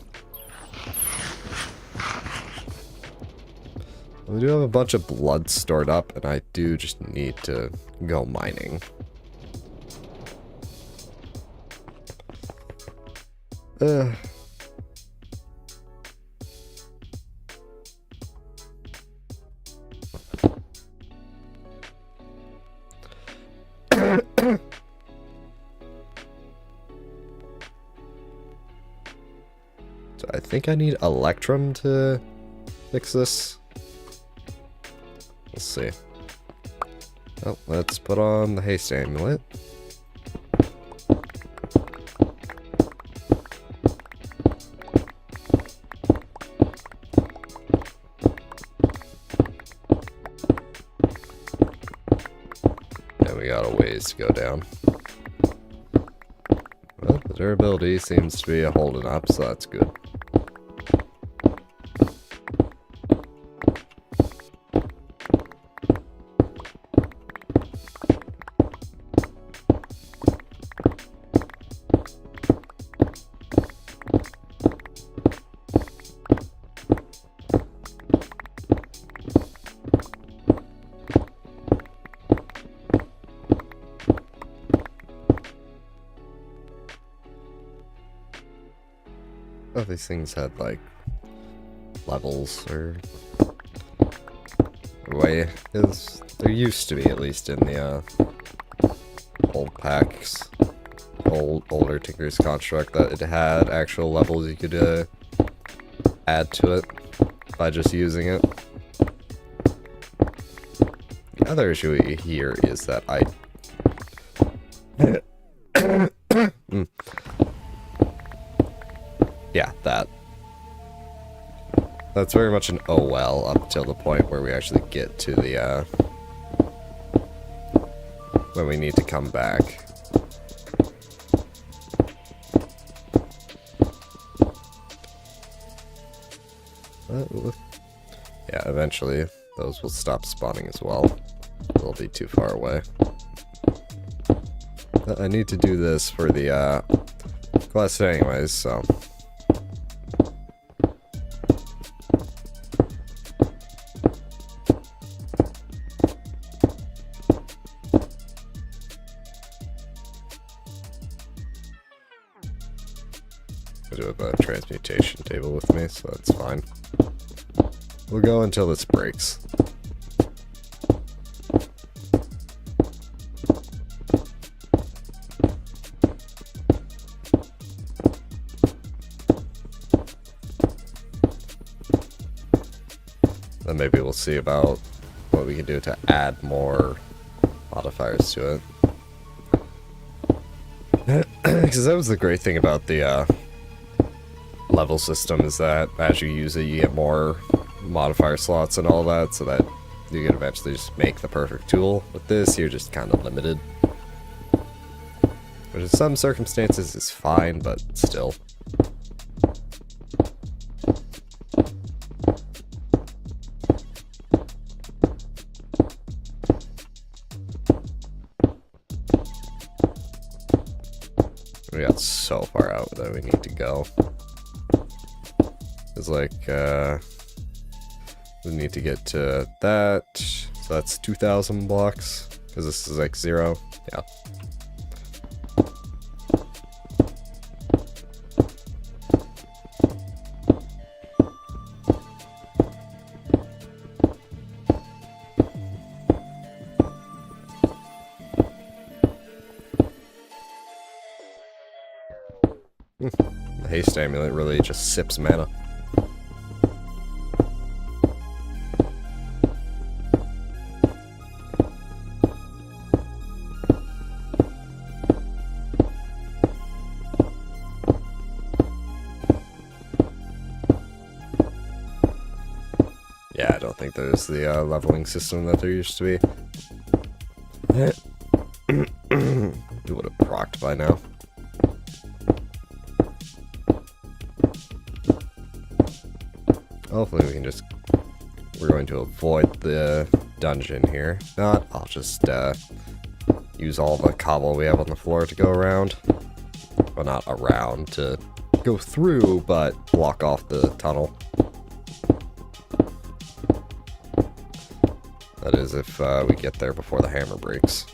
We do have a bunch of blood stored up, and I do just need to go mining. So I think I need Electrum to fix this. We'll see. Well, let's put on the haste amulet. And we got a ways to go down. Well, the durability seems to be holding up, so that's good. Oh, these things had like levels or way is there used to be, at least in the old packs, older Tinker's Construct, that it had actual levels you could add to it by just using it. The other issue here is that I yeah, that's very much an oh well up till the point where we actually get to the when we need to come back. Yeah, eventually those will stop spawning as well. They'll be too far away. But I need to do this for the quest anyways, so I do have a transmutation table with me, so that's fine. We'll go until this breaks. Then maybe we'll see about what we can do to add more modifiers to it. Because that was the great thing about the level system, is that as you use it, you get more modifier slots and all that, so that you can eventually just make the perfect tool. With this, you're just kind of limited. Which in some circumstances is fine, but still. We got so far out that we need to go. It's like, we need to get to that, so that's 2,000 blocks, because this is like 0, yeah. haste amulet really just sips mana. Yeah, I don't think there's the leveling system that there used to be. You would have procced by now. Hopefully we can just... We're going to avoid the dungeon here. If not, I'll just use all the cobble we have on the floor to go around. Well, not around, to go through, but block off the tunnel. That is if we get there before the hammer breaks.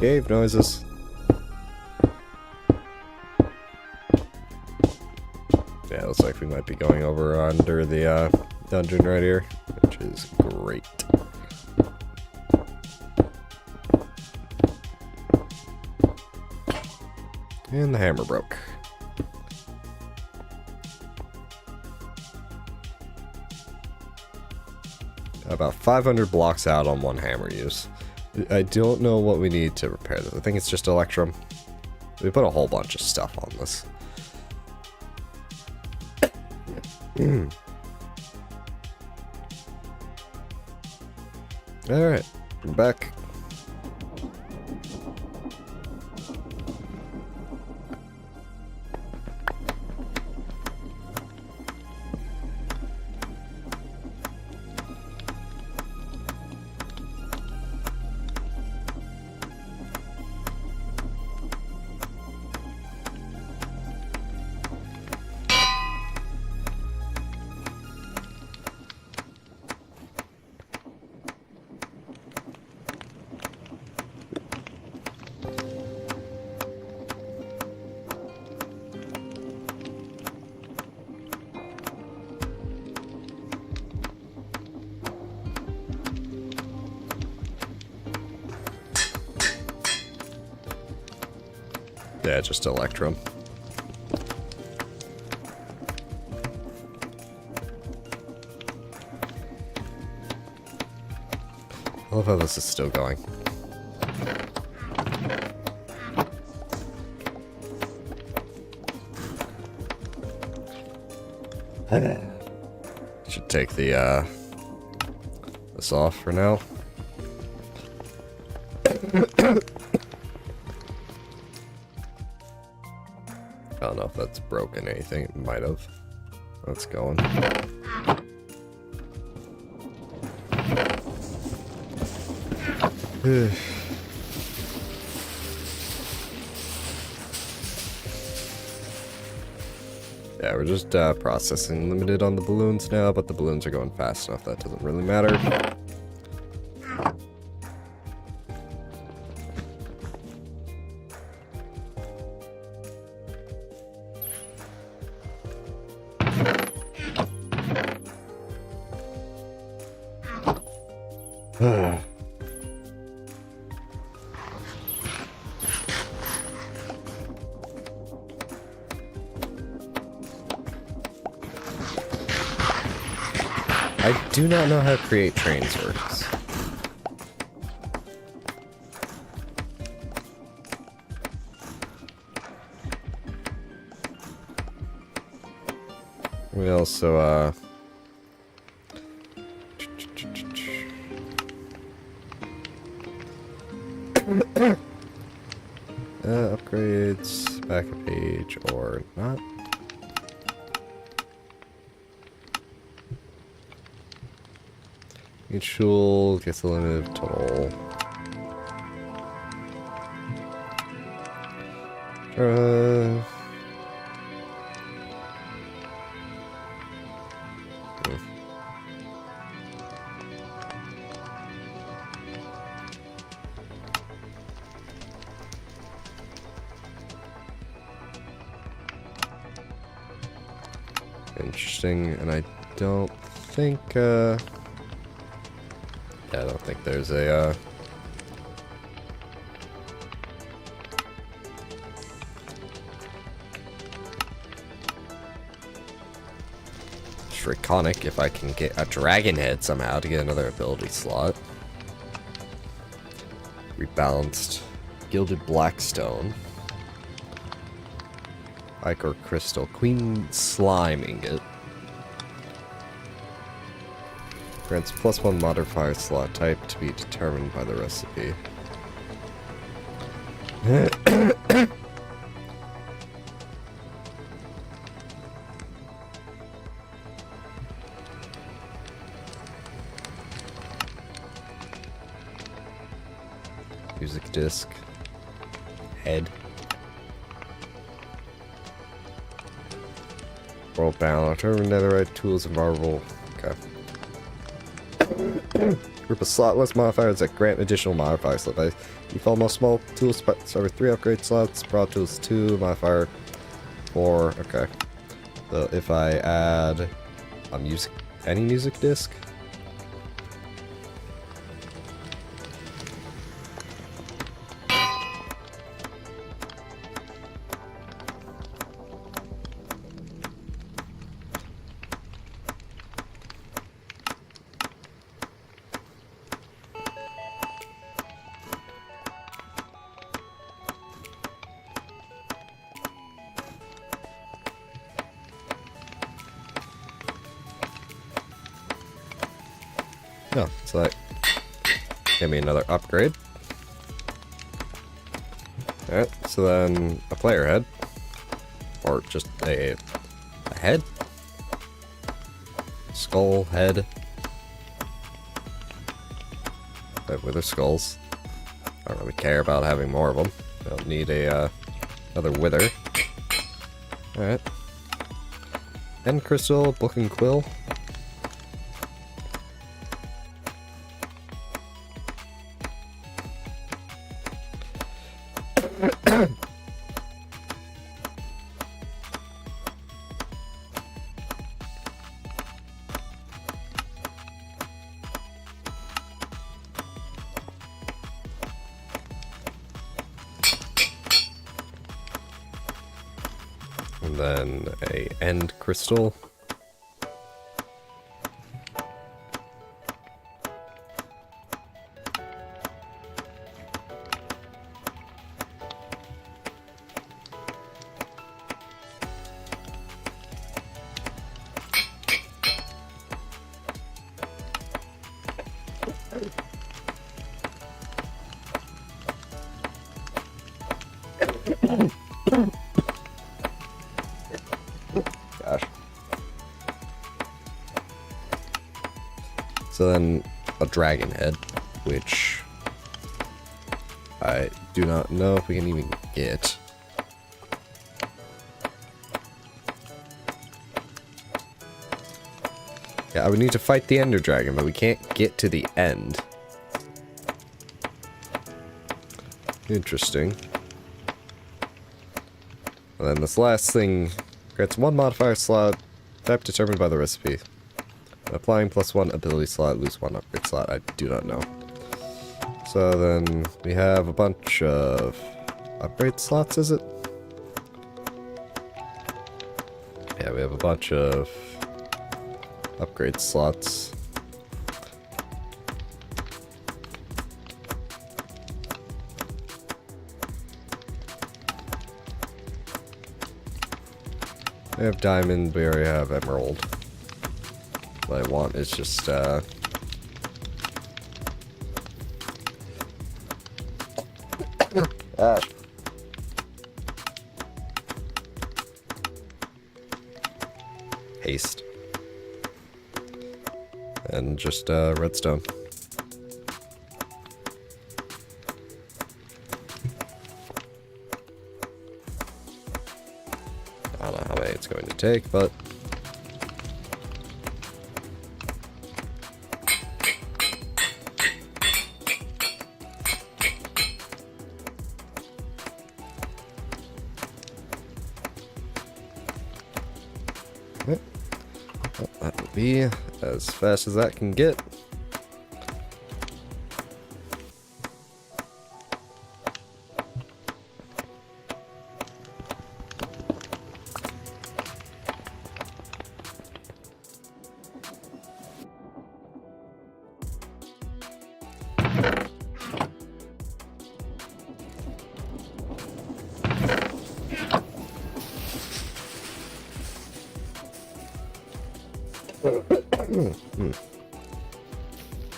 Cave noises. Yeah, looks like we might be going over under the dungeon right here, which is great. And the hammer broke. About 500 blocks out on one hammer use. I don't know what we need to repair this. I think it's just Electrum. We put a whole bunch of stuff on this. Alright, we're back. Yeah, just Electrum. I love how this is still going. Should take the this off for now. I don't know if that's broken anything. It might have. That's going. Yeah, we're just processing limited on the balloons now, but the balloons are going fast enough that doesn't really matter. I do not know how create trains works. We also, upgrades, back a page, or not. Each tool gets a limited total. Interesting, and I don't think, yeah, I don't think there's a, Draconic if I can get a dragon head somehow to get another ability slot. Rebalanced. Gilded Blackstone. Ichor Crystal. Queen Slime Ingot. Grants +1 modifier slot type to be determined by the recipe. Music disc. Head. World balance. Determine netherite tools and marble. Okay. Group of slotless modifiers that grant additional modifiers. So by default, most small tools start with 3 upgrade slots. Broad tools 2, modifier 4. Okay. So if I add a any music disc. No, so that gave me another upgrade. Alright, so then a player head. Or just a head? Skull head. They have wither skulls. I don't really care about having more of them. Don't need a another wither. Alright. End crystal, book and quill. And then a end crystal. Gosh. So then a dragon head, which I do not know if we can even get. Yeah, I would need to fight the Ender Dragon, but we can't get to the end. Interesting. And then this last thing grants 1 modifier slot, type determined by the recipe. Applying +1 ability slot, lose 1 upgrade slot. I do not know. So then we have a bunch of upgrade slots, is it? Yeah, we have a bunch of upgrade slots. We have diamond, we already have emerald. What I want is just, haste. and just redstone. I don't know how many it's going to take, but that will be as fast as that can get.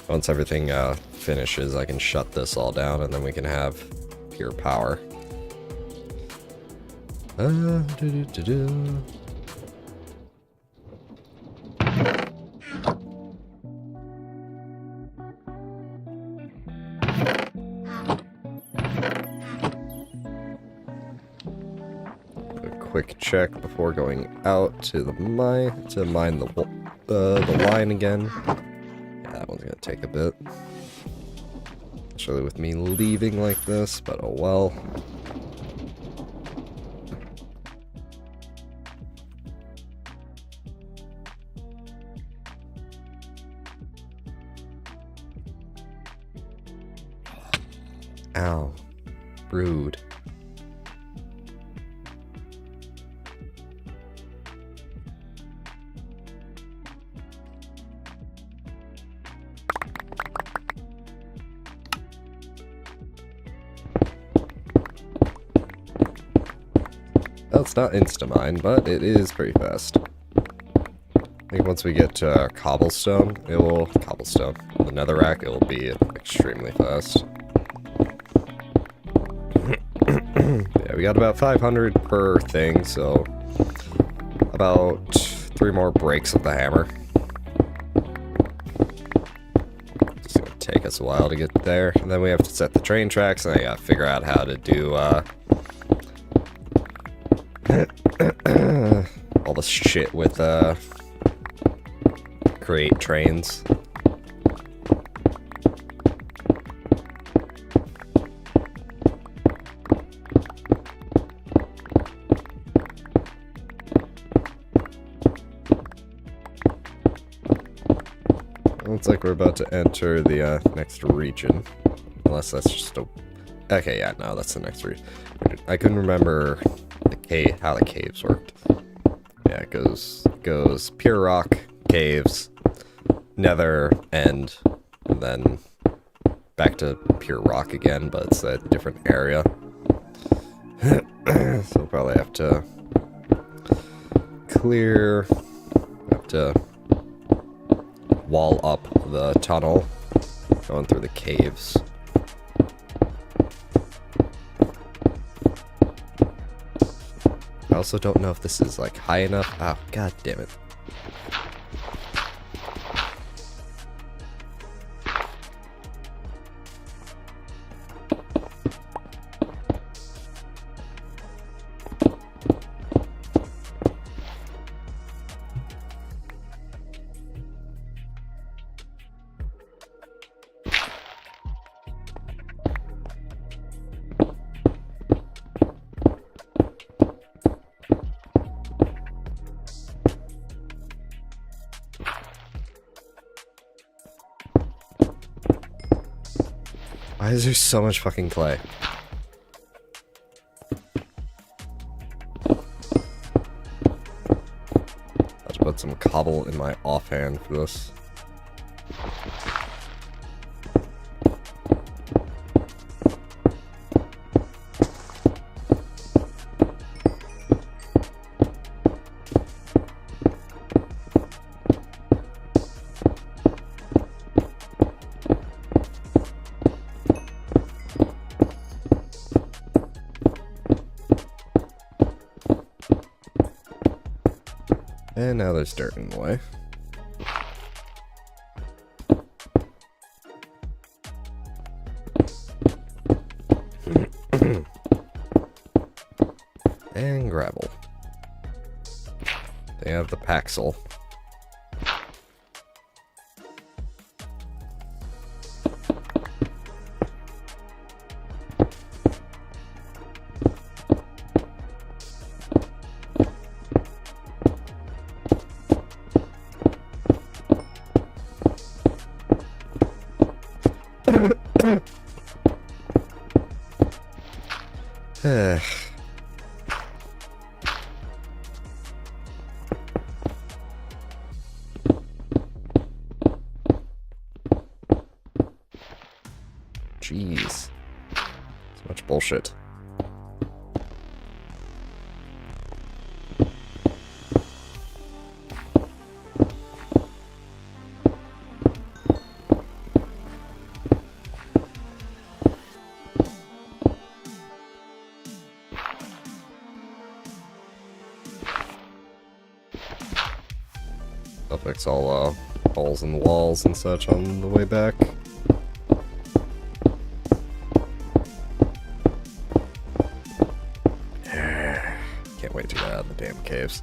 Once everything finishes, I can shut this all down, and then we can have pure power. Do-do-do-do. A quick check before going out to the mine to mine the line again. Yeah, that one's gonna take a bit. Especially with me leaving like this, but oh well. Ow. Rude. Well, it's not insta-mine, but it is pretty fast. I think once we get to cobblestone, the netherrack, it will be extremely fast. Yeah, we got about 500 per thing, so about 3 more breaks of the hammer. It's gonna take us a while to get there, and then we have to set the train tracks, and I gotta figure out how to do all the shit with create trains. Looks like we're about to enter the next region. Unless that's just a... Okay, yeah, no, that's the next region. I couldn't remember how the caves worked. Yeah, it goes pure rock, caves, nether, end, and then back to pure rock again, but it's a different area. So we'll probably have to wall up the tunnel going through the caves. I also don't know if this is like high enough. Oh, god damn it. Why is there so much fucking clay? Let's put some cobble in my offhand for this. And now there's dirt in the way. They have the Paxil. Jeez. So much bullshit. I'll fix all holes in the walls and such on the way back. Can't wait to get out of the damn caves.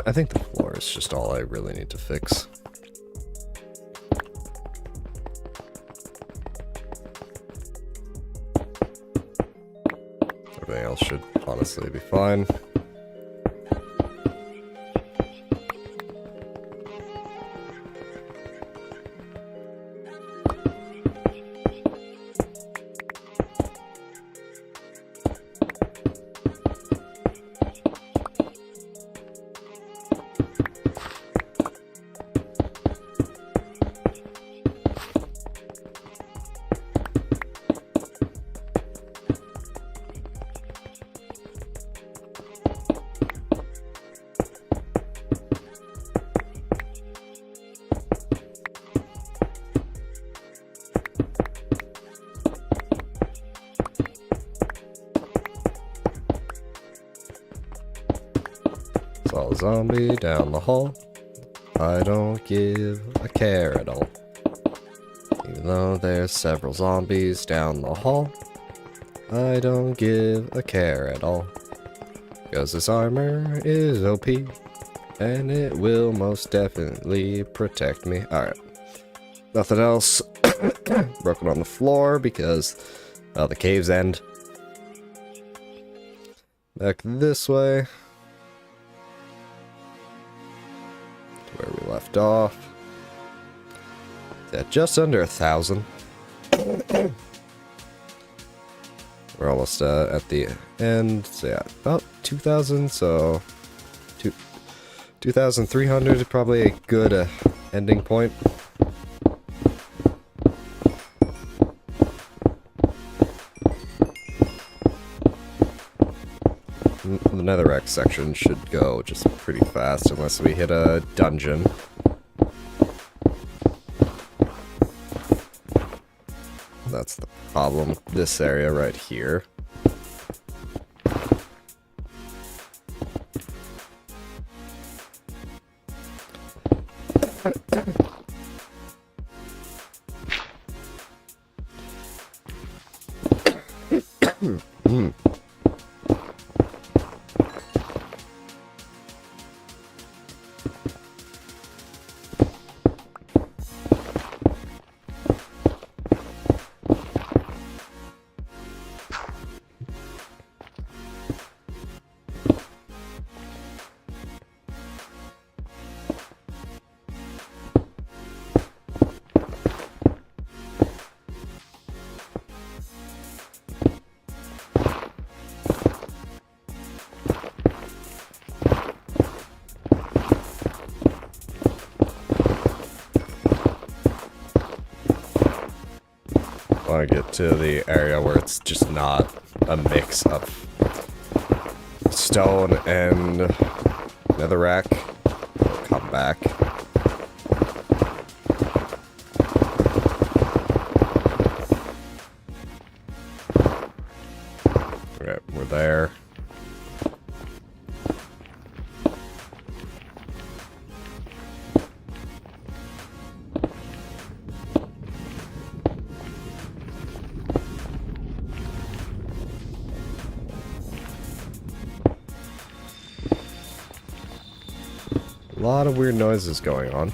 I think the floor is just all I really need to fix. Everything else should honestly be fine. Saw a zombie down the hall. I don't give a care at all. Even though there's several zombies down the hall, I don't give a care at all. Because this armor is OP, and it will most definitely protect me. Alright. Nothing else broken on the floor because the caves end. Back this way. Where we left off. At just under 1,000. We're almost at the end. So yeah, about 2,000. So 2,300 is probably a good ending point. The netherrack section should go just pretty fast unless we hit a dungeon. that's the problem. This area right here. I want to get to the area where it's just not a mix of stone and netherrack. We'll come back. Okay, we're there. A lot of weird noises going on.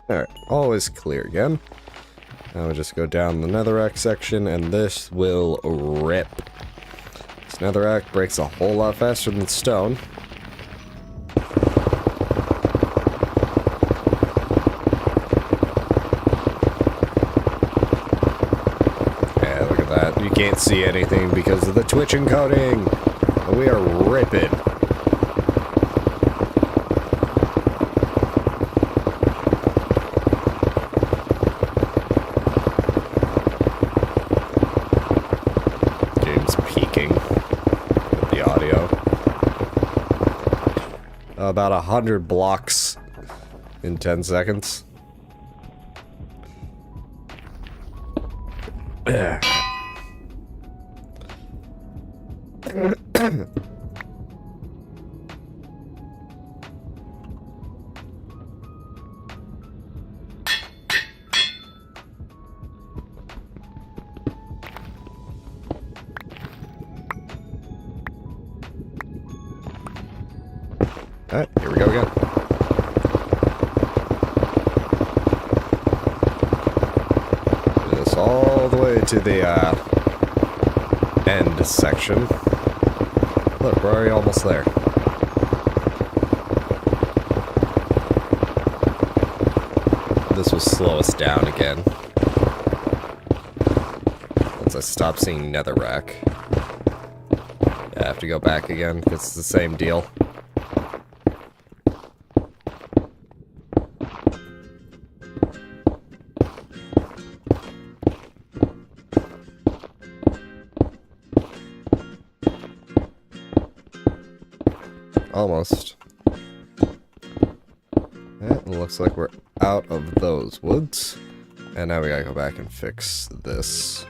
Alright, always clear again. Now we just go down the netherrack section, and this will rip. This netherrack breaks a whole lot faster than stone. Yeah, look at that. You can't see anything because of the Twitch encoding. But we are ripping. About 100 blocks in 10 seconds. Alright, here we go again. Do this all the way to the end section. Look, we're already almost there. This will slow us down again. Once I stop seeing netherrack. Yeah, I have to go back again because it's the same deal. Almost. It looks like we're out of those woods. And now we gotta go back and fix this.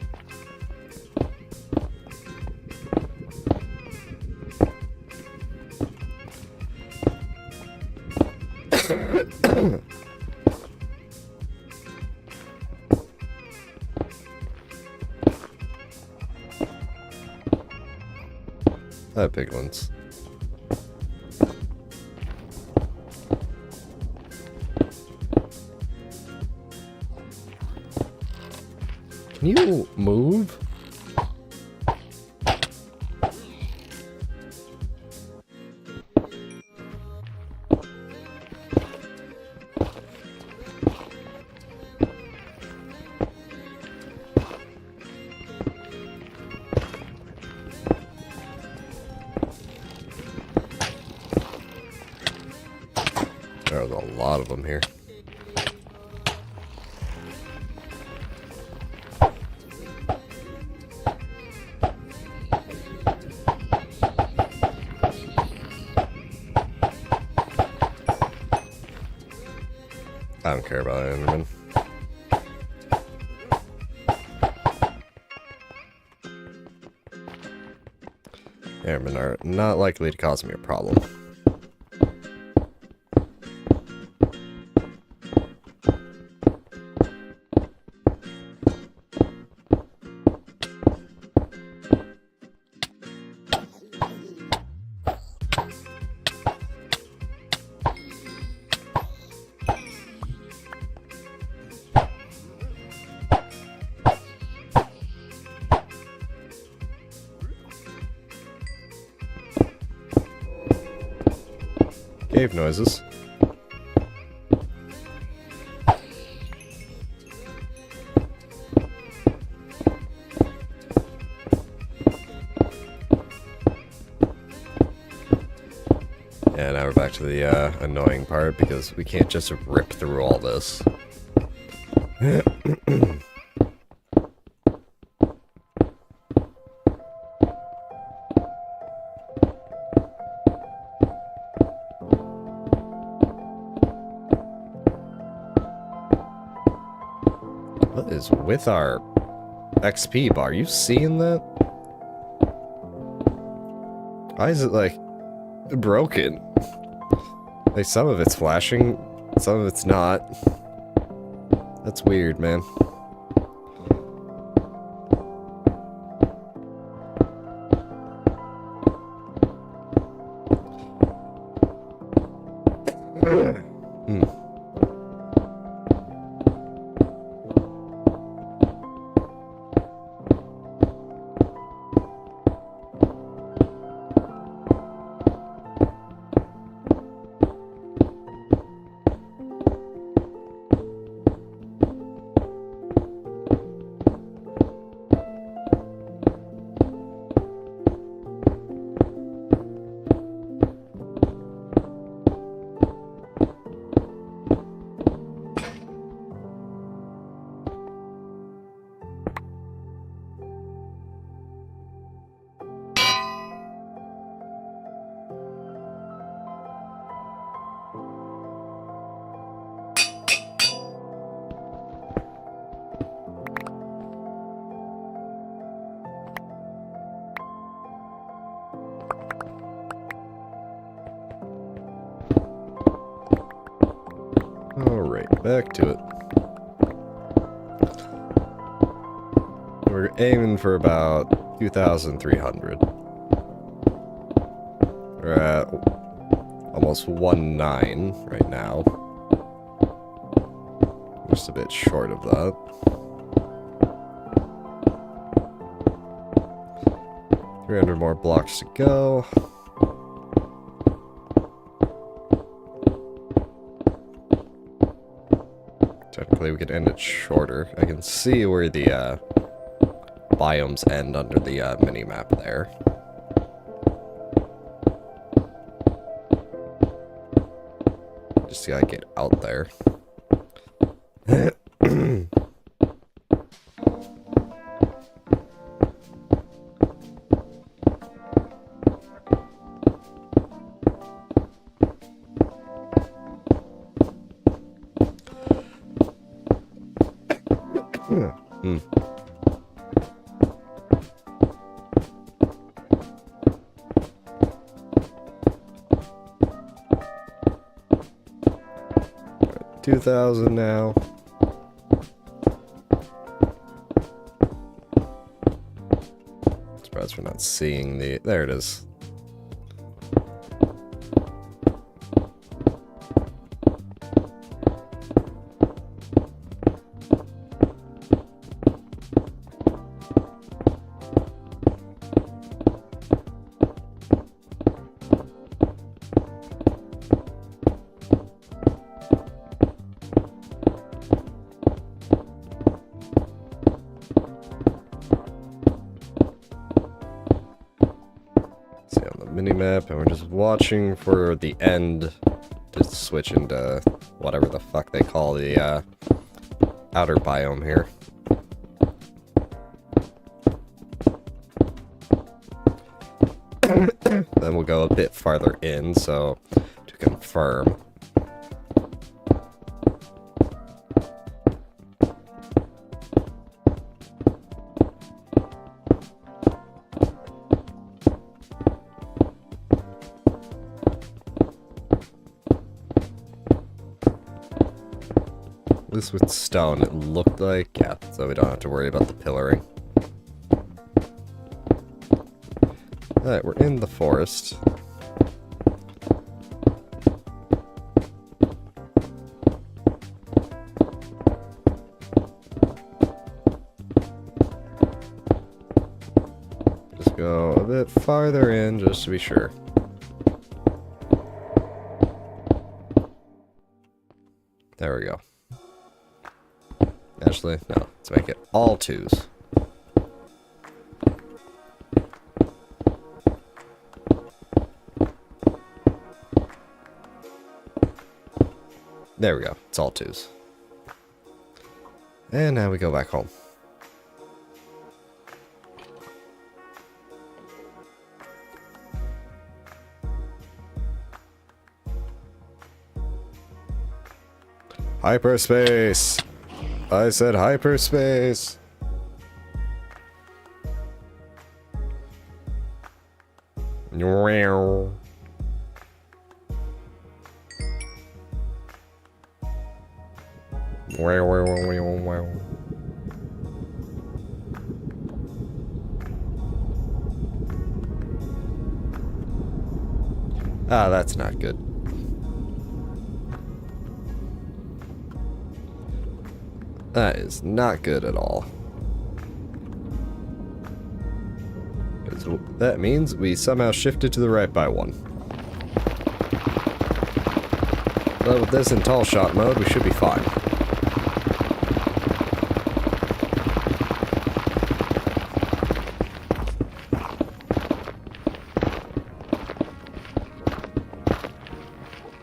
Big ones. Can you move? There's a lot of them here. I don't care about Enderman. Endermen are not likely to cause me a problem. Cave noises. Yeah, now we're back to the annoying part because we can't just rip through all this. What is with our XP bar? Are you seeing that? Why is it like broken? Like some of it's flashing, some of it's not. That's weird, man. Alright, back to it. We're aiming for about 2,300. We're at almost 1.9 right now. Just a bit short of that. Three 300 more blocks to go. Technically, we could end it shorter. I can see where the biomes end under the mini-map there. Just gotta get out there. Hmm. Right, 2,000 now. Surprised we're not seeing the... There it is. minimap, and we're just watching for the end to switch into whatever the fuck they call the outer biome here. Then we'll go a bit farther in, so to confirm. At least with stone, it looked like, yeah, so we don't have to worry about the pillaring. Alright, we're in the forest. Just go a bit farther in, just to be sure. There we go. Actually, no, let's make it all 2s. There we go, it's all 2s. And now we go back home. Hyperspace! I said hyperspace! Wow. Wow. Ah, that's not good. That is not good at all. That means we somehow shifted to the right by 1. But with this in tall shot mode, we should be fine.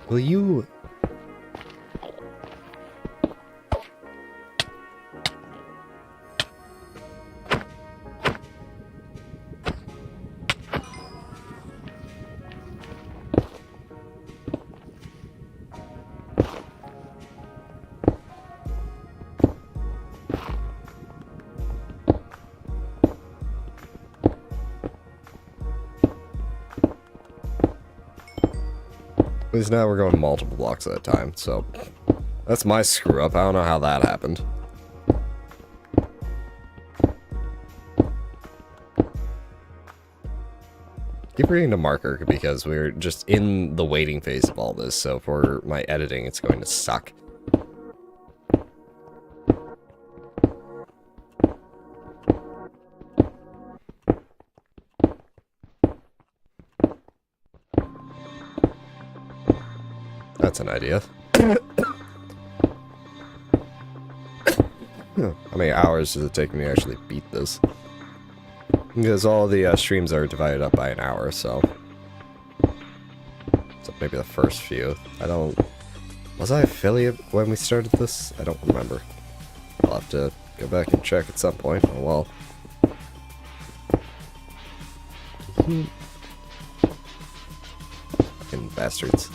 Will you... At least now we're going multiple blocks at a time, so... That's my screw up, I don't know how that happened. Keep reading the marker, because we're just in the waiting phase of all this, so for my editing it's going to suck. That's an idea. How many hours does it take me to actually beat this? Because all the streams are divided up by an hour, so... So maybe the first few. I don't... Was I affiliate when we started this? I don't remember. I'll have to go back and check at some point. Oh well. Fucking bastards.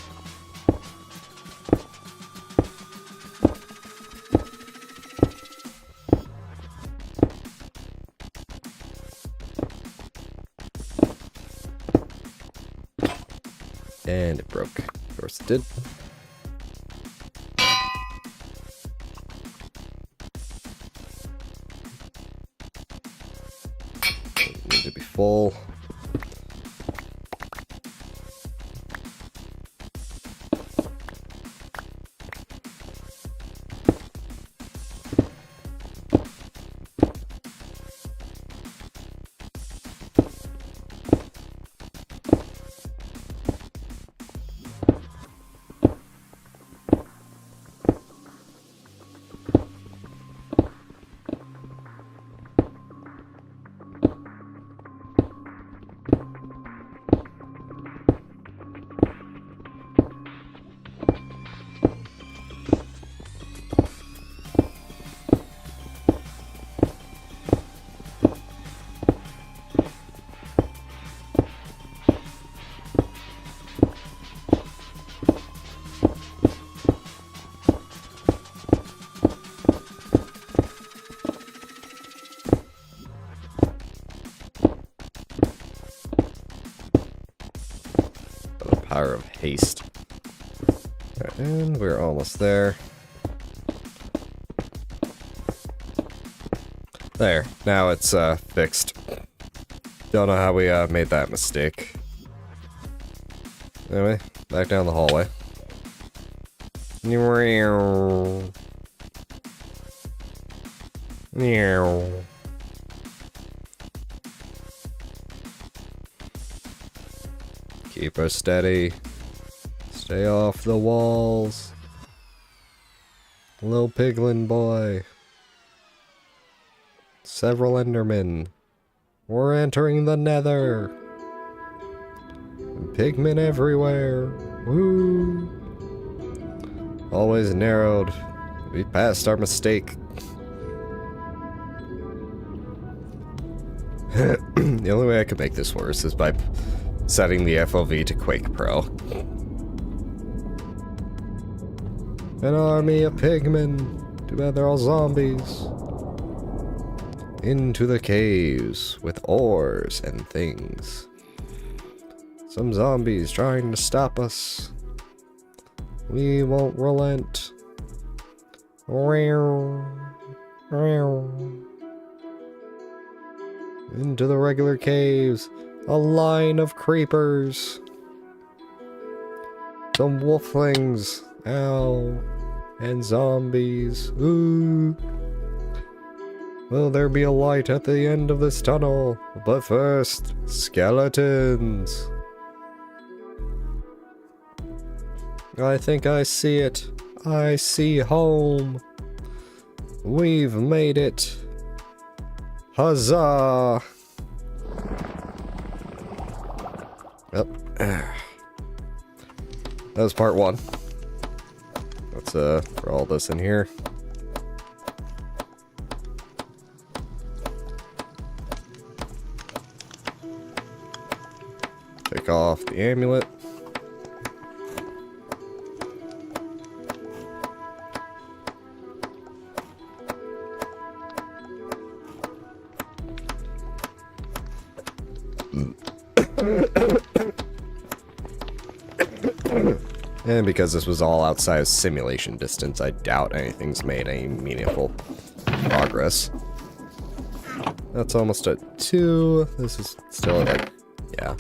And it broke. Of course it did. Need to be full. Power of haste. Alright, and we're almost there. There. Now it's fixed. Don't know how we made that mistake. Anyway, back down the hallway. Keep her steady. Stay off the walls. Little piglin boy. Several Endermen. We're entering the Nether. Pigmen everywhere. Woo. Always narrowed. We passed our mistake. The only way I could make this worse is by setting the FOV to Quake Pro. An army of pigmen. Too bad they're all zombies. Into the caves with ores and things. Some zombies trying to stop us. We won't relent. Into the regular caves. A line of creepers. Some wolflings. Ow. And zombies. Ooh. Will there be a light at the end of this tunnel? But first, skeletons. I think I see it. I see home. We've made it. Huzzah! Yep. That was part one. Let's throw all this in here. Take off the amulet. And because this was all outside of simulation distance, I doubt anything's made any meaningful progress. That's almost at 2. This is still at, like, yeah.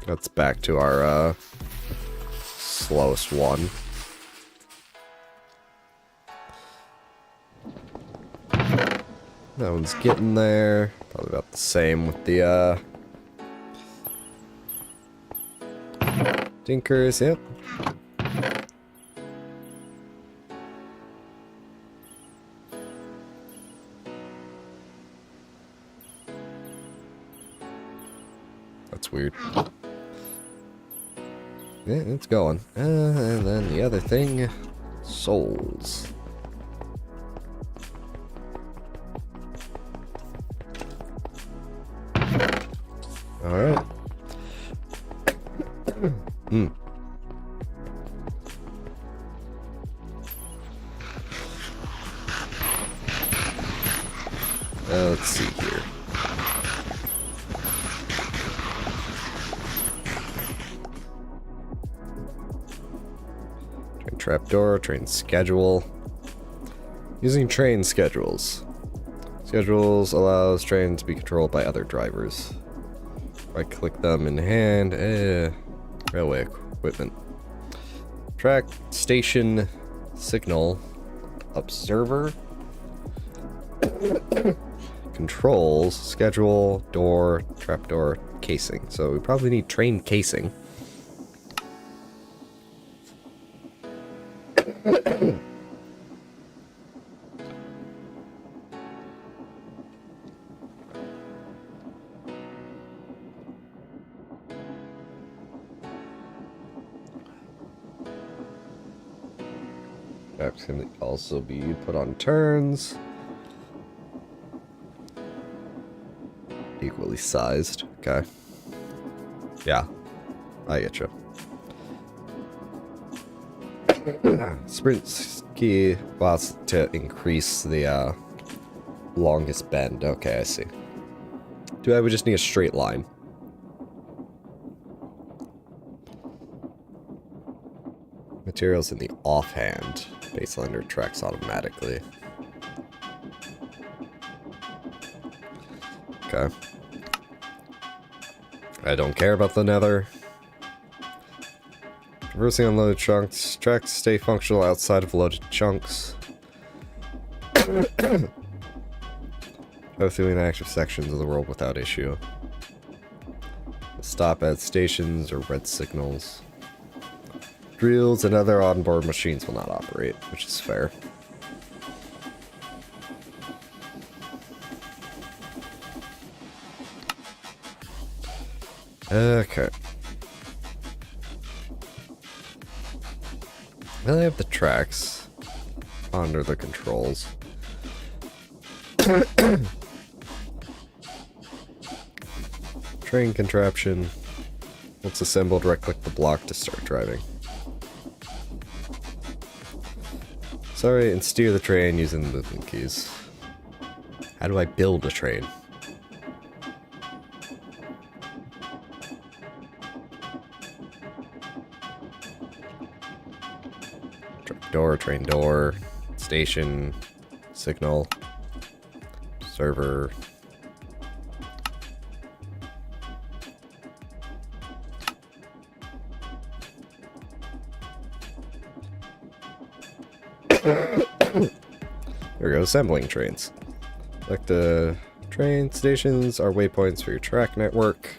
That's back to our slowest one. That one's getting there. Probably about the same with the Tinkers, yep. That's weird. Yeah, it's going. And then the other thing, souls. Alright. Let's see here. Train trapdoor, train schedule. Using train schedules. Schedules allows trains to be controlled by other drivers. Right click them in hand. Railway equipment. Track, station, signal, observer, controls, schedule, door, trapdoor, casing. So we probably need train casing. Tracks can also be put on turns. Equally sized. Okay. Yeah. I get you. Sprint ski was to increase the longest bend. Okay, I see. We just need a straight line. materials in the offhand. Baselander tracks automatically. Okay. I don't care about the nether. Traversing unloaded chunks. Tracks stay functional outside of loaded chunks. Go through inactive sections of the world without issue. Stop at stations or red signals. Drills and other onboard machines will not operate, which is fair. Okay. Now they have the tracks under the controls. Train contraption. Once assembled, right-click the block to start driving. Sorry, and steer the train using the movement keys. How do I build a train? Train door, station, signal, server. There we go, assembling trains. Select the train stations are waypoints for your track network.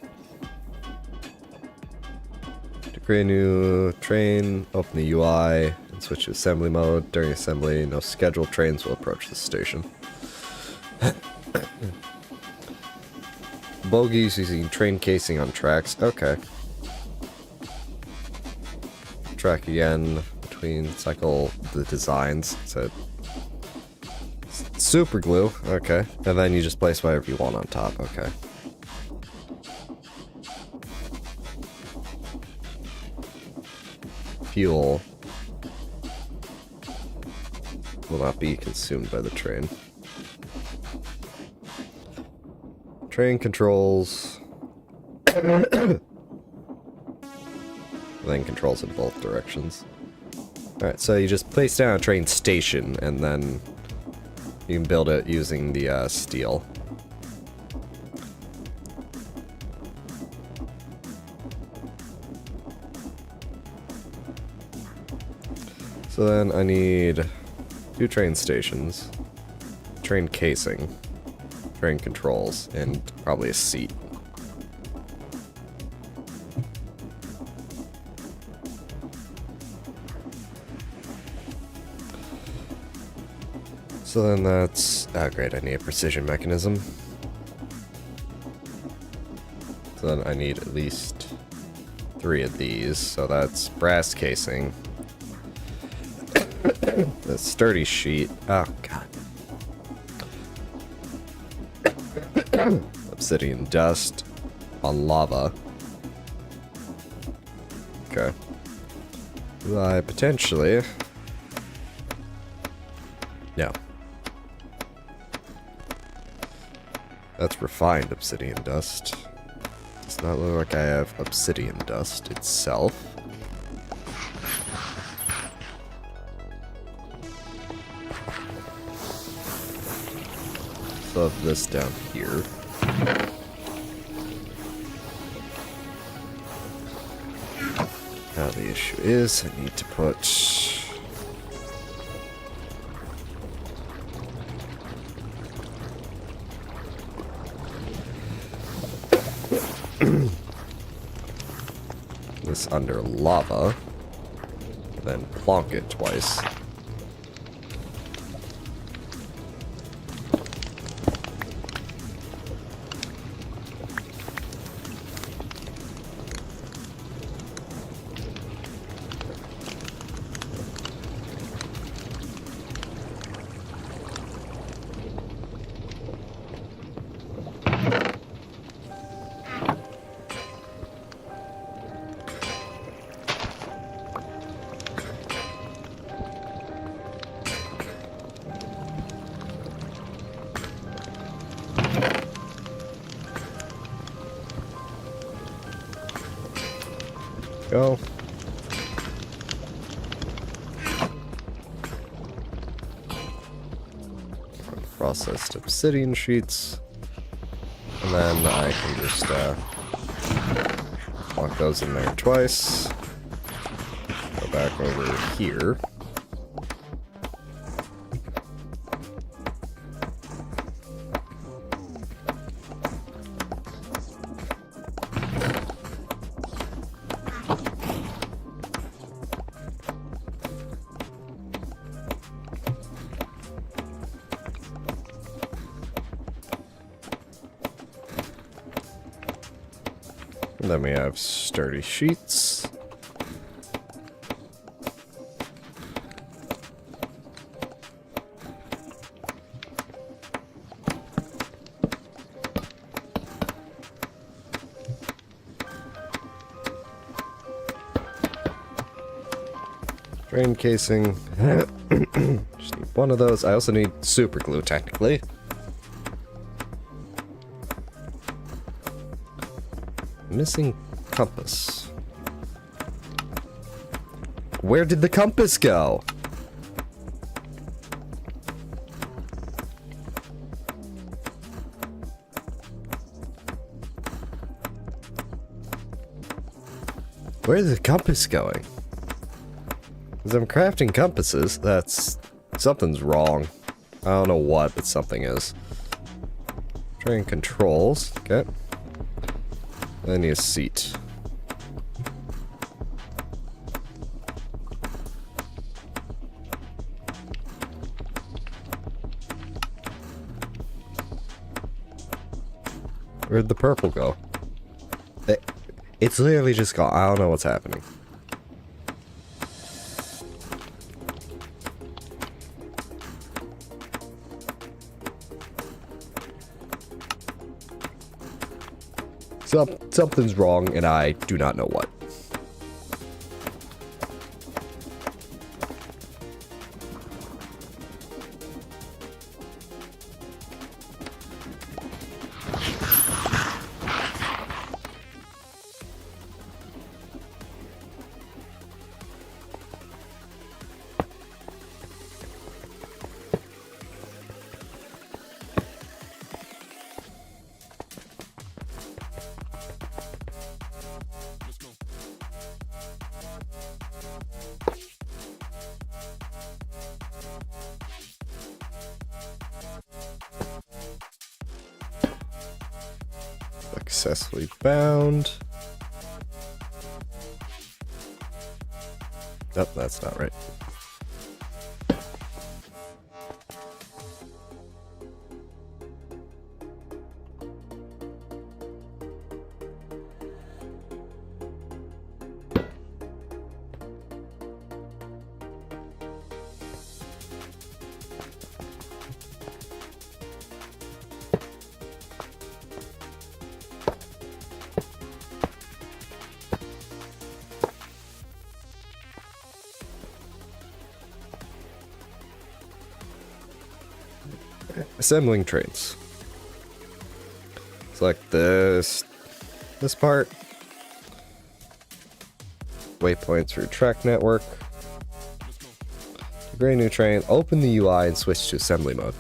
To create a new train, open the UI and switch to assembly mode. During assembly, no scheduled trains will approach the station. Bogies using train casing on tracks. Okay. Track again. Cycle the designs. So super glue, okay, and then you just place whatever you want on top. Okay. Fuel will not be consumed by the train. Train controls. Then controls in both directions. Alright, so you just place down a train station, and then you can build it using the steel. So then I need 2 train stations, train casing, train controls, and probably a seat. So then that's... oh great, I need a precision mechanism. So then I need at least 3 of these, so that's brass casing. The sturdy sheet. Oh god. Obsidian dust on lava. Okay. Do I potentially... no. That's refined obsidian dust. Does not look like I have obsidian dust itself. So I have this down here. Now the issue is I need to put... this under lava, then plonk it twice. Go. processed obsidian sheets. And then I can just walk those in there twice. Go back over here. And then we have sturdy sheets. Drain casing. Just need one of those. I also need super glue, technically. Missing compass. Where did the compass go? Where's the compass going? Because I'm crafting compasses. Something's wrong. I don't know what, but something is. Train controls. Okay. I need a seat. Where'd the purple go? It's literally just gone. I don't know what's happening. Something's wrong, and I do not know what. Successfully bound. Nope, that's not right. Assembling trains. Select this part. Waypoints for track network. Create a new train. Open the UI and switch to assembly mode.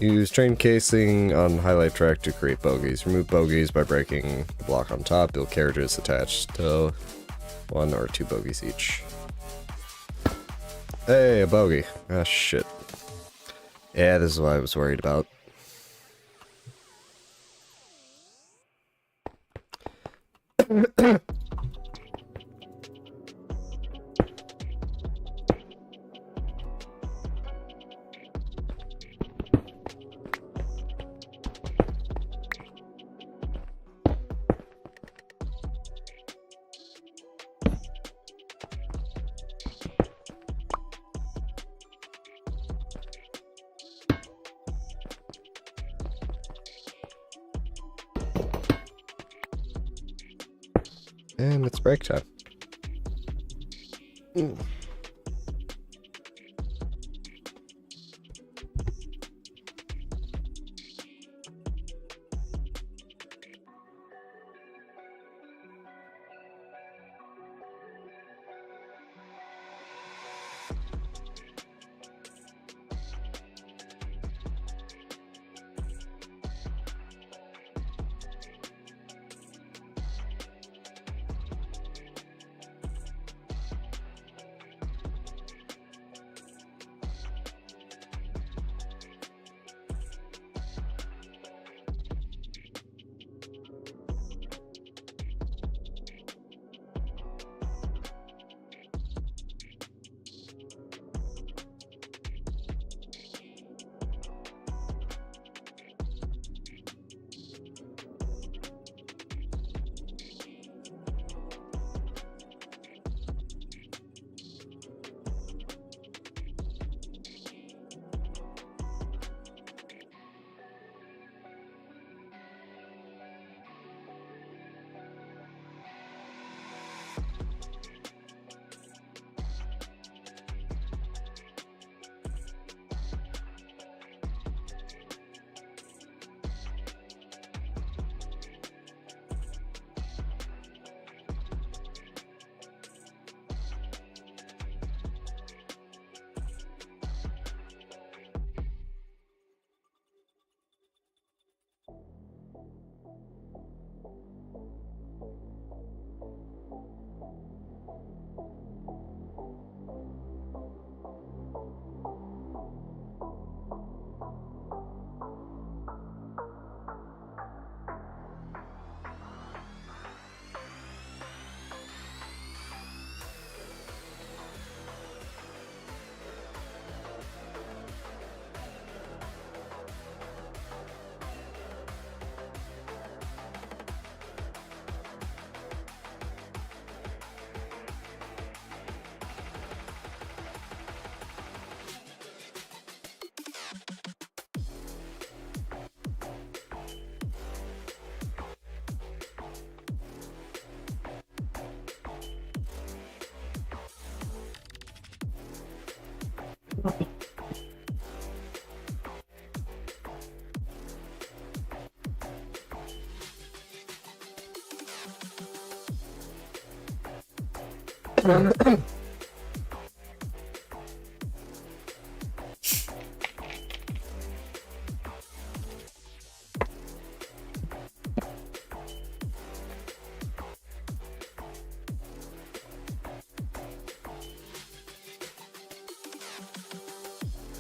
Use train casing on highlight track to create bogies. Remove bogies by breaking the block on top. Build carriages attached to 1 or 2 bogies each. Hey, a bogey. Ah, shit. Yeah, this is what I was worried about. And it's break time.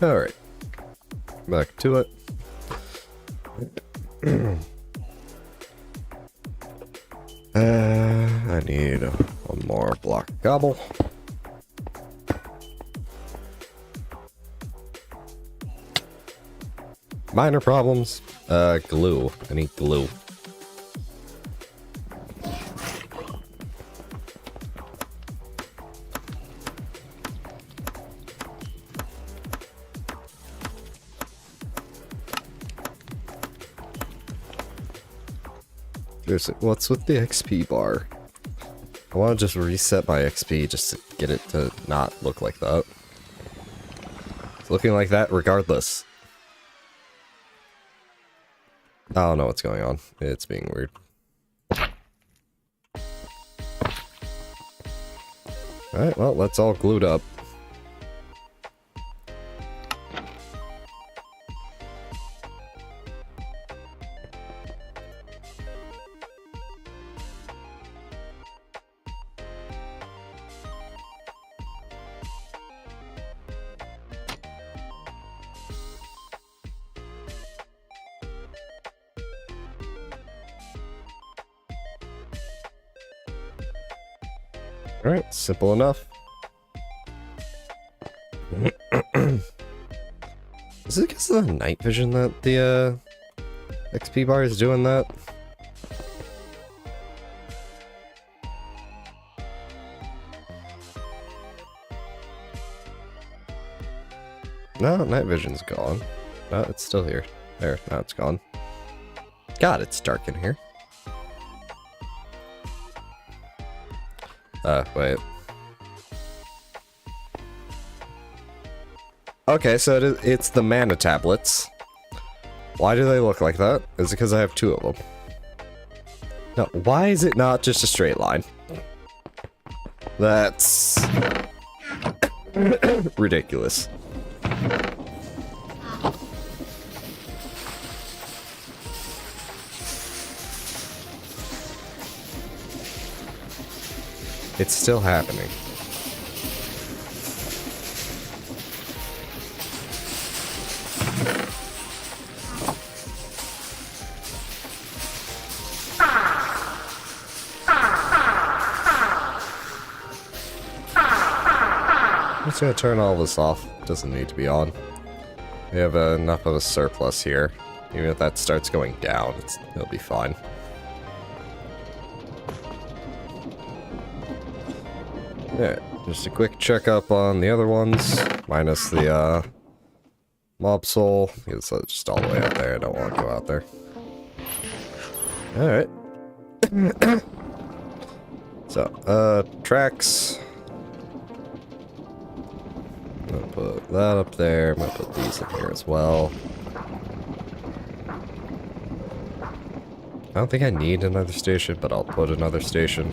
Alright. Back to it. I need one more block of cobble. Minor problems. Glue. I need glue. Seriously, what's with the XP bar? I want to just reset my XP just to get it to not look like that. It's looking like that regardless. I don't know what's going on. It's being weird. Alright, well, that's all glued up. Alright, simple enough. Is it because of the night vision that the XP bar is doing that? No, night vision's gone. No, it's still here. There, now it's gone. God, it's dark in here. Wait. Okay, so it's the mana tablets. Why do they look like that? Is it because I have two of them? No, why is it not just a straight line? That's ridiculous. It's still happening. I'm just gonna turn all this off. Doesn't need to be on. We have enough of a surplus here. Even if that starts going down, it'll be fine. Yeah, just a quick checkup on the other ones, minus the mob soul, because that's just all the way out there. I don't want to go out there. Alright. So, tracks. I'm gonna put that up there. I'm gonna put these in here as well. I don't think I need another station, but I'll put another station.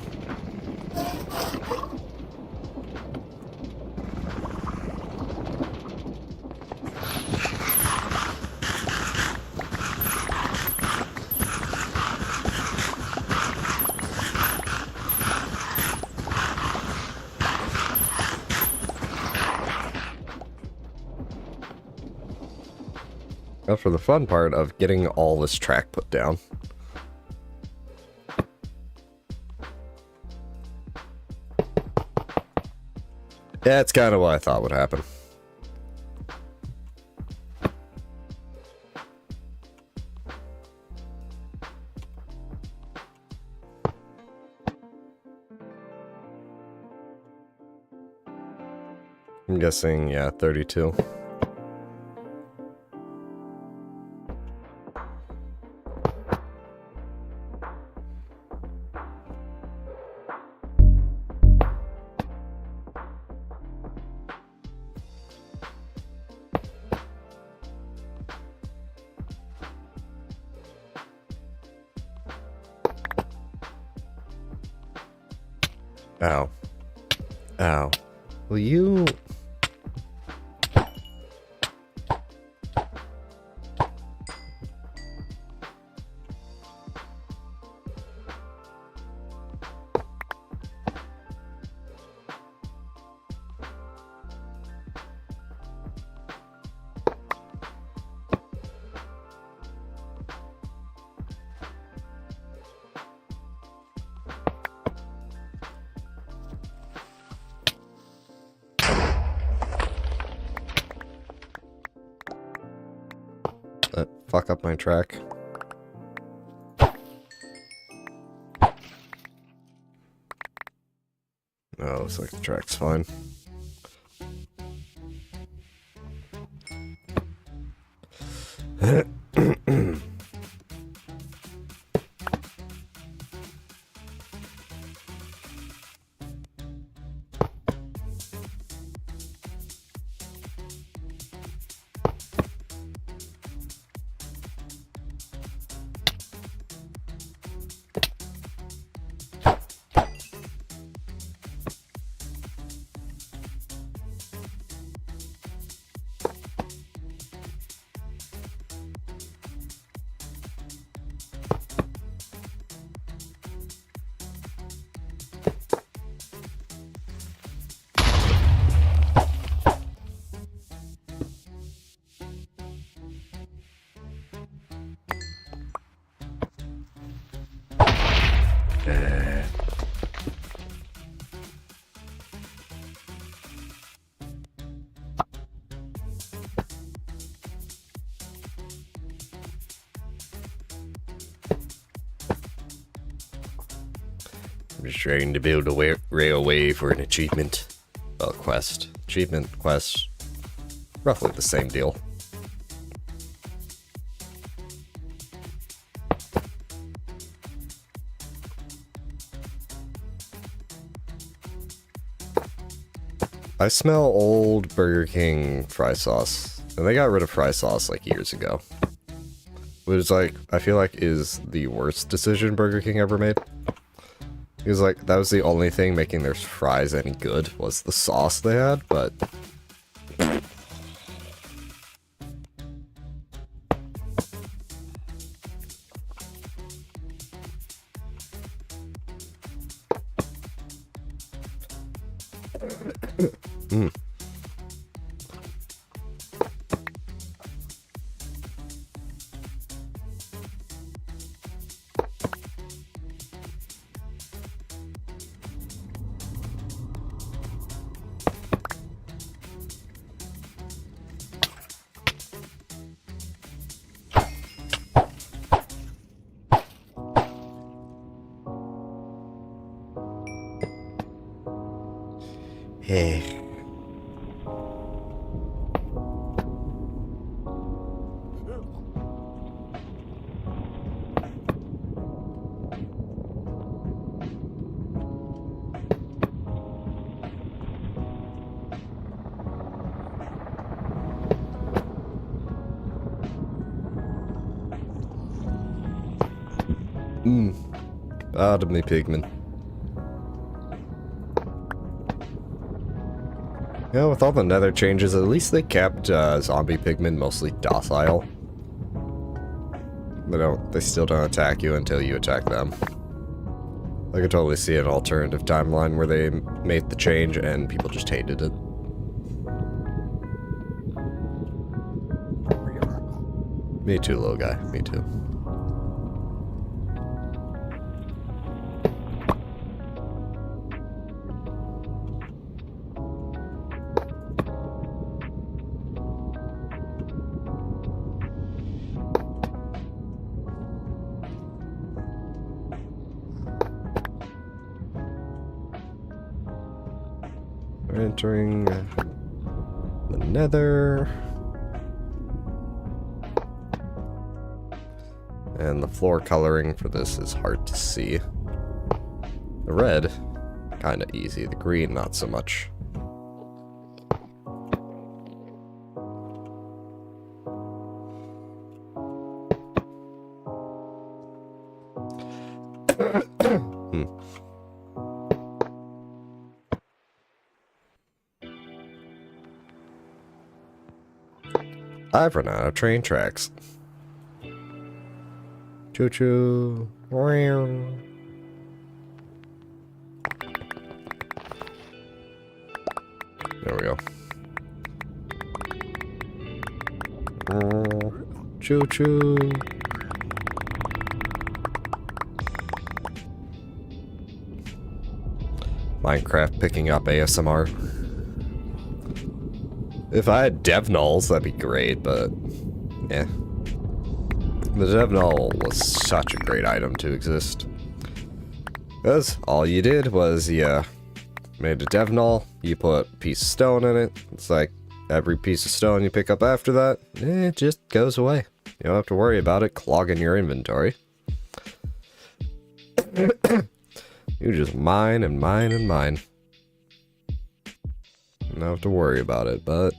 Now for the fun part of getting all this track put down. Yeah, it's kind of what I thought would happen. I'm guessing, yeah, 32. Ow. Ow. Will you... fuck up my track. Oh, looks like the track's fine. I'm just trying to build a railway for an achievement. Well, quest. Achievement, quest. Roughly the same deal. I smell old Burger King fry sauce. And they got rid of fry sauce like years ago. Which, like, I feel like is the worst decision Burger King ever made. Because, like, that was the only thing making their fries any good, was the sauce they had, but... mm. Hey. Pardon me, pigman. Yeah, with all the nether changes, at least they kept zombie pigmen mostly docile. They still don't attack you until you attack them. I could totally see an alternative timeline where they made the change and people just hated it. Me too, little guy. Me too. We're entering the nether. And the floor coloring for this is hard to see. The red, kind of easy. The green, not so much. I've run out of train tracks. Choo choo. There we go. Choo choo. Minecraft picking up ASMR. If I had dev nulls, that'd be great, but yeah. The dev null was such a great item to exist. Because all you did was you made a dev null, you put a piece of stone in it. It's like every piece of stone you pick up after that, it just goes away. You don't have to worry about it clogging your inventory. You just mine and mine and mine. You don't have to worry about it, but...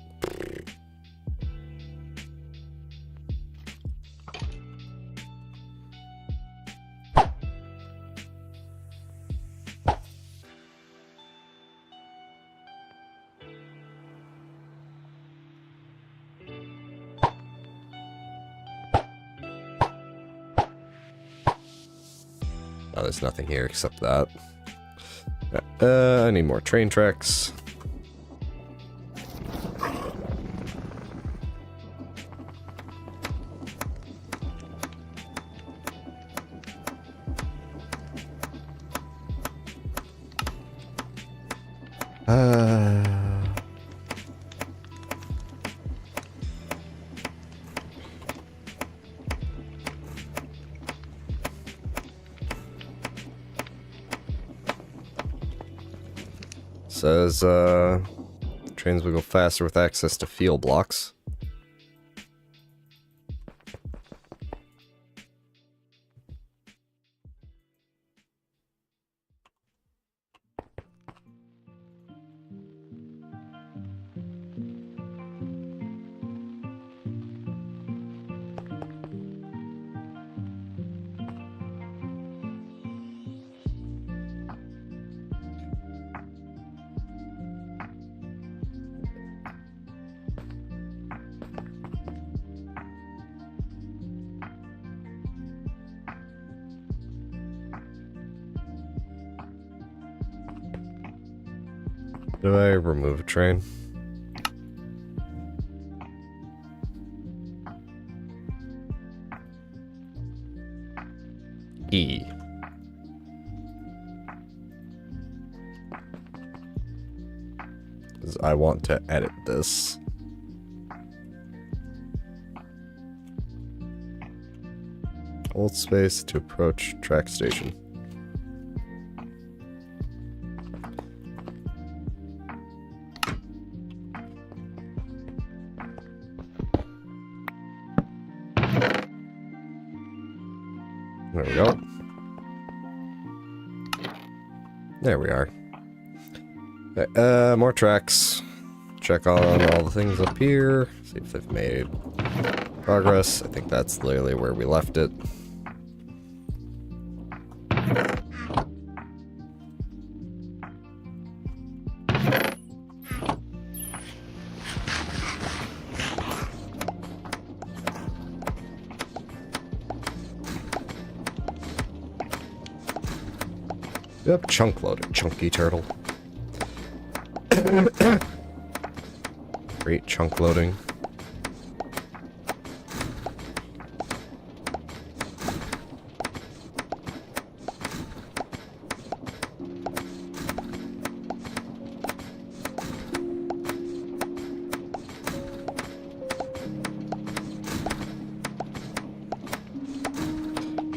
Oh, there's nothing here except that. I need more train tracks. Says, trains will go faster with access to fuel blocks. Did I remove a train? E. Because I want to edit this. Hold space to approach track station. There we go. There we are. Okay, more tracks. Check on all the things up here. See if they've made progress. I think that's literally where we left it. Yep, chunk loader, chunky turtle. Great chunk loading.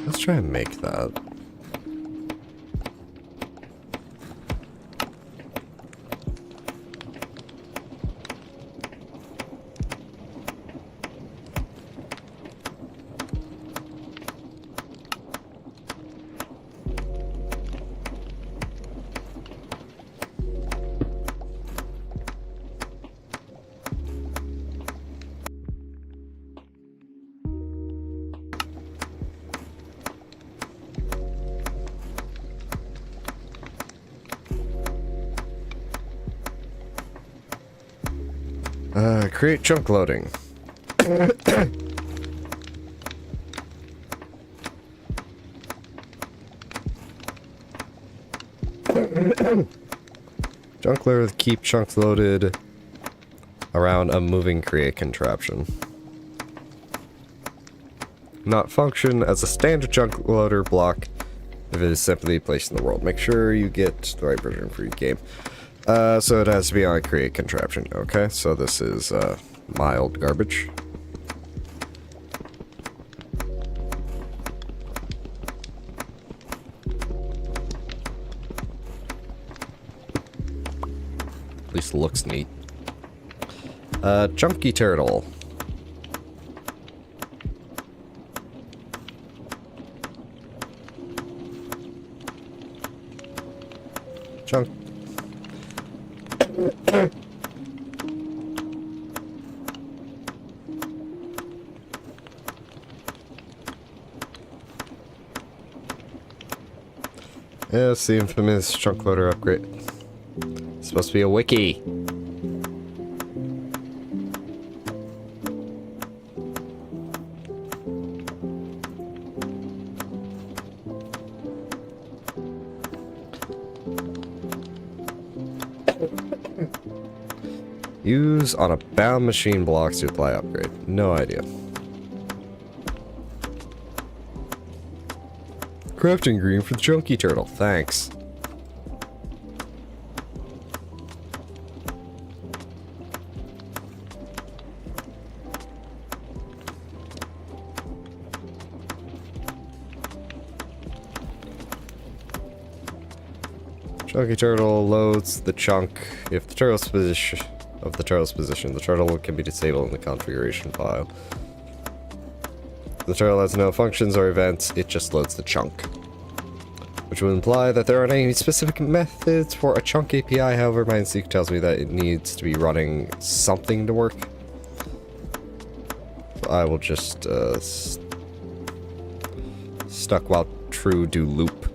Let's try and make that. Create chunk loading. Junk loader with keep chunks loaded around a moving create contraption. Not function as a standard junk loader block if it is simply placed in the world. Make sure you get the right version for your game. So it has to be on a create contraption. Okay, so this is mild garbage. At least looks neat. Chunky turtle. Chunk. Yeah, it's the infamous chunk loader upgrade. It's supposed to be a wiki. Use on a bound machine blocks to apply upgrade. No idea. Crafting green for the chunky turtle. Thanks. Chunky turtle loads the chunk. If the turtle's position the turtle can be disabled in the configuration file. The turtle has no functions or events, it just loads the chunk. Which would imply that there aren't any specific methods for a chunk API, however, Mineseek tells me that it needs to be running something to work. So I will just, stuck while true do loop.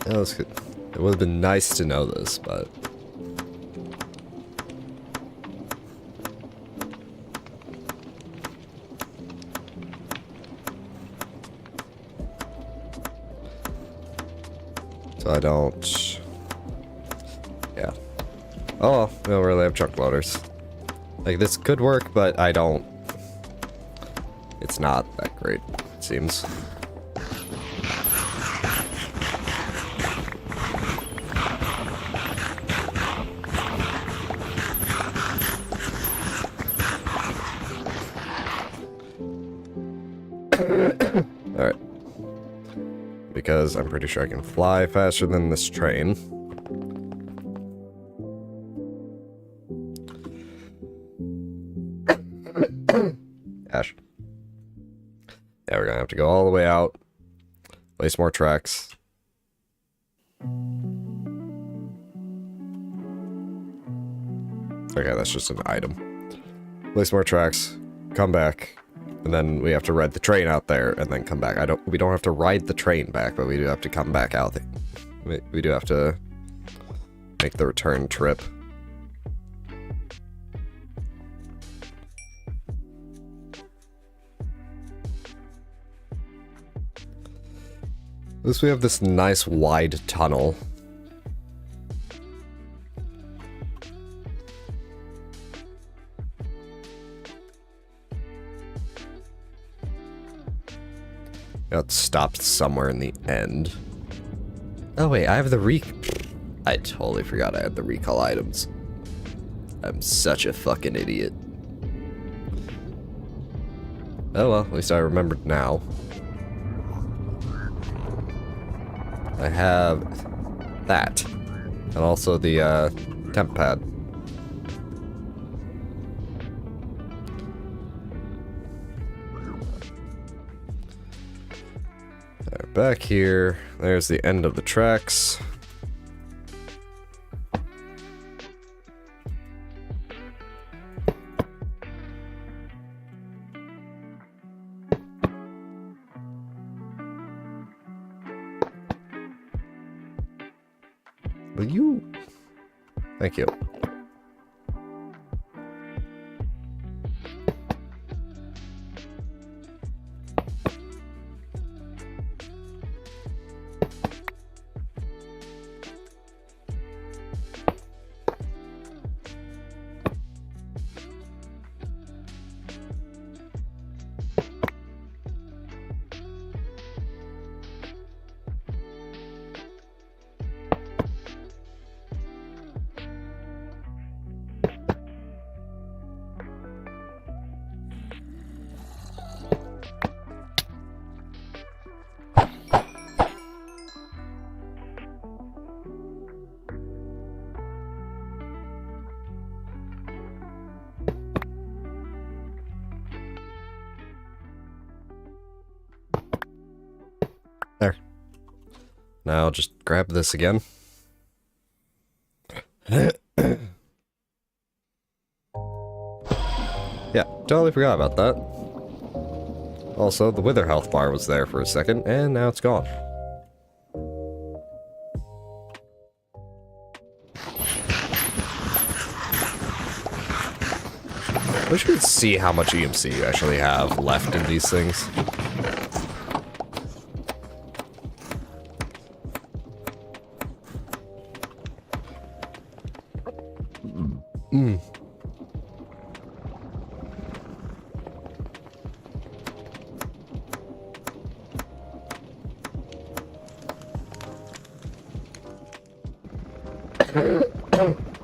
That was good. It would have been nice to know this, but... So I don't... Yeah. Oh well, we don't really have chunk loaders. Like, this could work, but I don't... It's not that great, it seems. Alright. Because I'm pretty sure I can fly faster than this train. Ash. Yeah, we're gonna have to go all the way out. Place more tracks. Okay, that's just an item. Place more tracks. Come back. And then we have to ride the train out there and then come back. We don't have to ride the train back, but we do have to come back out. We do have to make the return trip. At least we have this nice wide tunnel. Got stopped somewhere in the end. Oh wait, I have the I totally forgot I had the recall items. I'm such a fucking idiot. Oh well, at least I remembered now. I have that. And also the temp pad. Back here, there's the end of the tracks. Will you? Thank you. There. Now just grab this again. Yeah, totally forgot about that. Also, the wither health bar was there for a second, and now it's gone. Wish we could see how much EMC you actually have left in these things.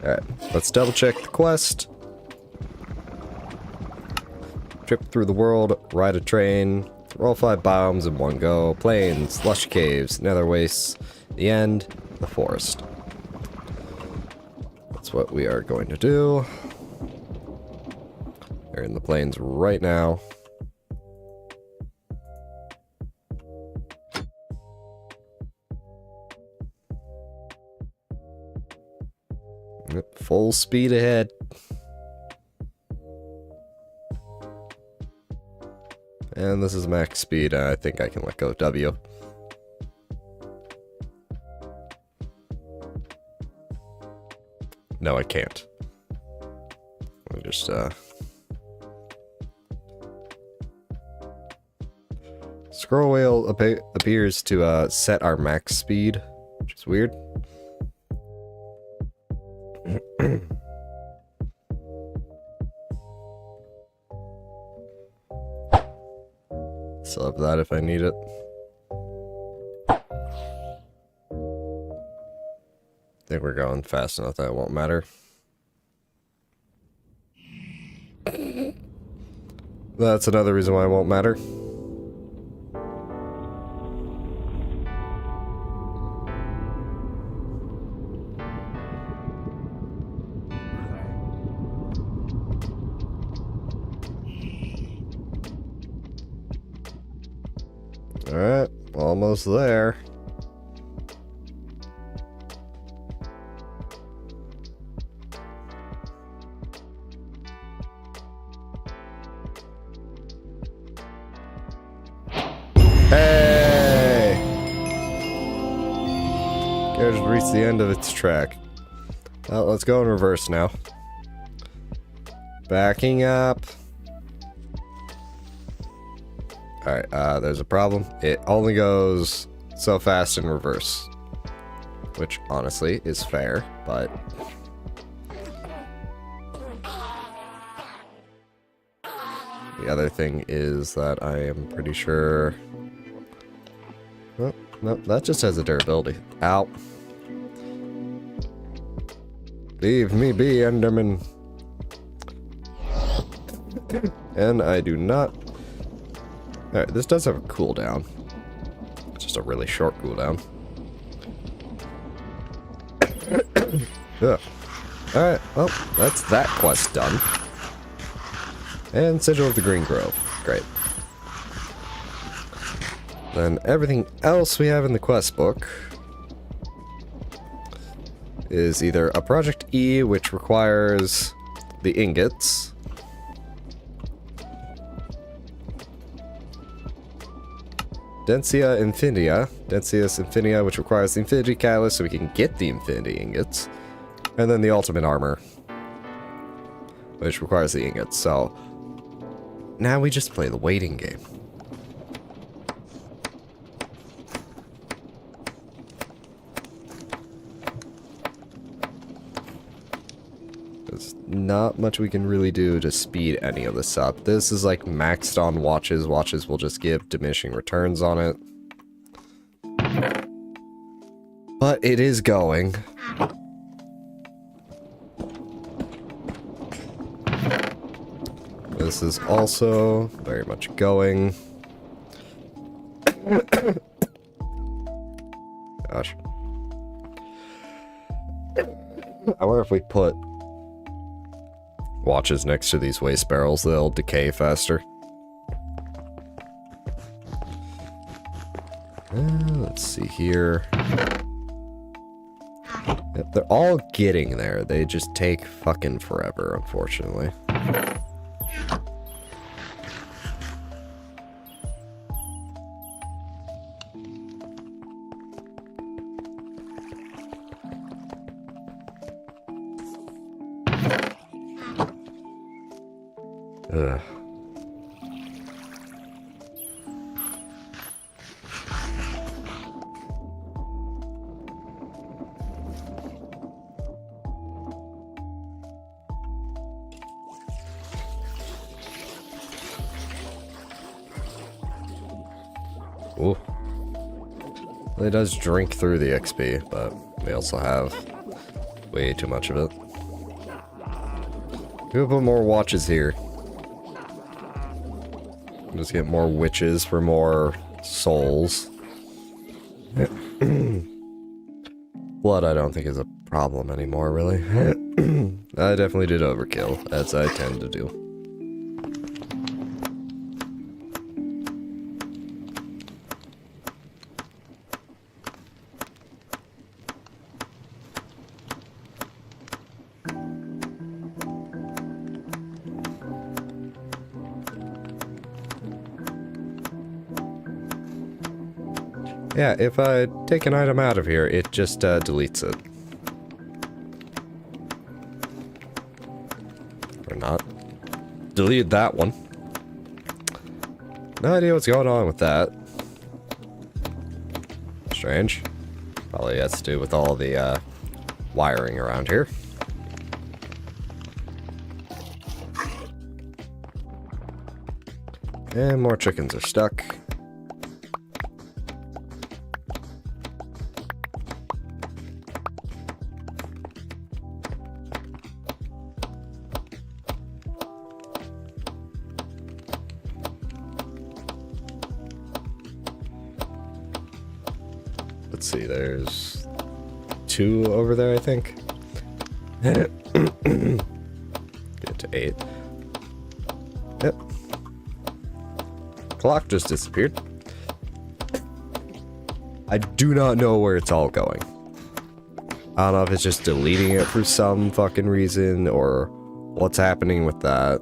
Alright, let's double check the quest. Trip through the world, ride a train, through all 5 biomes in one go, plains, lush caves, nether wastes, the end, the forest. That's what we are going to do. We're in the plains right now. Yep, full speed ahead. And this is max speed. I think I can let go of W. No, I can't. Let me just, Scroll wheel appears to, set our max speed, which is weird. Still have that if I need it. I think we're going fast enough that it won't matter. That's another reason why it won't matter. Alright, almost there. Hey! Carriage reached the end of its track. Well, let's go in reverse now. Backing up. Alright, there's a problem. It only goes so fast in reverse. Which, honestly, is fair, but... The other thing is that I am pretty sure... Oh, no, that just has a durability. Ow. Leave me be, Enderman. And I do not... Alright, this does have a cooldown. It's just a really short cooldown. Alright, well, that's that quest done. And Sigil of the Green Grove. Great. Then everything else we have in the quest book is either a Project E, which requires the ingots, Densia Infinia, Densius Infinia, which requires the Infinity Catalyst so we can get the Infinity Ingots. And then the Ultimate Armor, which requires the ingots. So now we just play the waiting game. There's not much we can really do to speed any of this up. This is like maxed on watches. Watches will just give diminishing returns on it. But it is going. This is also very much going. Gosh. I wonder if we put watches next to these waste barrels, they'll decay faster. Let's see here. Yep, they're all getting there. They just take fucking forever, unfortunately. Ugh. Ooh. Well, it does drink through the XP, but we also have way too much of it. We'll put more watches here. Just get more witches for more souls. Blood I don't think is a problem anymore, really. I definitely did overkill, as I tend to do. Yeah, if I take an item out of here, it just deletes it. Or not. Deleted that one. No idea what's going on with that. Strange. Probably has to do with all the wiring around here. And more chickens are stuck. Let's see, there's 2 over there, I think. Get to 8. Yep. Clock just disappeared. I do not know where it's all going. I don't know if it's just deleting it for some fucking reason, or what's happening with that.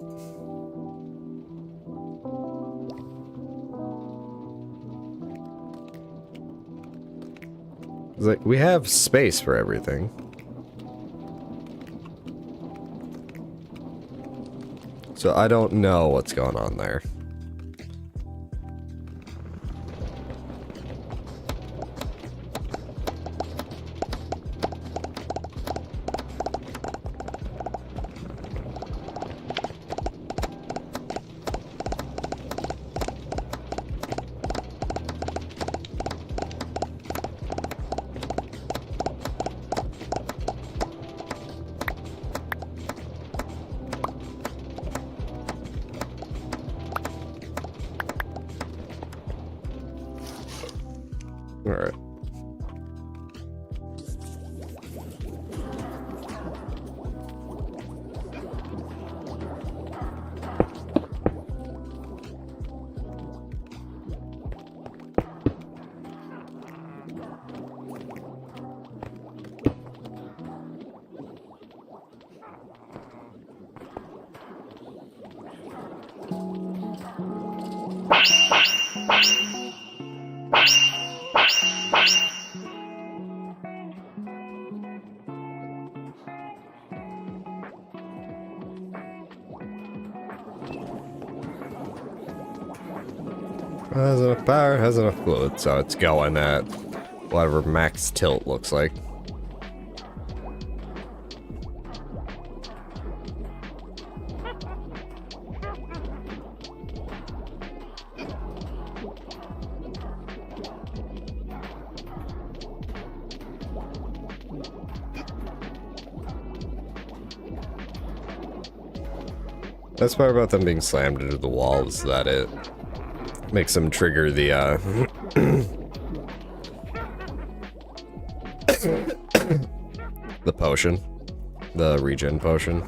It's like, we have space for everything. So I don't know what's going on there. Alright. Has enough power, has enough fluid, so it's going at whatever max tilt looks like. Best part about them being slammed into the wall is that it makes them trigger the, the potion. The regen potion.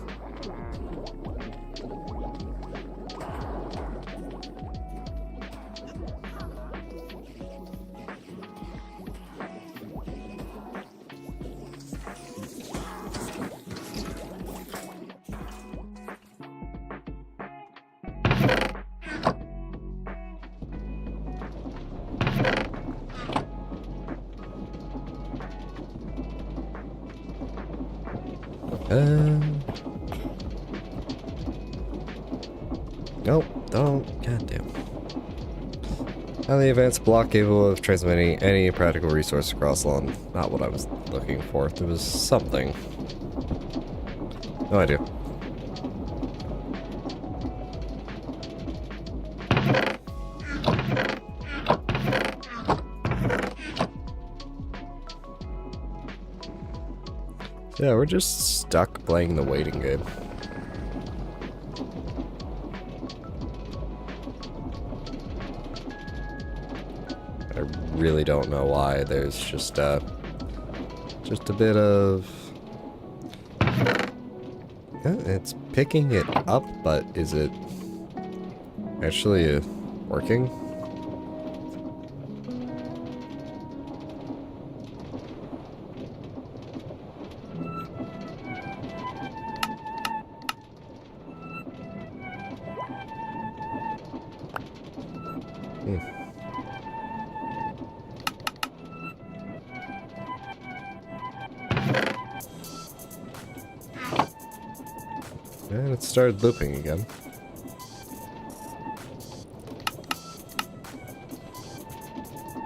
Nope, don't. Goddamn. Highly advanced block capable of transmitting any practical resource across land. Not what I was looking for. There was something. No idea. Yeah, we're just stuck playing the waiting game. I really don't know why. There's just a bit of... It's picking it up, but is it actually working? And it started looping again.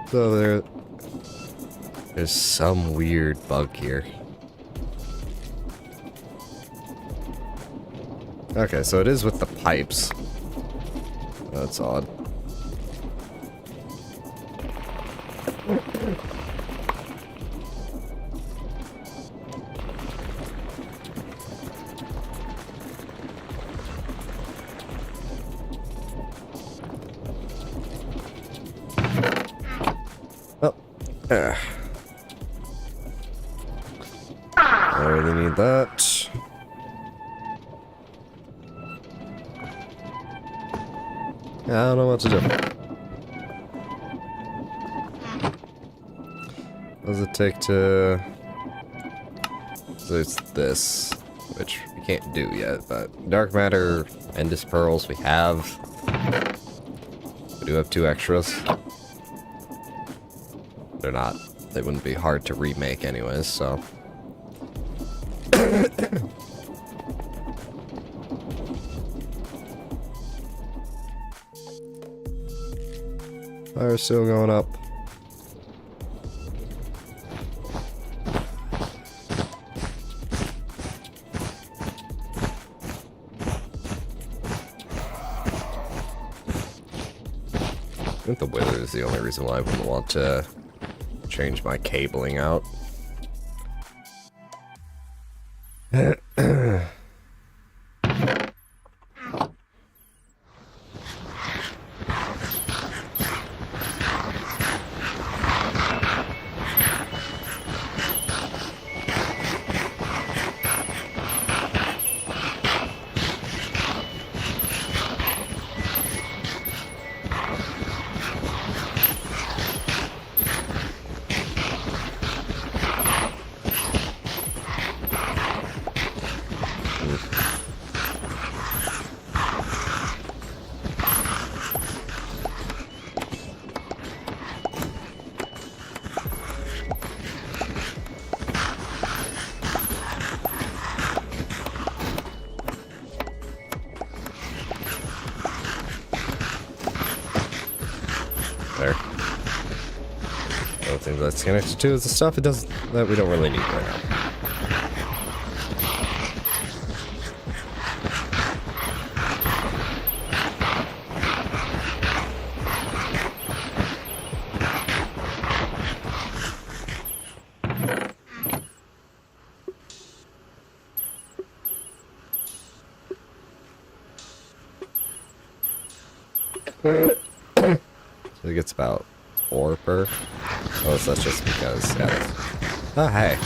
So there's some weird bug here. Okay, so it is with the pipes. That's odd. I really need that. Yeah, I don't know what to do. What does it take to... So it's this, which we can't do yet, but dark matter, Endless Pearls we have. We do have 2 extras. They're not. They wouldn't be hard to remake anyways, so... Fire's still going up. I think the weather is the only reason why I wouldn't want to change my cabling out. that's connected to is the stuff that we don't really need right now. So it gets about 4 per. Oh, so that's just because. Yeah, oh, hey.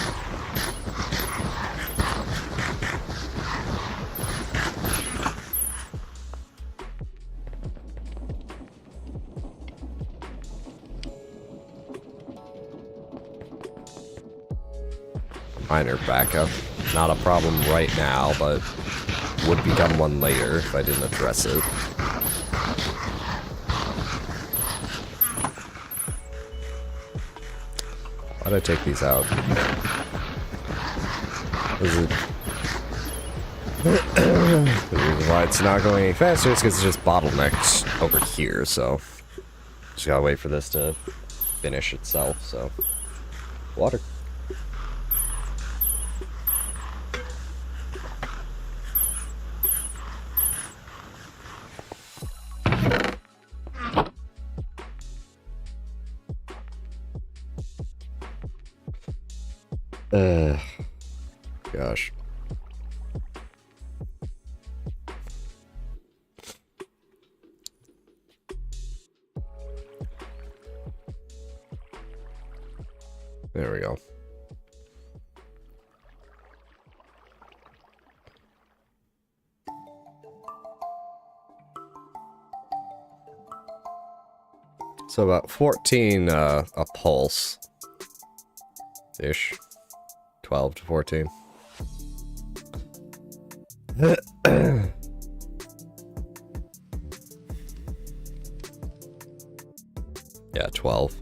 Minor backup. Not a problem right now, but would become one later if I didn't address it. Why'd I take these out? Is it... The reason why it's not going any faster is because it's just bottlenecked over here, so... Just gotta wait for this to finish itself, so... Water. Gosh. There we go. So about 14 a pulse ish. 12 to 14. Yeah, 12.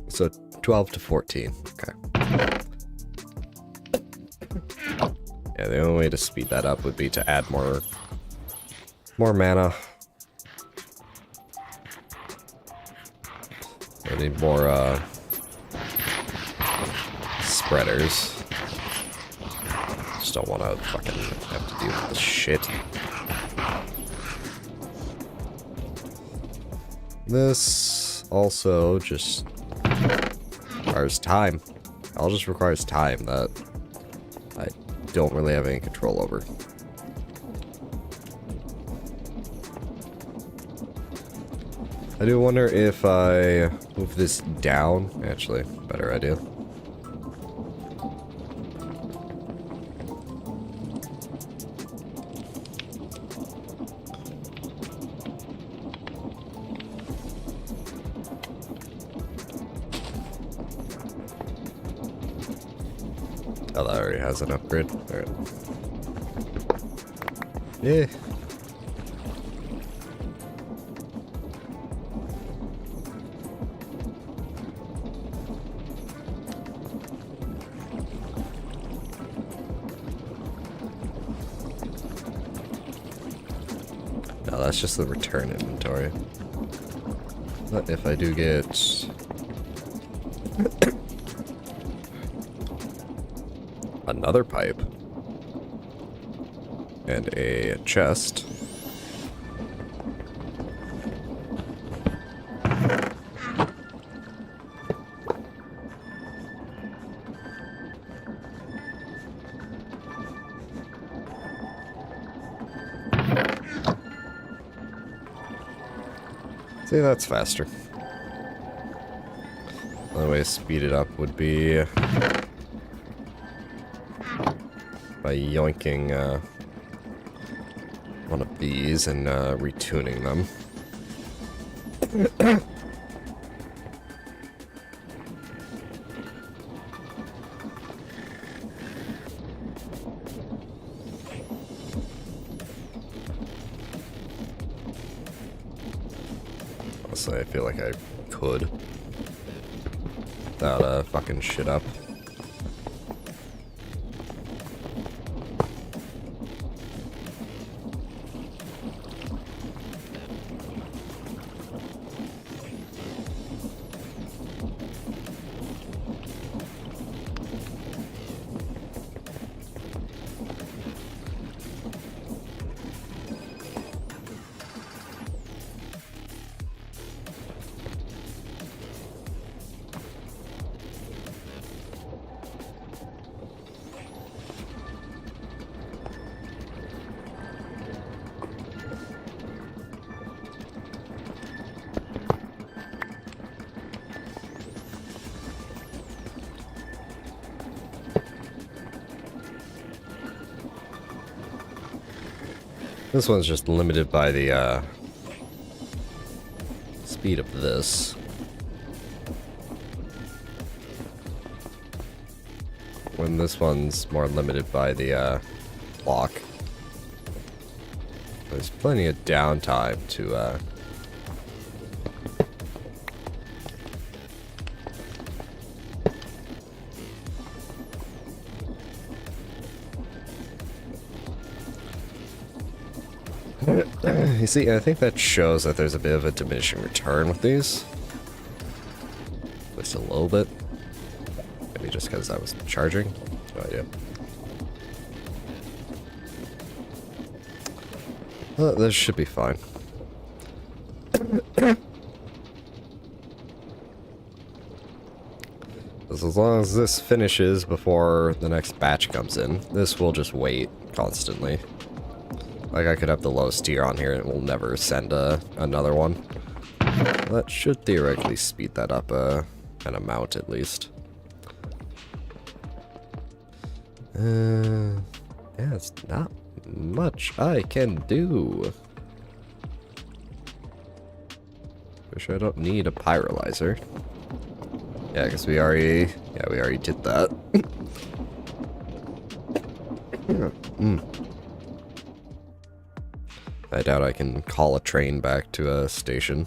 So 12 to 14. Okay. Yeah, the only way to speed that up would be to add more mana. I need more spreaders. Just don't want to fucking have to deal with this shit. This also just requires time. It all just requires time that I don't really have any control over. I do wonder if I move this down. Actually, better idea. Oh, that already has an upgrade. Alright. Yeah. No, that's just the return inventory. But if I do get... another pipe and a chest. See, that's faster. Another way to speed it up would be by yoinking one of these and retuning them. Honestly, I feel like I could without fucking shit up. This one's just limited by the speed of this. When this one's more limited by the clock. There's plenty of downtime to you see, I think that shows that there's a bit of a diminishing return with these. At least a little bit. Maybe just because I was charging. No idea. This should be fine. As long as this finishes before the next batch comes in, this will just wait constantly. Like, I could have the lowest tier on here and it will never send another one. That should theoretically speed that up an amount at least. Yeah, it's not much I can do. Wish I don't need a pyrolyzer. Yeah, because we already did that. I doubt I can call a train back to a station.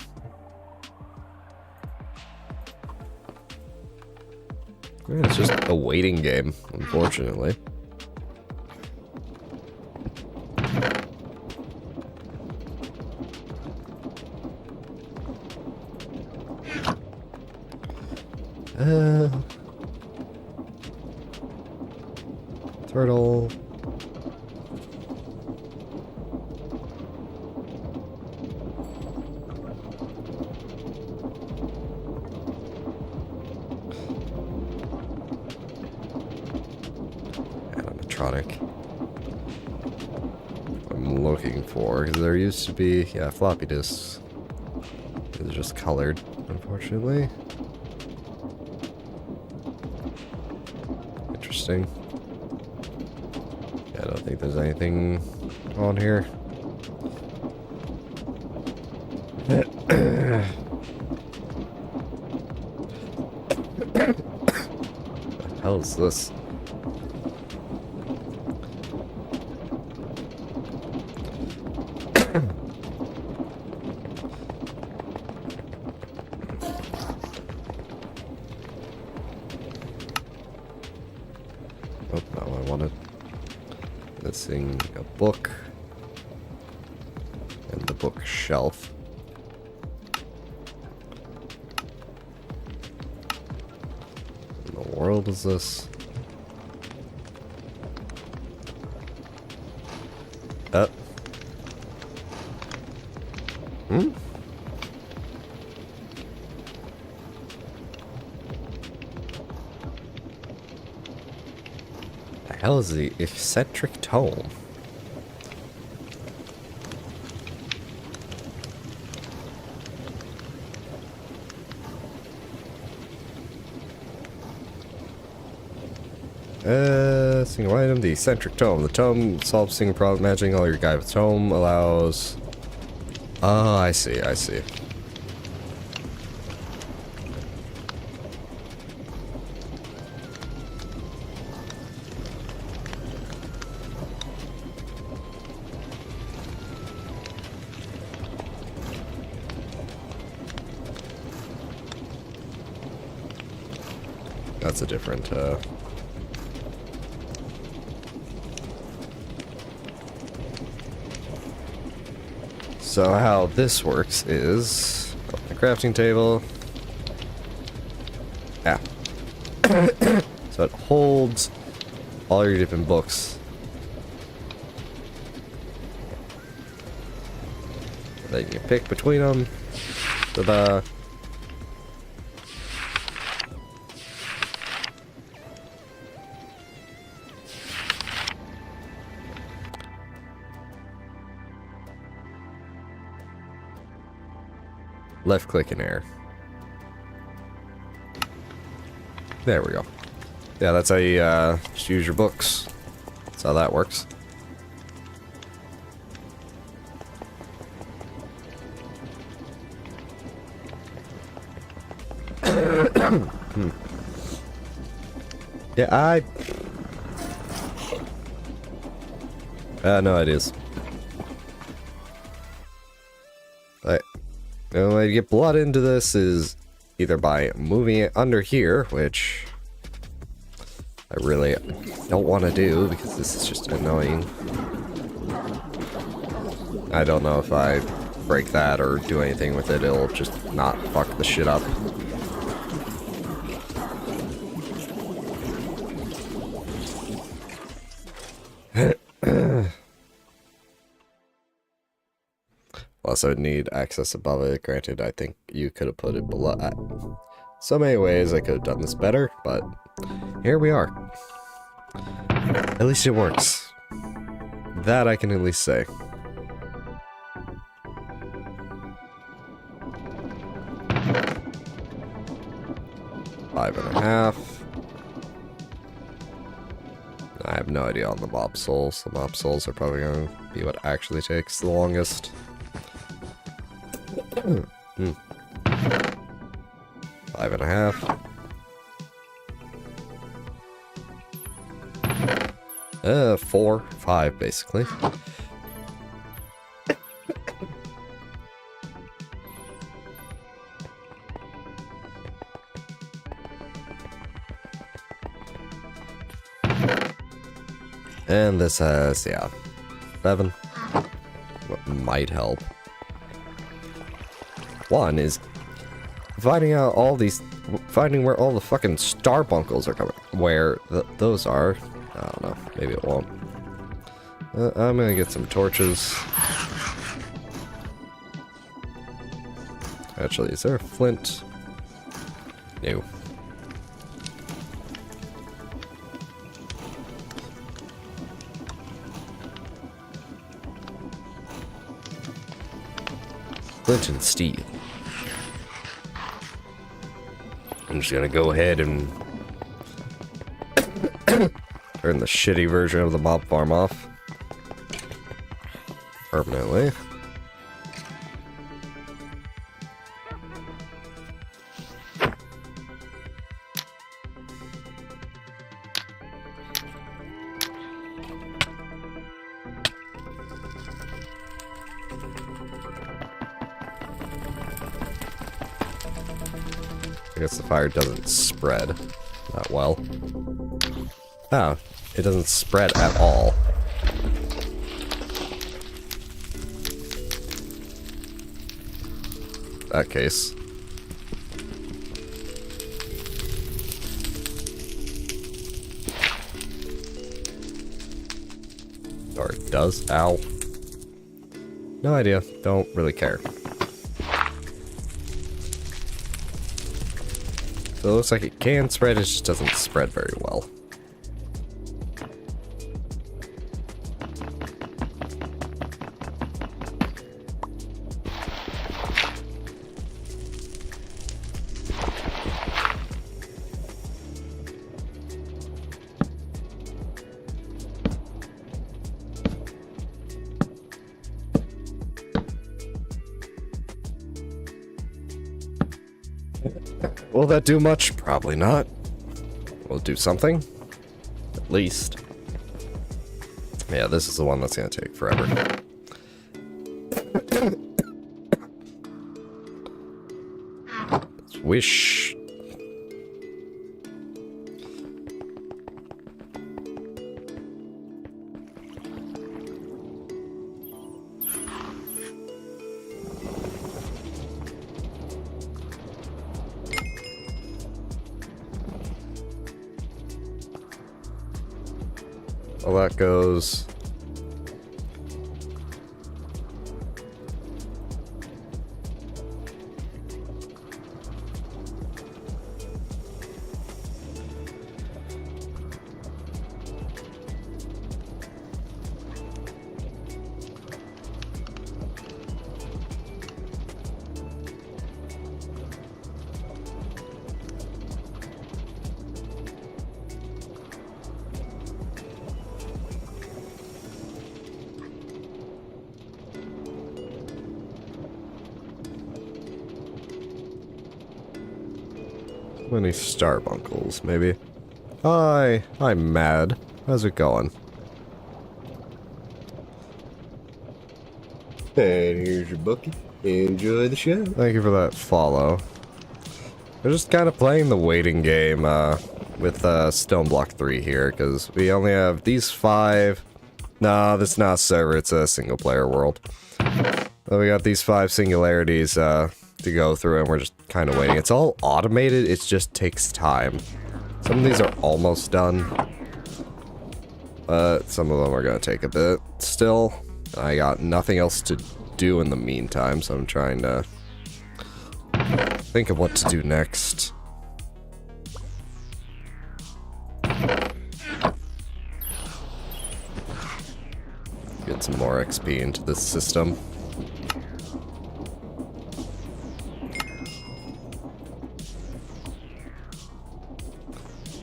Yeah, it's just a waiting game, unfortunately. Turtle. Animatronic. I'm looking for, because there used to be, yeah, floppy disks. It's just colored, unfortunately. Interesting. Yeah, I don't think there's anything on here. What the hell is this? Oh, not what I wanted. Missing a book. And the bookshelf. What in the world is this? Hmm? The hell is the eccentric tome? Single item, the eccentric tome. The tome solves single problem. Matching all your guy with tome allows. Oh, I see, I see. That's a different, So how this works is open the crafting table. Ah. So it holds all your different books. Then you pick between them. Ta-da. Left click in air. There we go. Yeah, that's how you just use your books. That's how that works. Yeah, no ideas. The only way to get blood into this is either by moving it under here, which I really don't want to do because this is just annoying. I don't know if I break that or do anything with it, it'll just not fuck the shit up. Plus, I would need access above it. Granted, I think you could have put it below. So many ways I could have done this better, but here we are. At least it works. That I can at least say. Five and a half. I have no idea on the mob souls. The mob souls are probably going to be what actually takes the longest. 5 and a half. 4, 5 basically. And this has, yeah, 7. What might help. One is finding out all these, finding where all the fucking starbunkles are coming, where those are. I don't know, maybe it won't. I'm gonna get some torches. Actually, is there a flint? No. Flint and steel. I'm just gonna go ahead and turn the shitty version of the mob farm off permanently. I guess the fire doesn't spread that well. Oh, it doesn't spread at all. That case. Or it does. Ow. No idea. Don't really care. So it looks like it can spread, it just doesn't spread very well. Will that do much? Probably not. We'll do something. At least. Yeah, this is the one that's gonna take forever. Let's wish. Well, that goes. Many starbunkles, maybe. Hi, I'm Mad. How's it going? And here's your bookie. Enjoy the show. Thank you for that follow. We're just kind of playing the waiting game with Stone Block 3 here, because we only have these 5. No, this is not a server, it's a single player world. So we got these 5 singularities to go through, and we're just kind of waiting. It's all automated, it just takes time. Some of these are almost done, but some of them are going to take a bit still. I got nothing else to do in the meantime, so I'm trying to think of what to do next. Get some more XP into this system.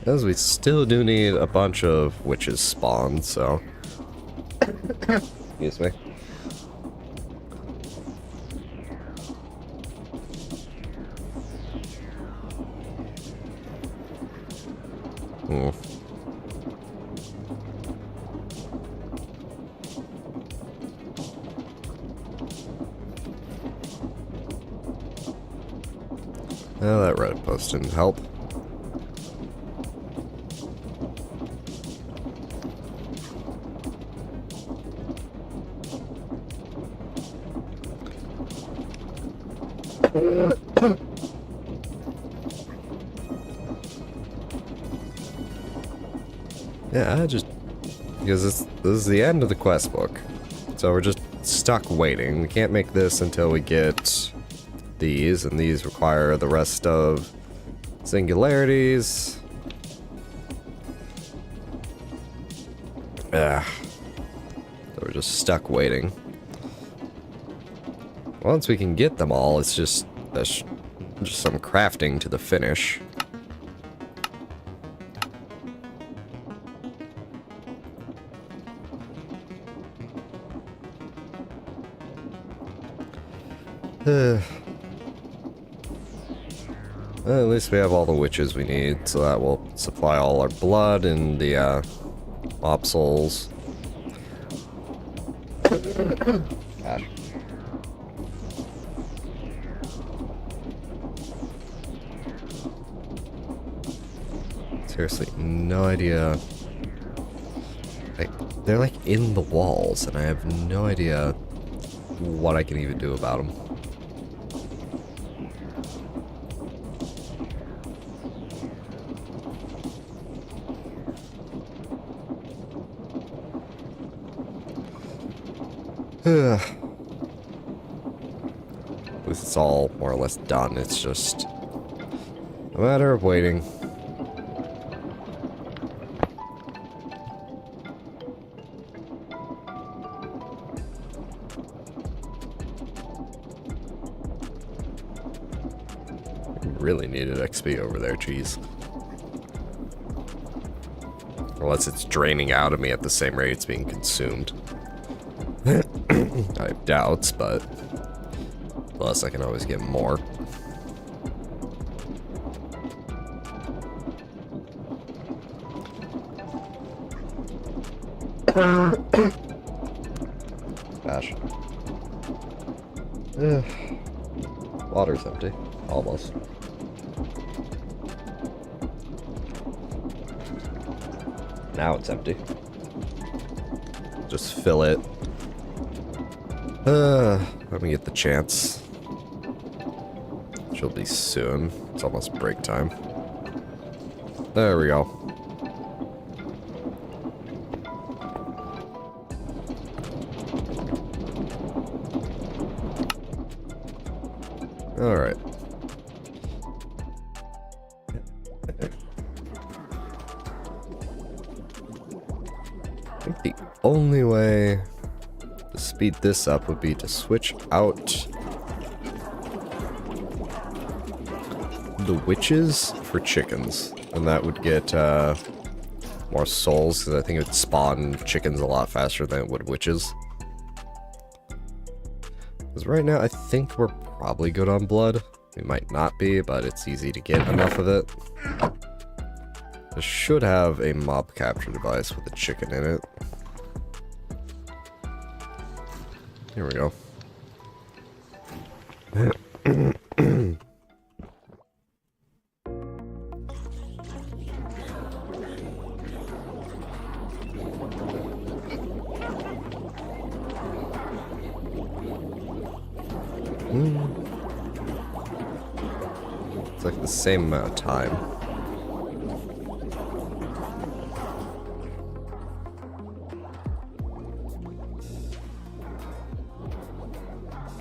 As we still do need a bunch of witches spawned, so... Excuse me. Hmm. Well, that red post didn't help. Yeah, because this is the end of the quest book, so we're just stuck waiting. We can't make this until we get these, and these require the rest of singularities. So we're just stuck waiting. Once we can get them all, it's just some crafting to the finish. Well, at least we have all the witches we need, so that will supply all our blood and the mob souls. Gosh. Seriously, no idea. Like, they're like in the walls, and I have no idea what I can even do about them. At least it's all more or less done. It's just a matter of waiting. Really needed XP over there, jeez. Unless it's draining out of me at the same rate it's being consumed. I have doubts, but plus I can always get more. Gosh. Water's empty. Almost. Now it's empty. Just fill it. Let me get the chance. She'll be soon. It's almost break time. There we go. Alright. I think the only way to speed this up would be to switch out the witches for chickens, and that would get more souls, because I think it would spawn chickens a lot faster than it would witches. Because right now I think we're probably good on blood. We might not be, but it's easy to get enough of it. This should have a mob capture device with a chicken in it. Here we go. It's like the same amount of time.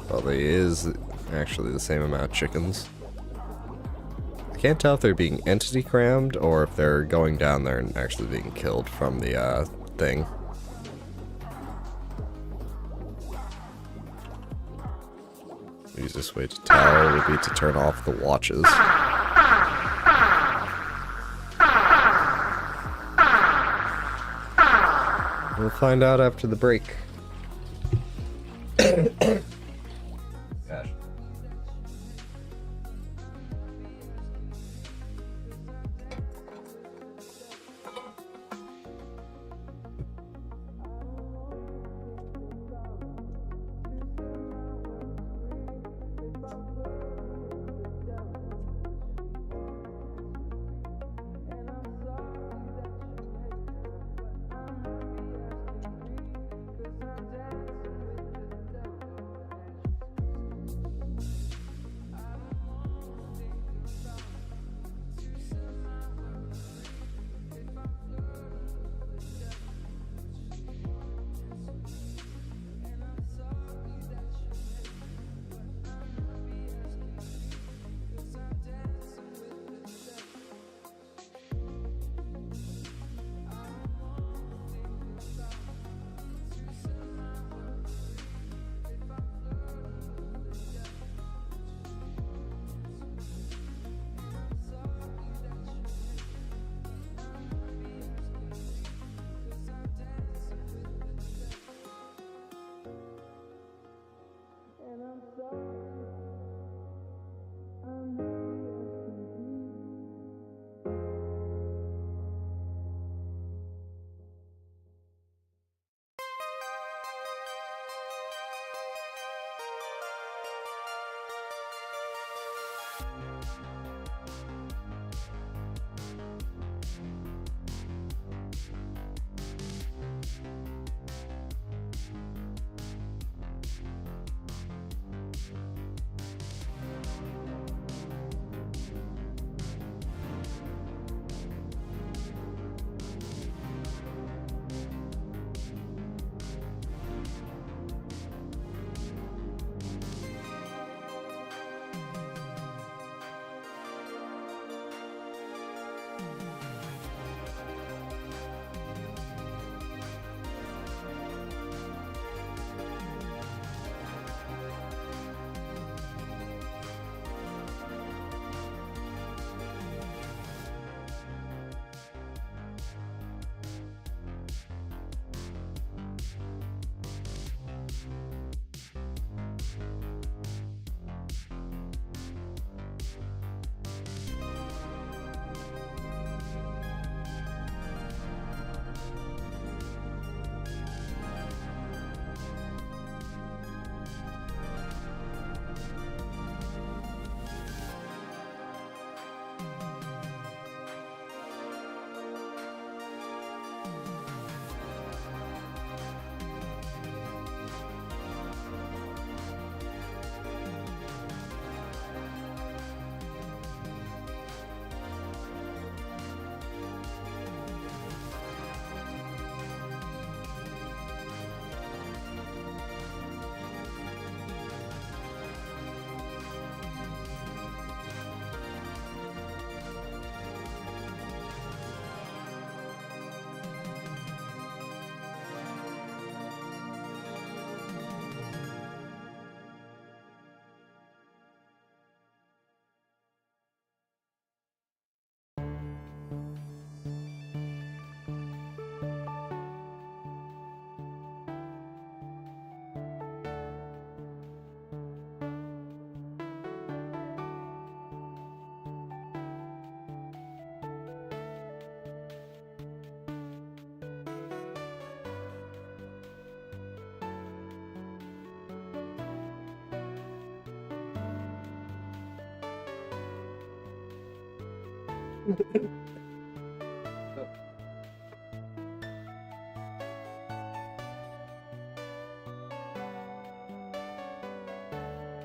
Probably is actually the same amount of chickens. I can't tell if they're being entity crammed or if they're going down there and actually being killed from the thing. The easiest way to tell would be to turn off the watches. We'll find out after the break. Gosh.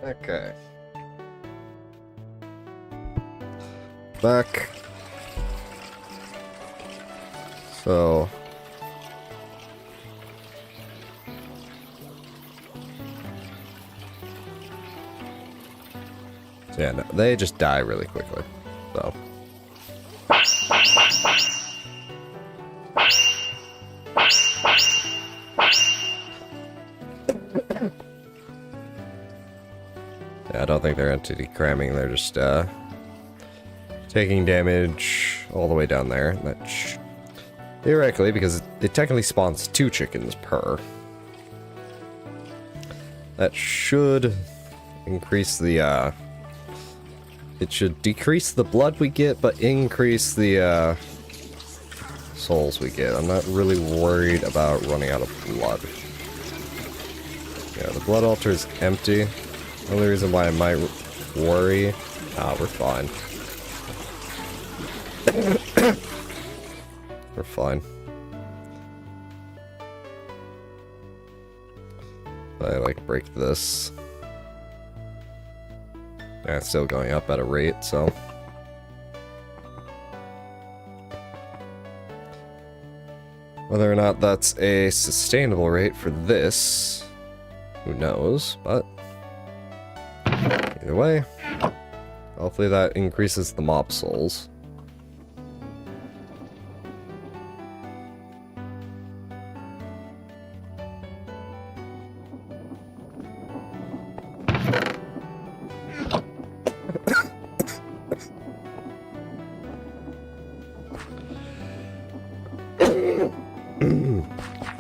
Okay. Back. So. Yeah, no, they just die really quickly. So. Yeah, I don't think they're entity cramming, they're just taking damage all the way down there. That theoretically, because it technically spawns 2 chickens per. That should increase the it should decrease the blood we get, but increase the souls we get. I'm not really worried about running out of blood. Yeah, the blood altar is empty. The only reason why I might worry... Ah, we're fine. We're fine. I, like, break this. Yeah, it's still going up at a rate, so... Whether or not that's a sustainable rate for this, who knows, but... Either way, hopefully that increases the mob souls.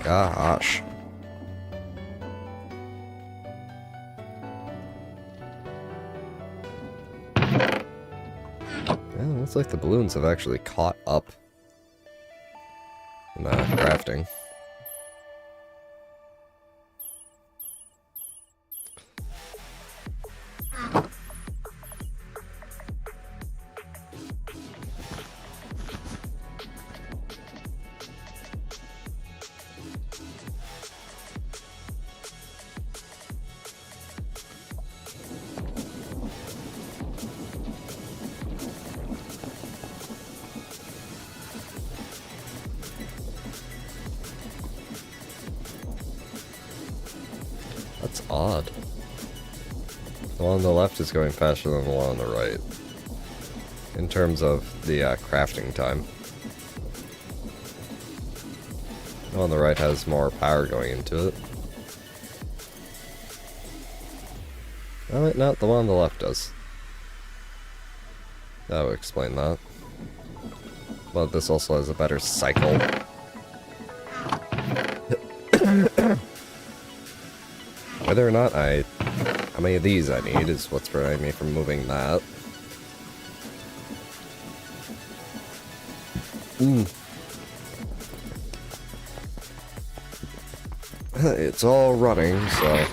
Gosh. Yeah, looks like the balloons have actually caught up in crafting. That's odd. The one on the left is going faster than the one on the right. In terms of the crafting time. The one on the right has more power going into it. Oh wait, no, the one on the left does. That would explain that. But this also has a better cycle. Whether or not how many of these I need is what's preventing me from moving that. It's all running, so...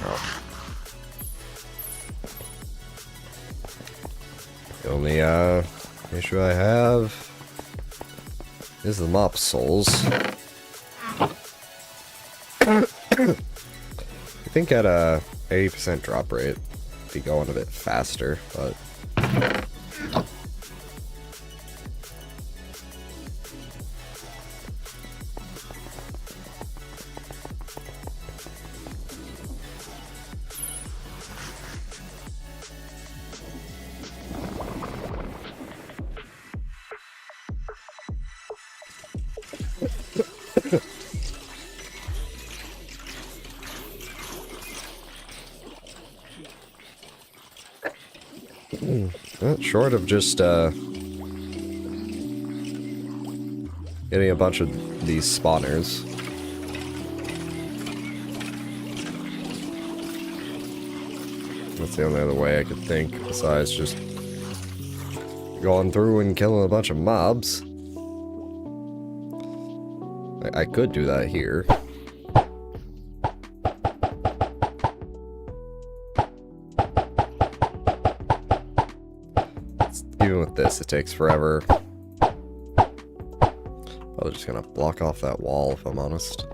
Oh. The only issue I have is the mop souls. I think at a 80% drop rate, it'd be going a bit faster, but... Short of just getting a bunch of these spawners. That's the only other way I could think, besides just going through and killing a bunch of mobs. I could do that here. even with this, it takes forever. I'm just gonna block off that wall, if I'm honest.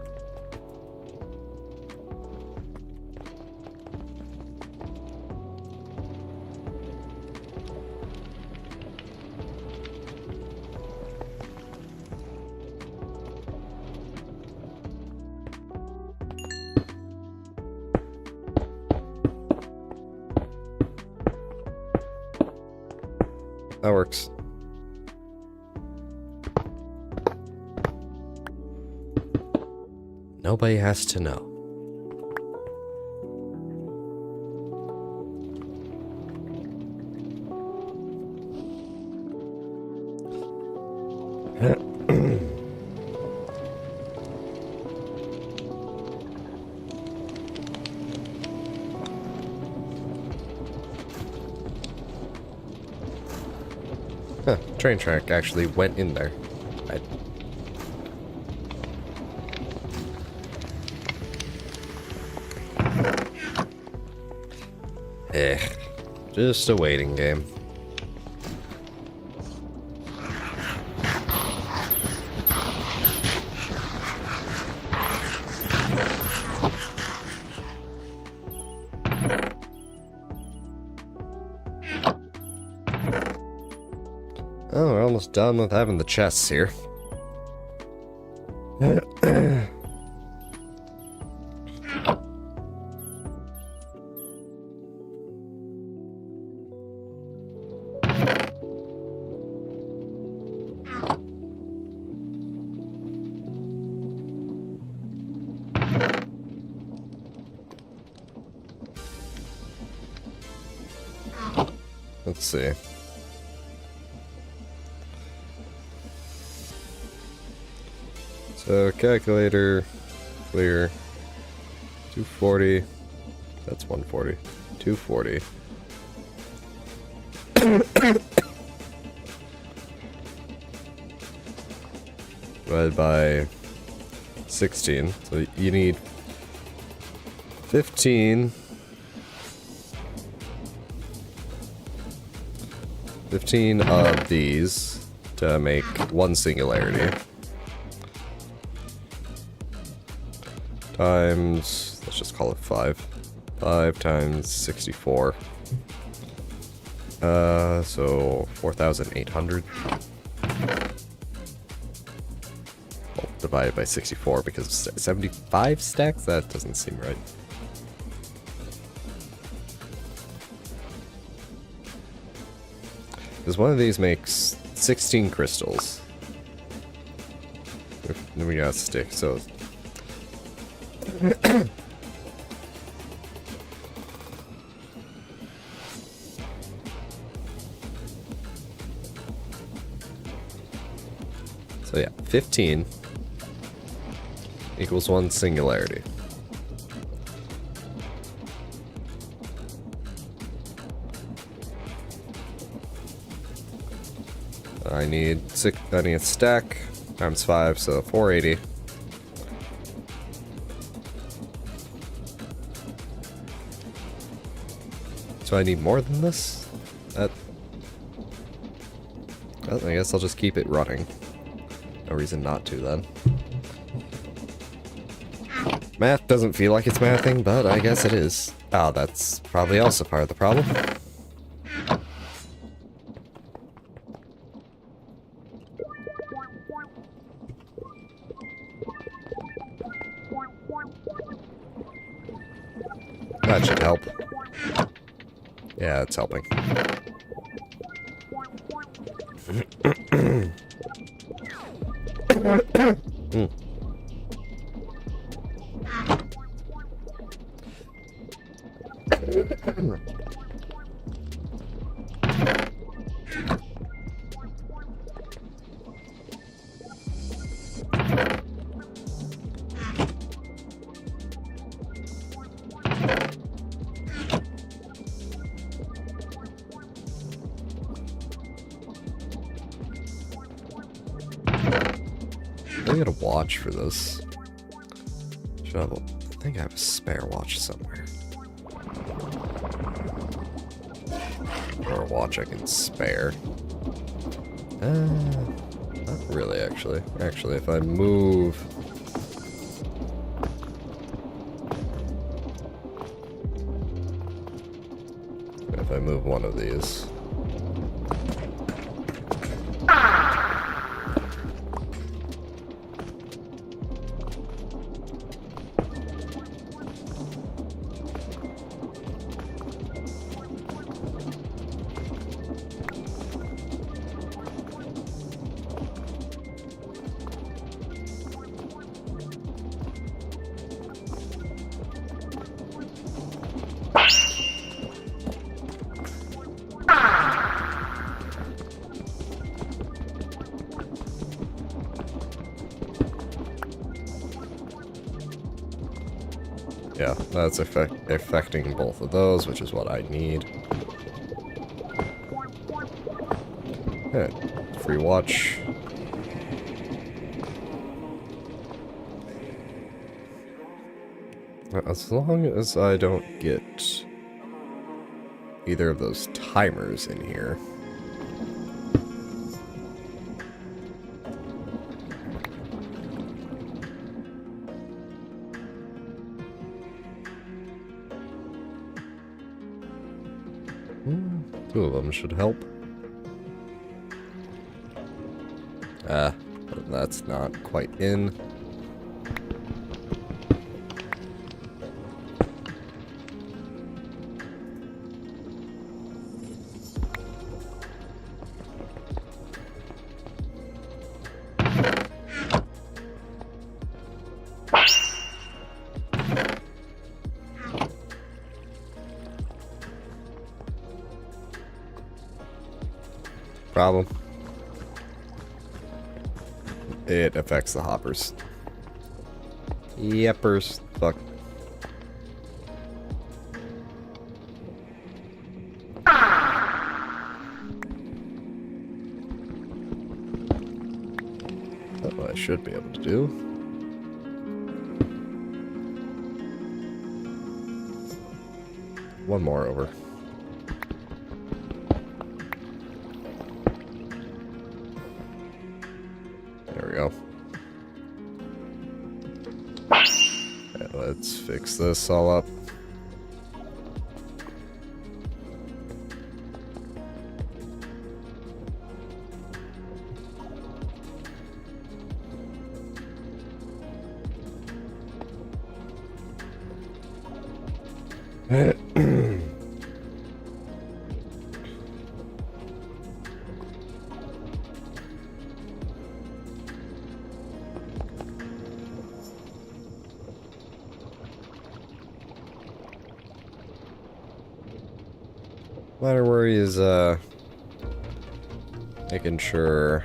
That works. Nobody has to know. Huh, train track actually went in there. Just a waiting game. Oh, we're almost done with having the chests here. Let's see. So calculator, clear, 240, that's 140, 240. Divided by 16, so you need 15 of these to make one singularity. Times, let's just call it 5. 5 times 64. So 4,800. Well, divided by 64 because 75 stacks? That doesn't seem right. Because one of these makes 16 crystals. Then we got a stick, so... So yeah, 15 equals 1 singularity. I need a stack times 5, so 480. So I need more than this? Well, I guess I'll just keep it running. No reason not to then. Math doesn't feel like it's mathing, but I guess it is. Oh, that's probably also part of the problem. That should help. Yeah, it's helping. I gotta watch for this. I think I have a spare watch somewhere. Or a watch I can spare. Not really, actually. Actually, if I move... If I move one of these... Yeah, that's affecting both of those, which is what I need. Okay, free watch. As long as I don't get either of those timers in here. Two of them should help. But that's not quite in. Problem. It affects the hoppers. Yepers. Fuck. That's what I should be able to do. One more over. There we go. Okay, let's fix this all up. Minor worry is making sure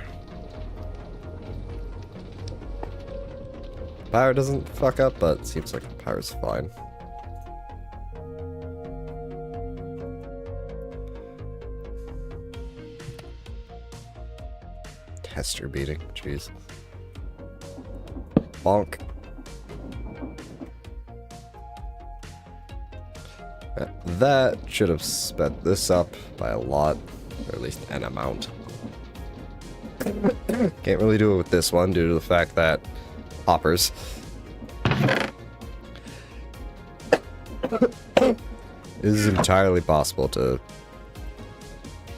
power doesn't fuck up, but it seems like the power's fine. Tester beating, jeez. Bonk. That should have sped this up by a lot, or at least an amount. Can't really do it with this one due to the fact that hoppers. It is entirely possible to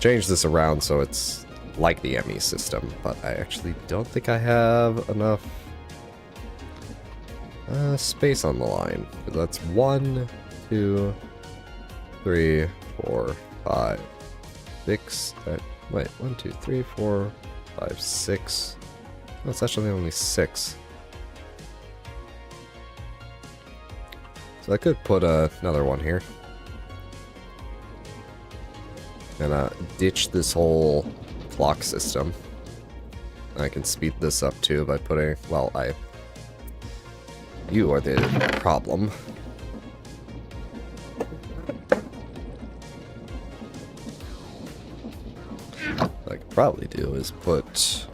change this around so it's like the ME system, but I actually don't think I have enough space on the line. That's 1, 2, 3, 4, 5, 6. Wait, 1, 2, 3, 4, 5, 6. That's actually only 6. So I could put another one here. And ditch this whole clock system. I can speed this up too by putting, well, you are the problem. What I could probably do is put,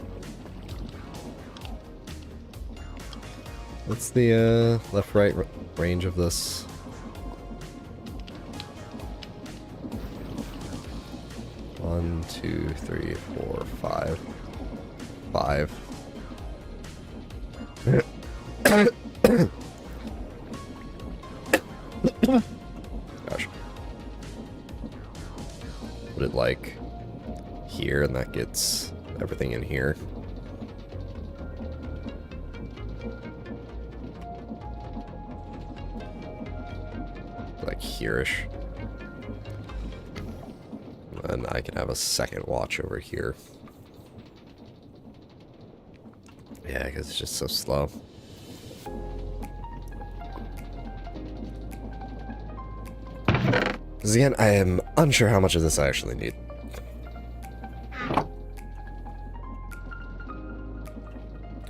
what's the left-right range of this? 1, 2, 3, 4, 5. 5. Gosh. Put it like here, and that gets everything in here. Like here-ish. And I can have a second watch over here. Yeah, because it's just so slow. Because again, I am unsure how much of this I actually need.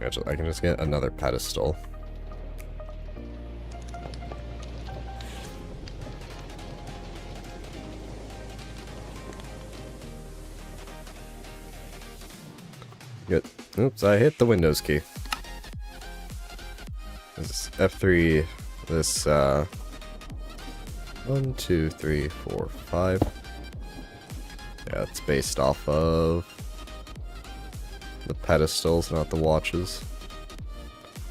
Actually, I can just get another pedestal. Good. Oops, I hit the Windows key. This is F3, this, 1, 2, 3, 4, 5. Yeah, it's based off of the pedestals, not the watches.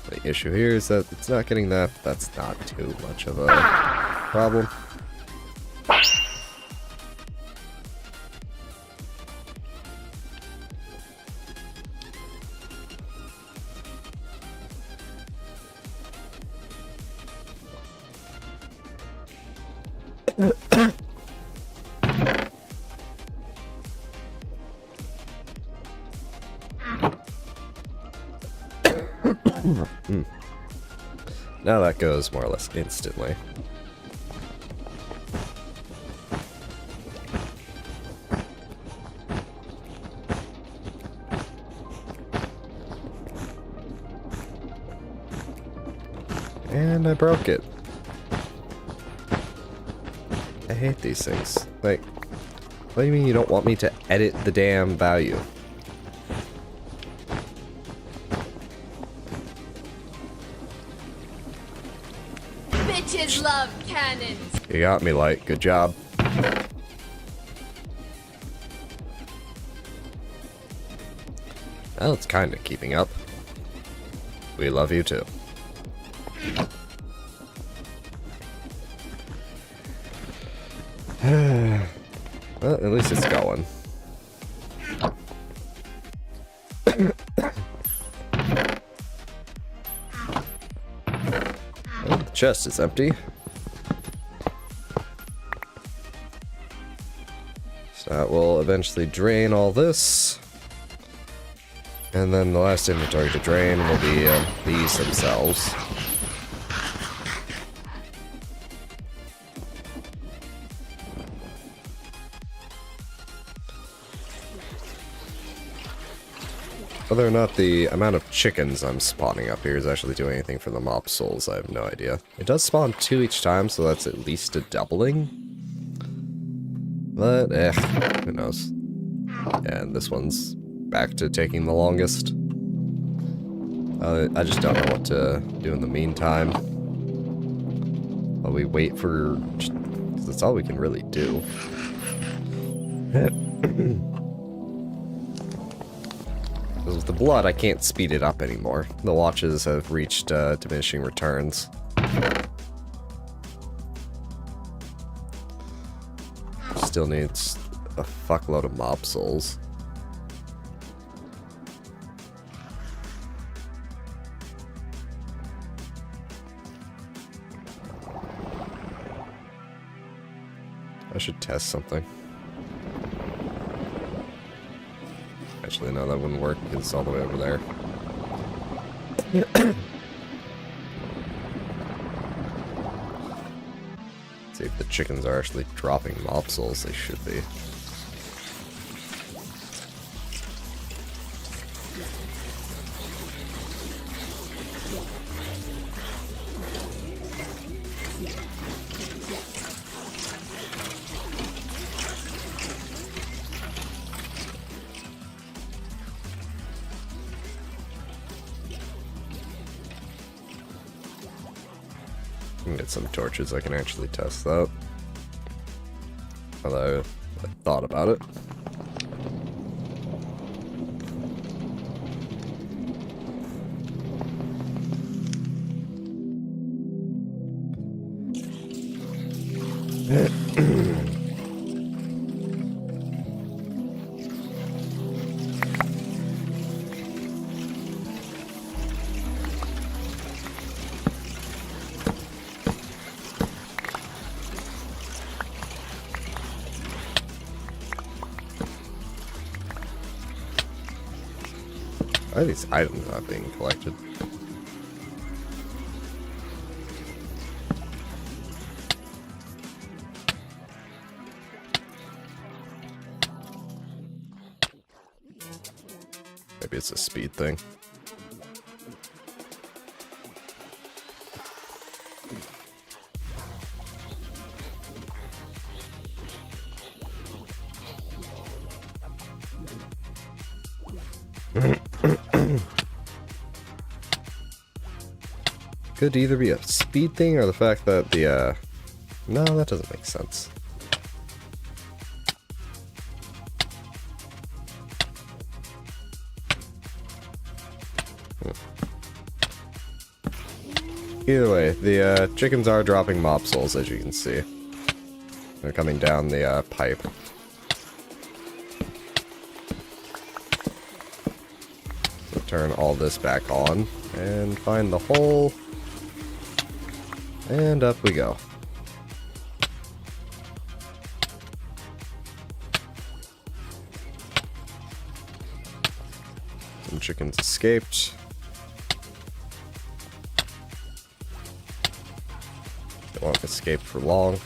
The issue here is that it's not getting that, but that's not too much of a problem. Now that goes more or less instantly. And I broke it. I hate these things. Like, what do you mean you don't want me to edit the damn value? Bitches love cannons. You got me, Light. Good job. Well, it's kind of keeping up. We love you too. Well, at least it's going. Well, the chest is empty. So that will eventually drain all this. And then the last inventory to drain will be these themselves. Whether or not the amount of chickens I'm spawning up here is actually doing anything for the mob souls, I have no idea. It does spawn 2 each time, so that's at least a doubling. But, who knows. And this one's back to taking the longest. I just don't know what to do in the meantime. While we wait for... 'cause that's all we can really do. With the blood, I can't speed it up anymore. The watches have reached diminishing returns. Still needs a fuckload of mob souls. I should test something. Actually, no, that wouldn't work because it's all the way over there. See if the chickens are actually dropping mob souls. They should be. Get some torches, I can actually test that. Although I thought about it. Why are these items not being collected? Maybe it's a speed thing. Could either be a speed thing or the fact that the, no, that doesn't make sense. Either way, the chickens are dropping mob souls, as you can see. They're coming down the pipe. So turn all this back on and find the hole. And up we go. Some chickens escaped. They won't escape for long.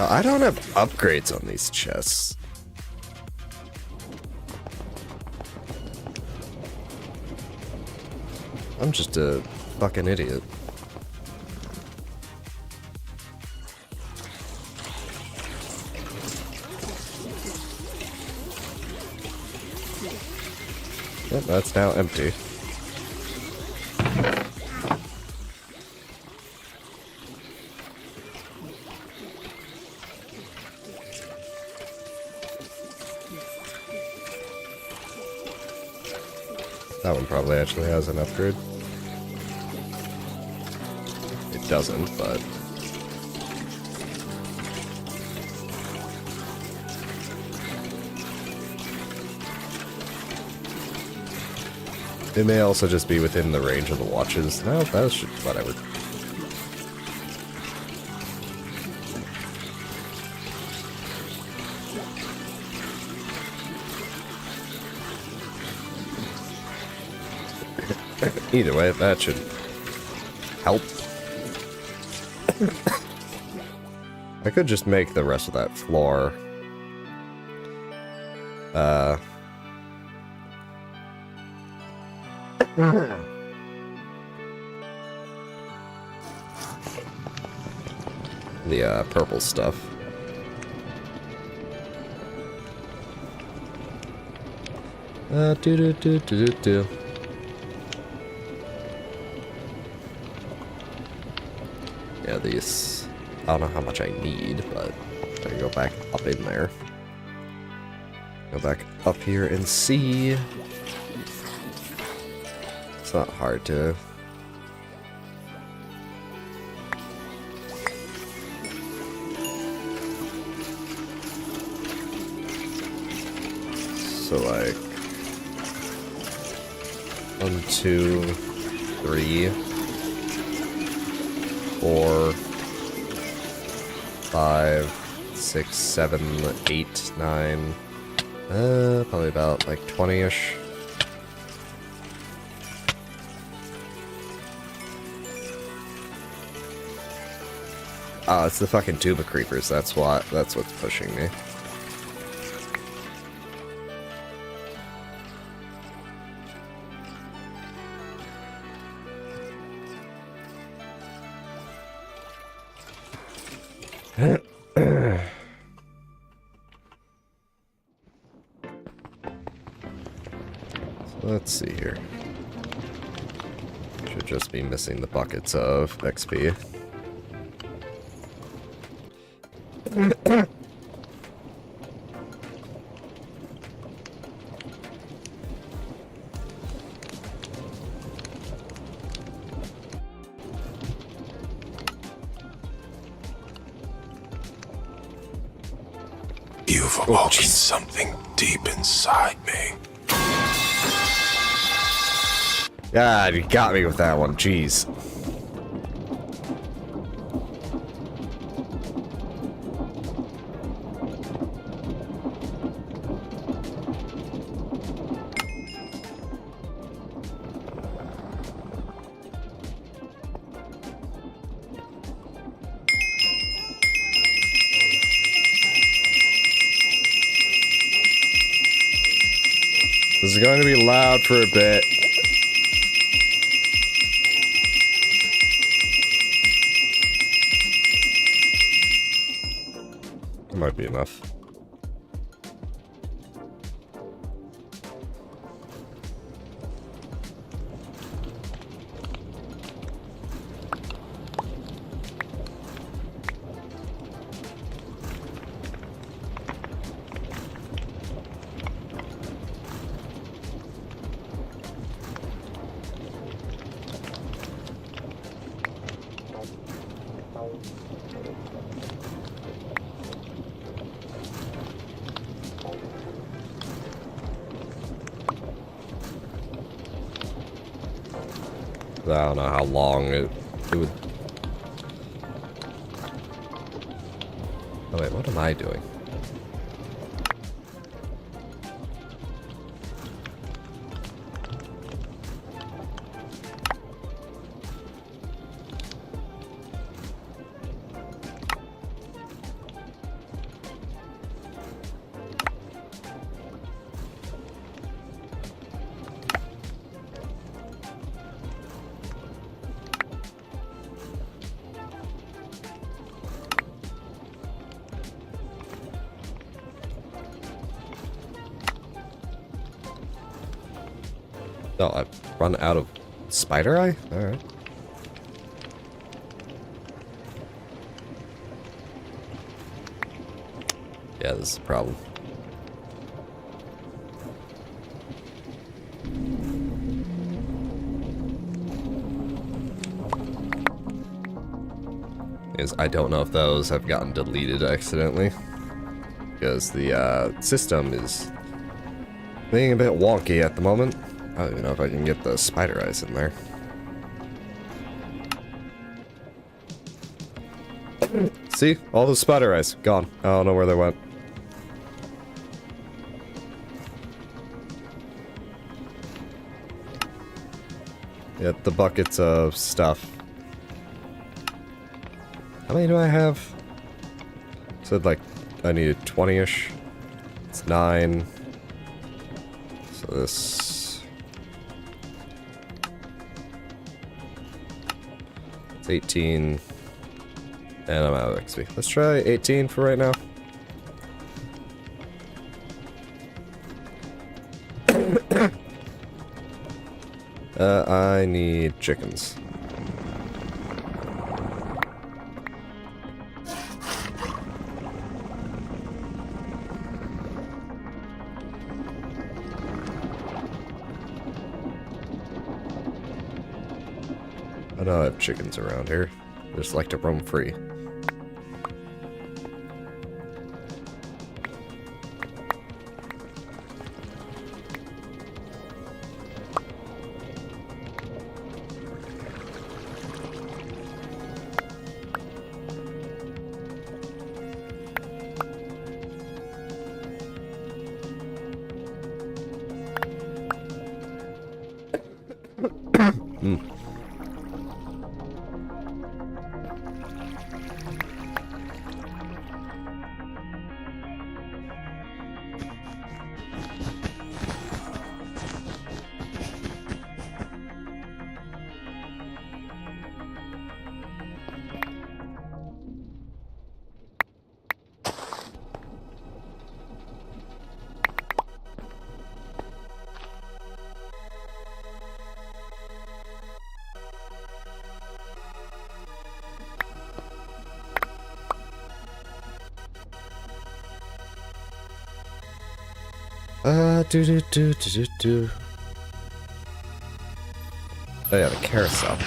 I don't have upgrades on these chests. I'm just a fucking idiot. Yep, that's now empty. That one probably actually has an upgrade. It doesn't, but... it may also just be within the range of the watches. No, that should... whatever. Either way, that should help. I could just make the rest of that floor the purple stuff. Do. Yeah, these, I don't know how much I need, but I can go back up in there. Go back up here and see. It's not hard to... so like... 1, 2, 3... 4, 5, 6, 7, 8, 9, probably about like 20-ish. Oh, it's the fucking tuba creepers, that's what's pushing me. So let's see here. Should just be missing the buckets of XP. You've awoken something deep inside me. God, you got me with that one. Jeez. This is going to be loud for a bit. Might be enough. I don't know how long it would... Oh wait, what am I doing? No, I've run out of spider eye? Alright. Yeah, this is a problem. I don't know if those have gotten deleted accidentally. Because the system is being a bit wonky at the moment. I don't even know if I can get the spider eyes in there. See? All the spider eyes. Gone. I don't know where they went. Get the buckets of stuff. How many do I have? Said like I needed 20-ish. It's 9. So this... It's 18. And I'm out of XP. Let's try 18 for right now. I need chickens. I know I have chickens around here. They just like to roam free. Do. Oh yeah, the carousel.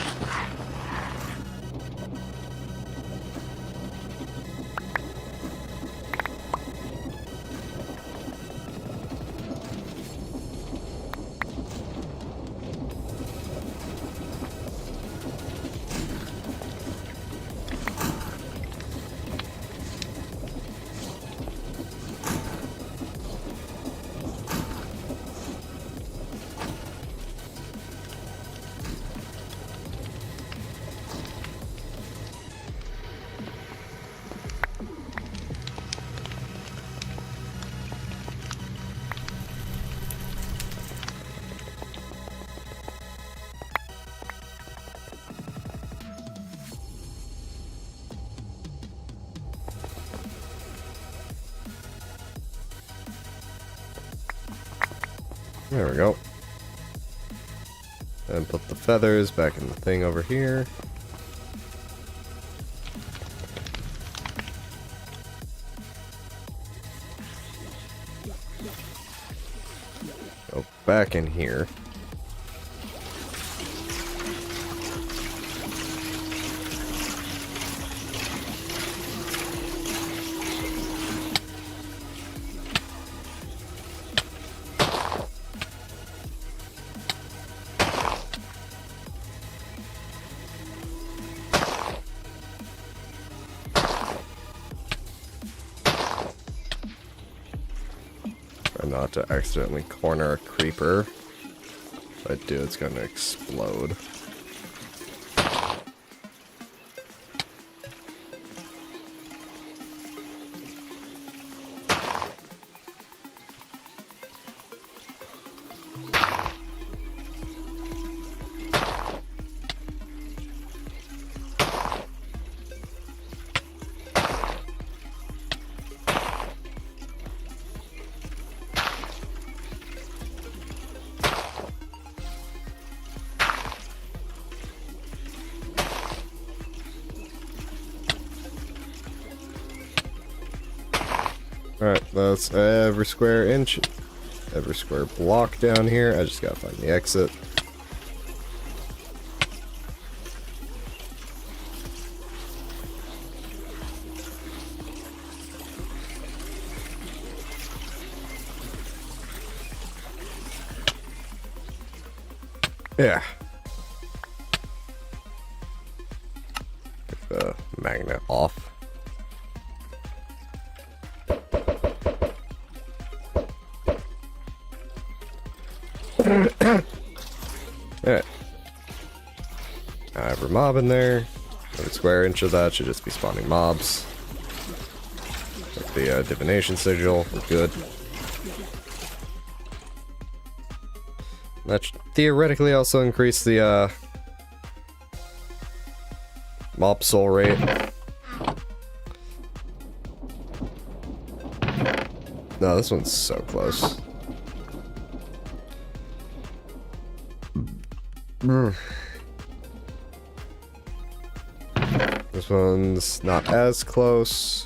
There we go. And put the feathers back in the thing over here. Go back in here. Try not to accidentally corner a creeper. If I do, it's gonna explode. Alright, that's every square inch, every square block down here. I just gotta find the exit. Yeah. Get the magnet off. Alright. I have a mob in there. Every square inch of that should just be spawning mobs. Like the divination sigil, we're good. That should theoretically also increase the mob soul rate. No, this one's so close. This one's not as close.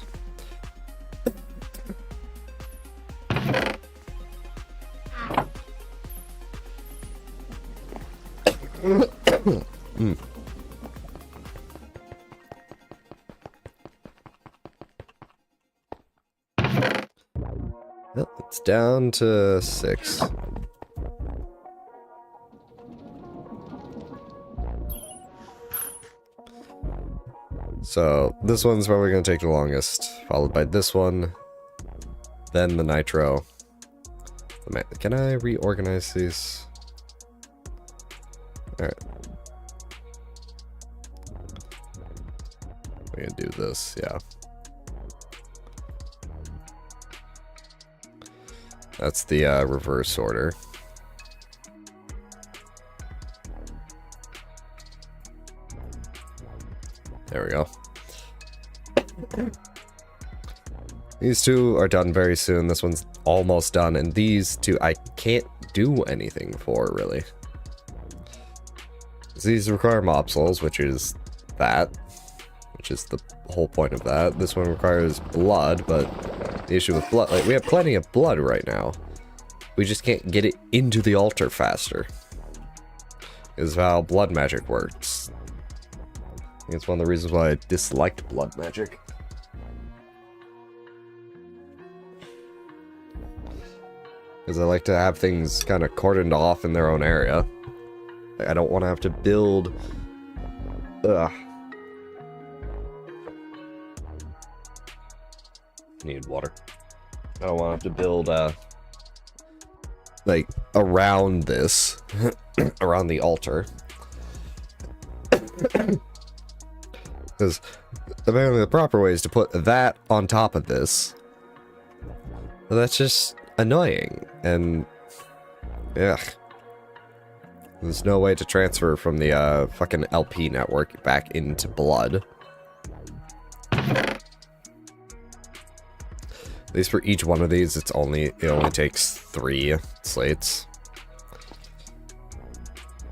Well, it's down to 6. So this one's probably going to take the longest, followed by this one, then the nitro. Can I reorganize these? Alright. We can do this, yeah. That's the reverse order. There we go. These two are done very soon. This one's almost done, and these two I can't do anything for, really. These require mob souls, which is that. Which is the whole point of that. This one requires blood, but the issue with blood... Like, we have plenty of blood right now. We just can't get it into the altar faster. Is how blood magic works. I think it's one of the reasons why I disliked blood magic. Because I like to have things kind of cordoned off in their own area. I don't want to have to build... Ugh. Need water. I don't want to have to build, like, around this. Around the altar. Because apparently the proper way is to put that on top of this. But that's just annoying. And... ugh. There's no way to transfer from the fucking LP network back into blood. At least for each one of these, it only takes 3 slates.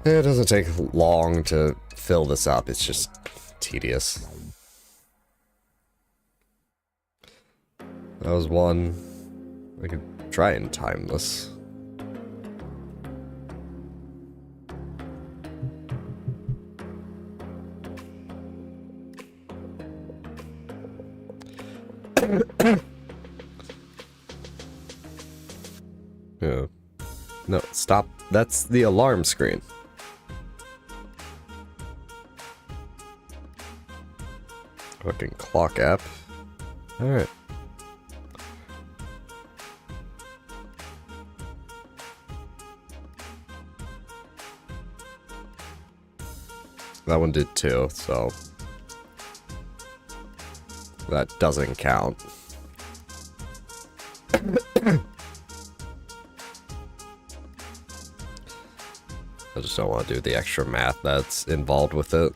It doesn't take long to fill this up, it's just tedious. That was one. I could try and time this. Yeah. No, stop. That's the alarm screen. Fucking clock app. Alright. That one did too, so that doesn't count. I just don't want to do the extra math that's involved with it.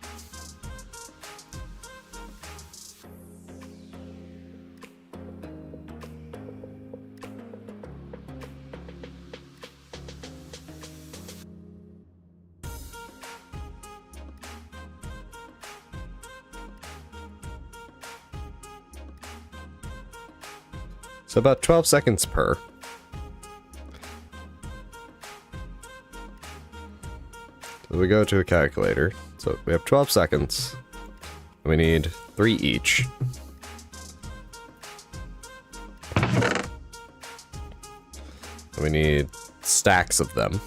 So about 12 seconds per. So we go to a calculator. So we have 12 seconds. We need 3 each. We need stacks of them.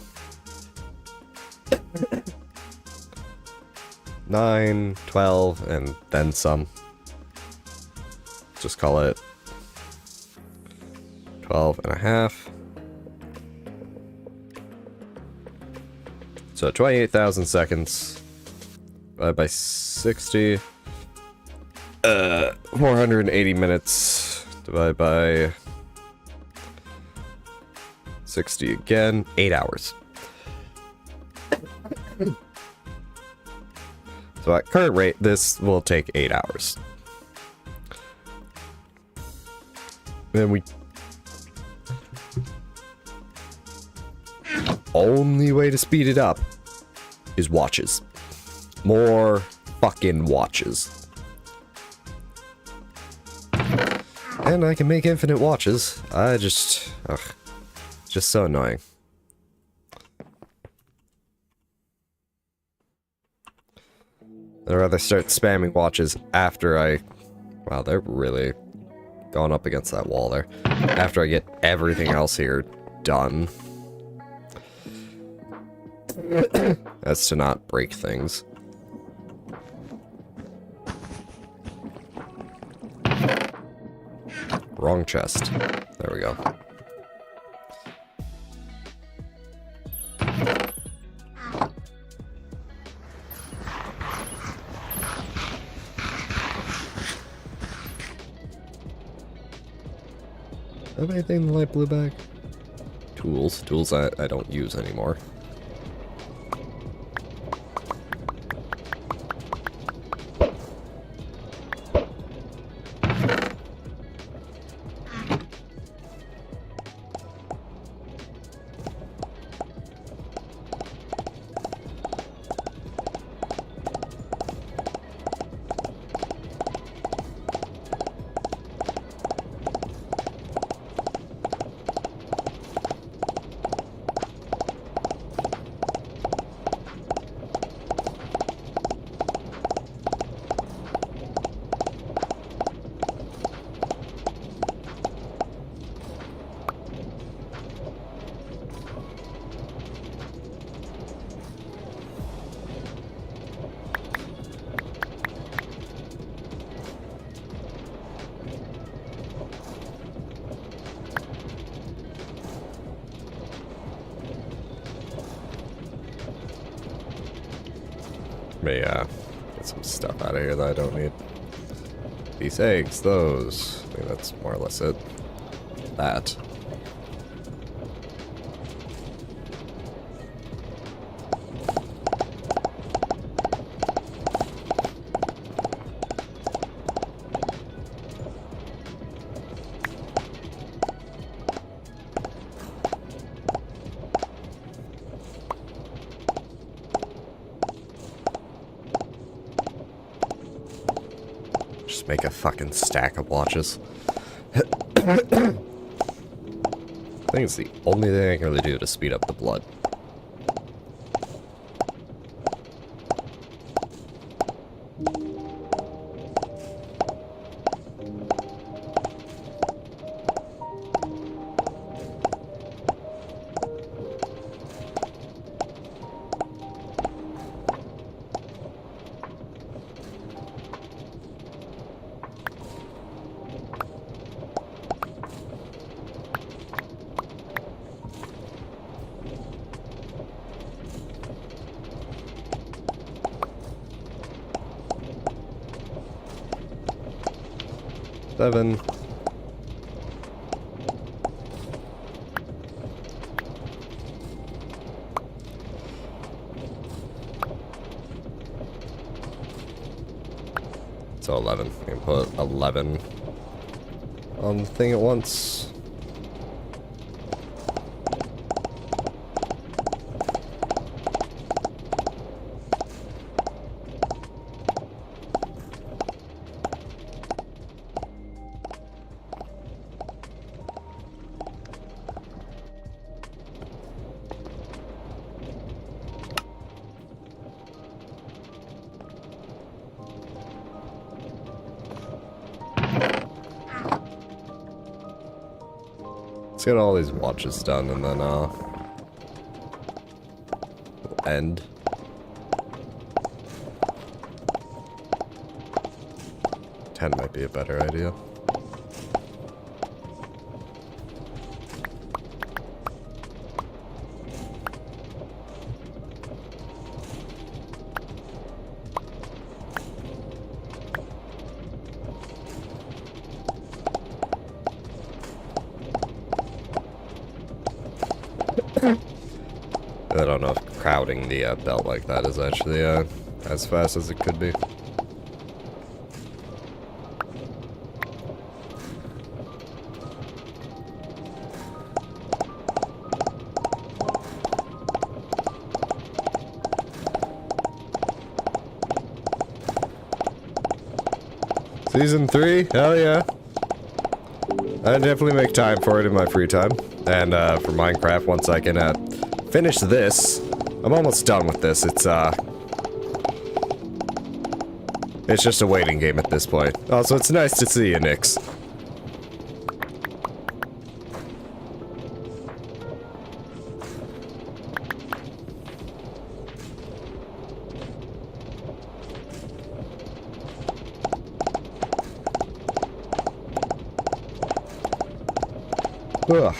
9, 12, and then some. Just call it 12 and a half. So 28,000 seconds divided by 60. 480 minutes divided by 60 again. 8 hours. So at current rate, this will take 8 hours. Then we... only way to speed it up is watches. More fucking watches. And I can make infinite watches. I just... ugh. Just so annoying. I'd rather start spamming watches after I... wow, they're really going up against that wall there. After I get everything else here done. That's to not break things. Wrong chest. There we go. Have anything in the light blue bag? Tools. Tools I don't use anymore. me get some stuff out of here that I don't need. These eggs, those. I think that's more or less it. That. Just make a fucking stack of watches. I think it's the only thing I can really do to speed up the blood. Seven. So 11. We can put 11 on the thing at once. Let's get all these watches done and then we'll end. Ten might be a better idea. I don't know if crowding the belt like that is actually as fast as it could be. Season 3? Hell yeah. I definitely make time for it in my free time. And for Minecraft, once I can finish this, I'm almost done with this. It's just a waiting game at this point. Also, it's nice to see you, Nix. Ugh.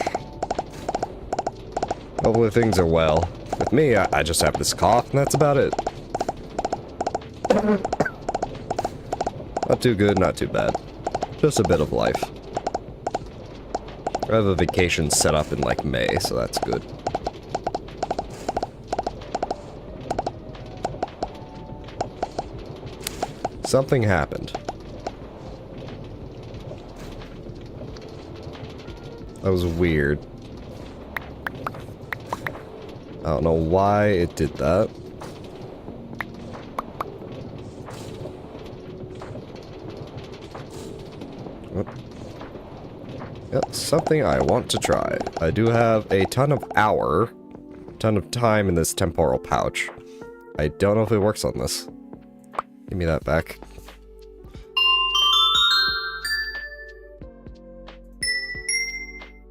Hopefully things are well. With me, I just have this cough, and that's about it. Not too good, not too bad. Just a bit of life. I have a vacation set up in, like, May, so that's good. Something happened. That was weird. I don't know why it did that. Yep, something I want to try. I do have a ton of time in this temporal pouch. I don't know if it works on this. Give me that back.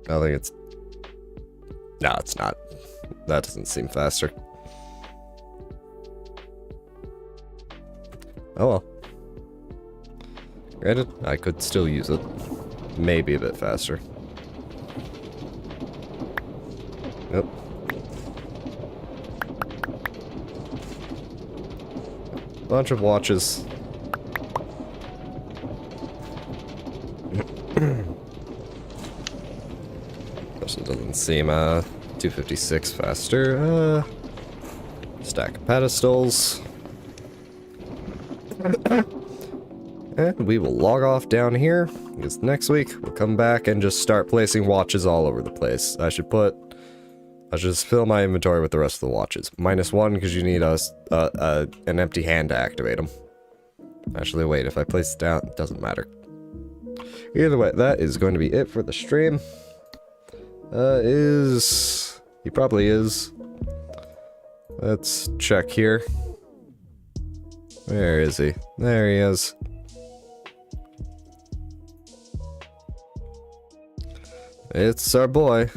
I think it's... No, it's not. That doesn't seem faster. Oh well. Granted, I could still use it. Maybe a bit faster. Yep. Bunch of watches. Also doesn't seem 256 faster. Stack of pedestals. And we will log off down here, because next week we'll come back and just start placing watches all over the place. I should just fill my inventory with the rest of the watches. -1 because you need an empty hand to activate them. Actually, wait, if I place it down, it doesn't matter. Either way, that is going to be it for the stream. He probably is. Let's check here. Where is he? There he is. It's our boy.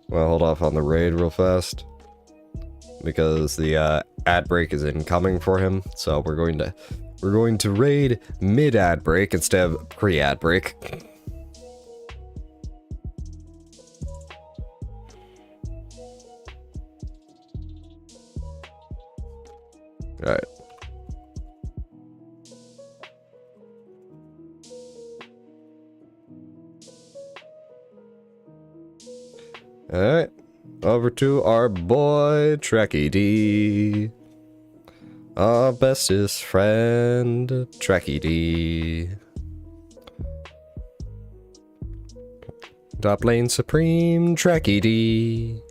Well, hold off on the raid real fast. Because the ad break is incoming for him, so we're going to raid mid ad break instead of pre ad break. Alright. Alright. Over to our boy, Trekkie D. Our bestest friend, Trekkie D. Top lane supreme, Trekkie D.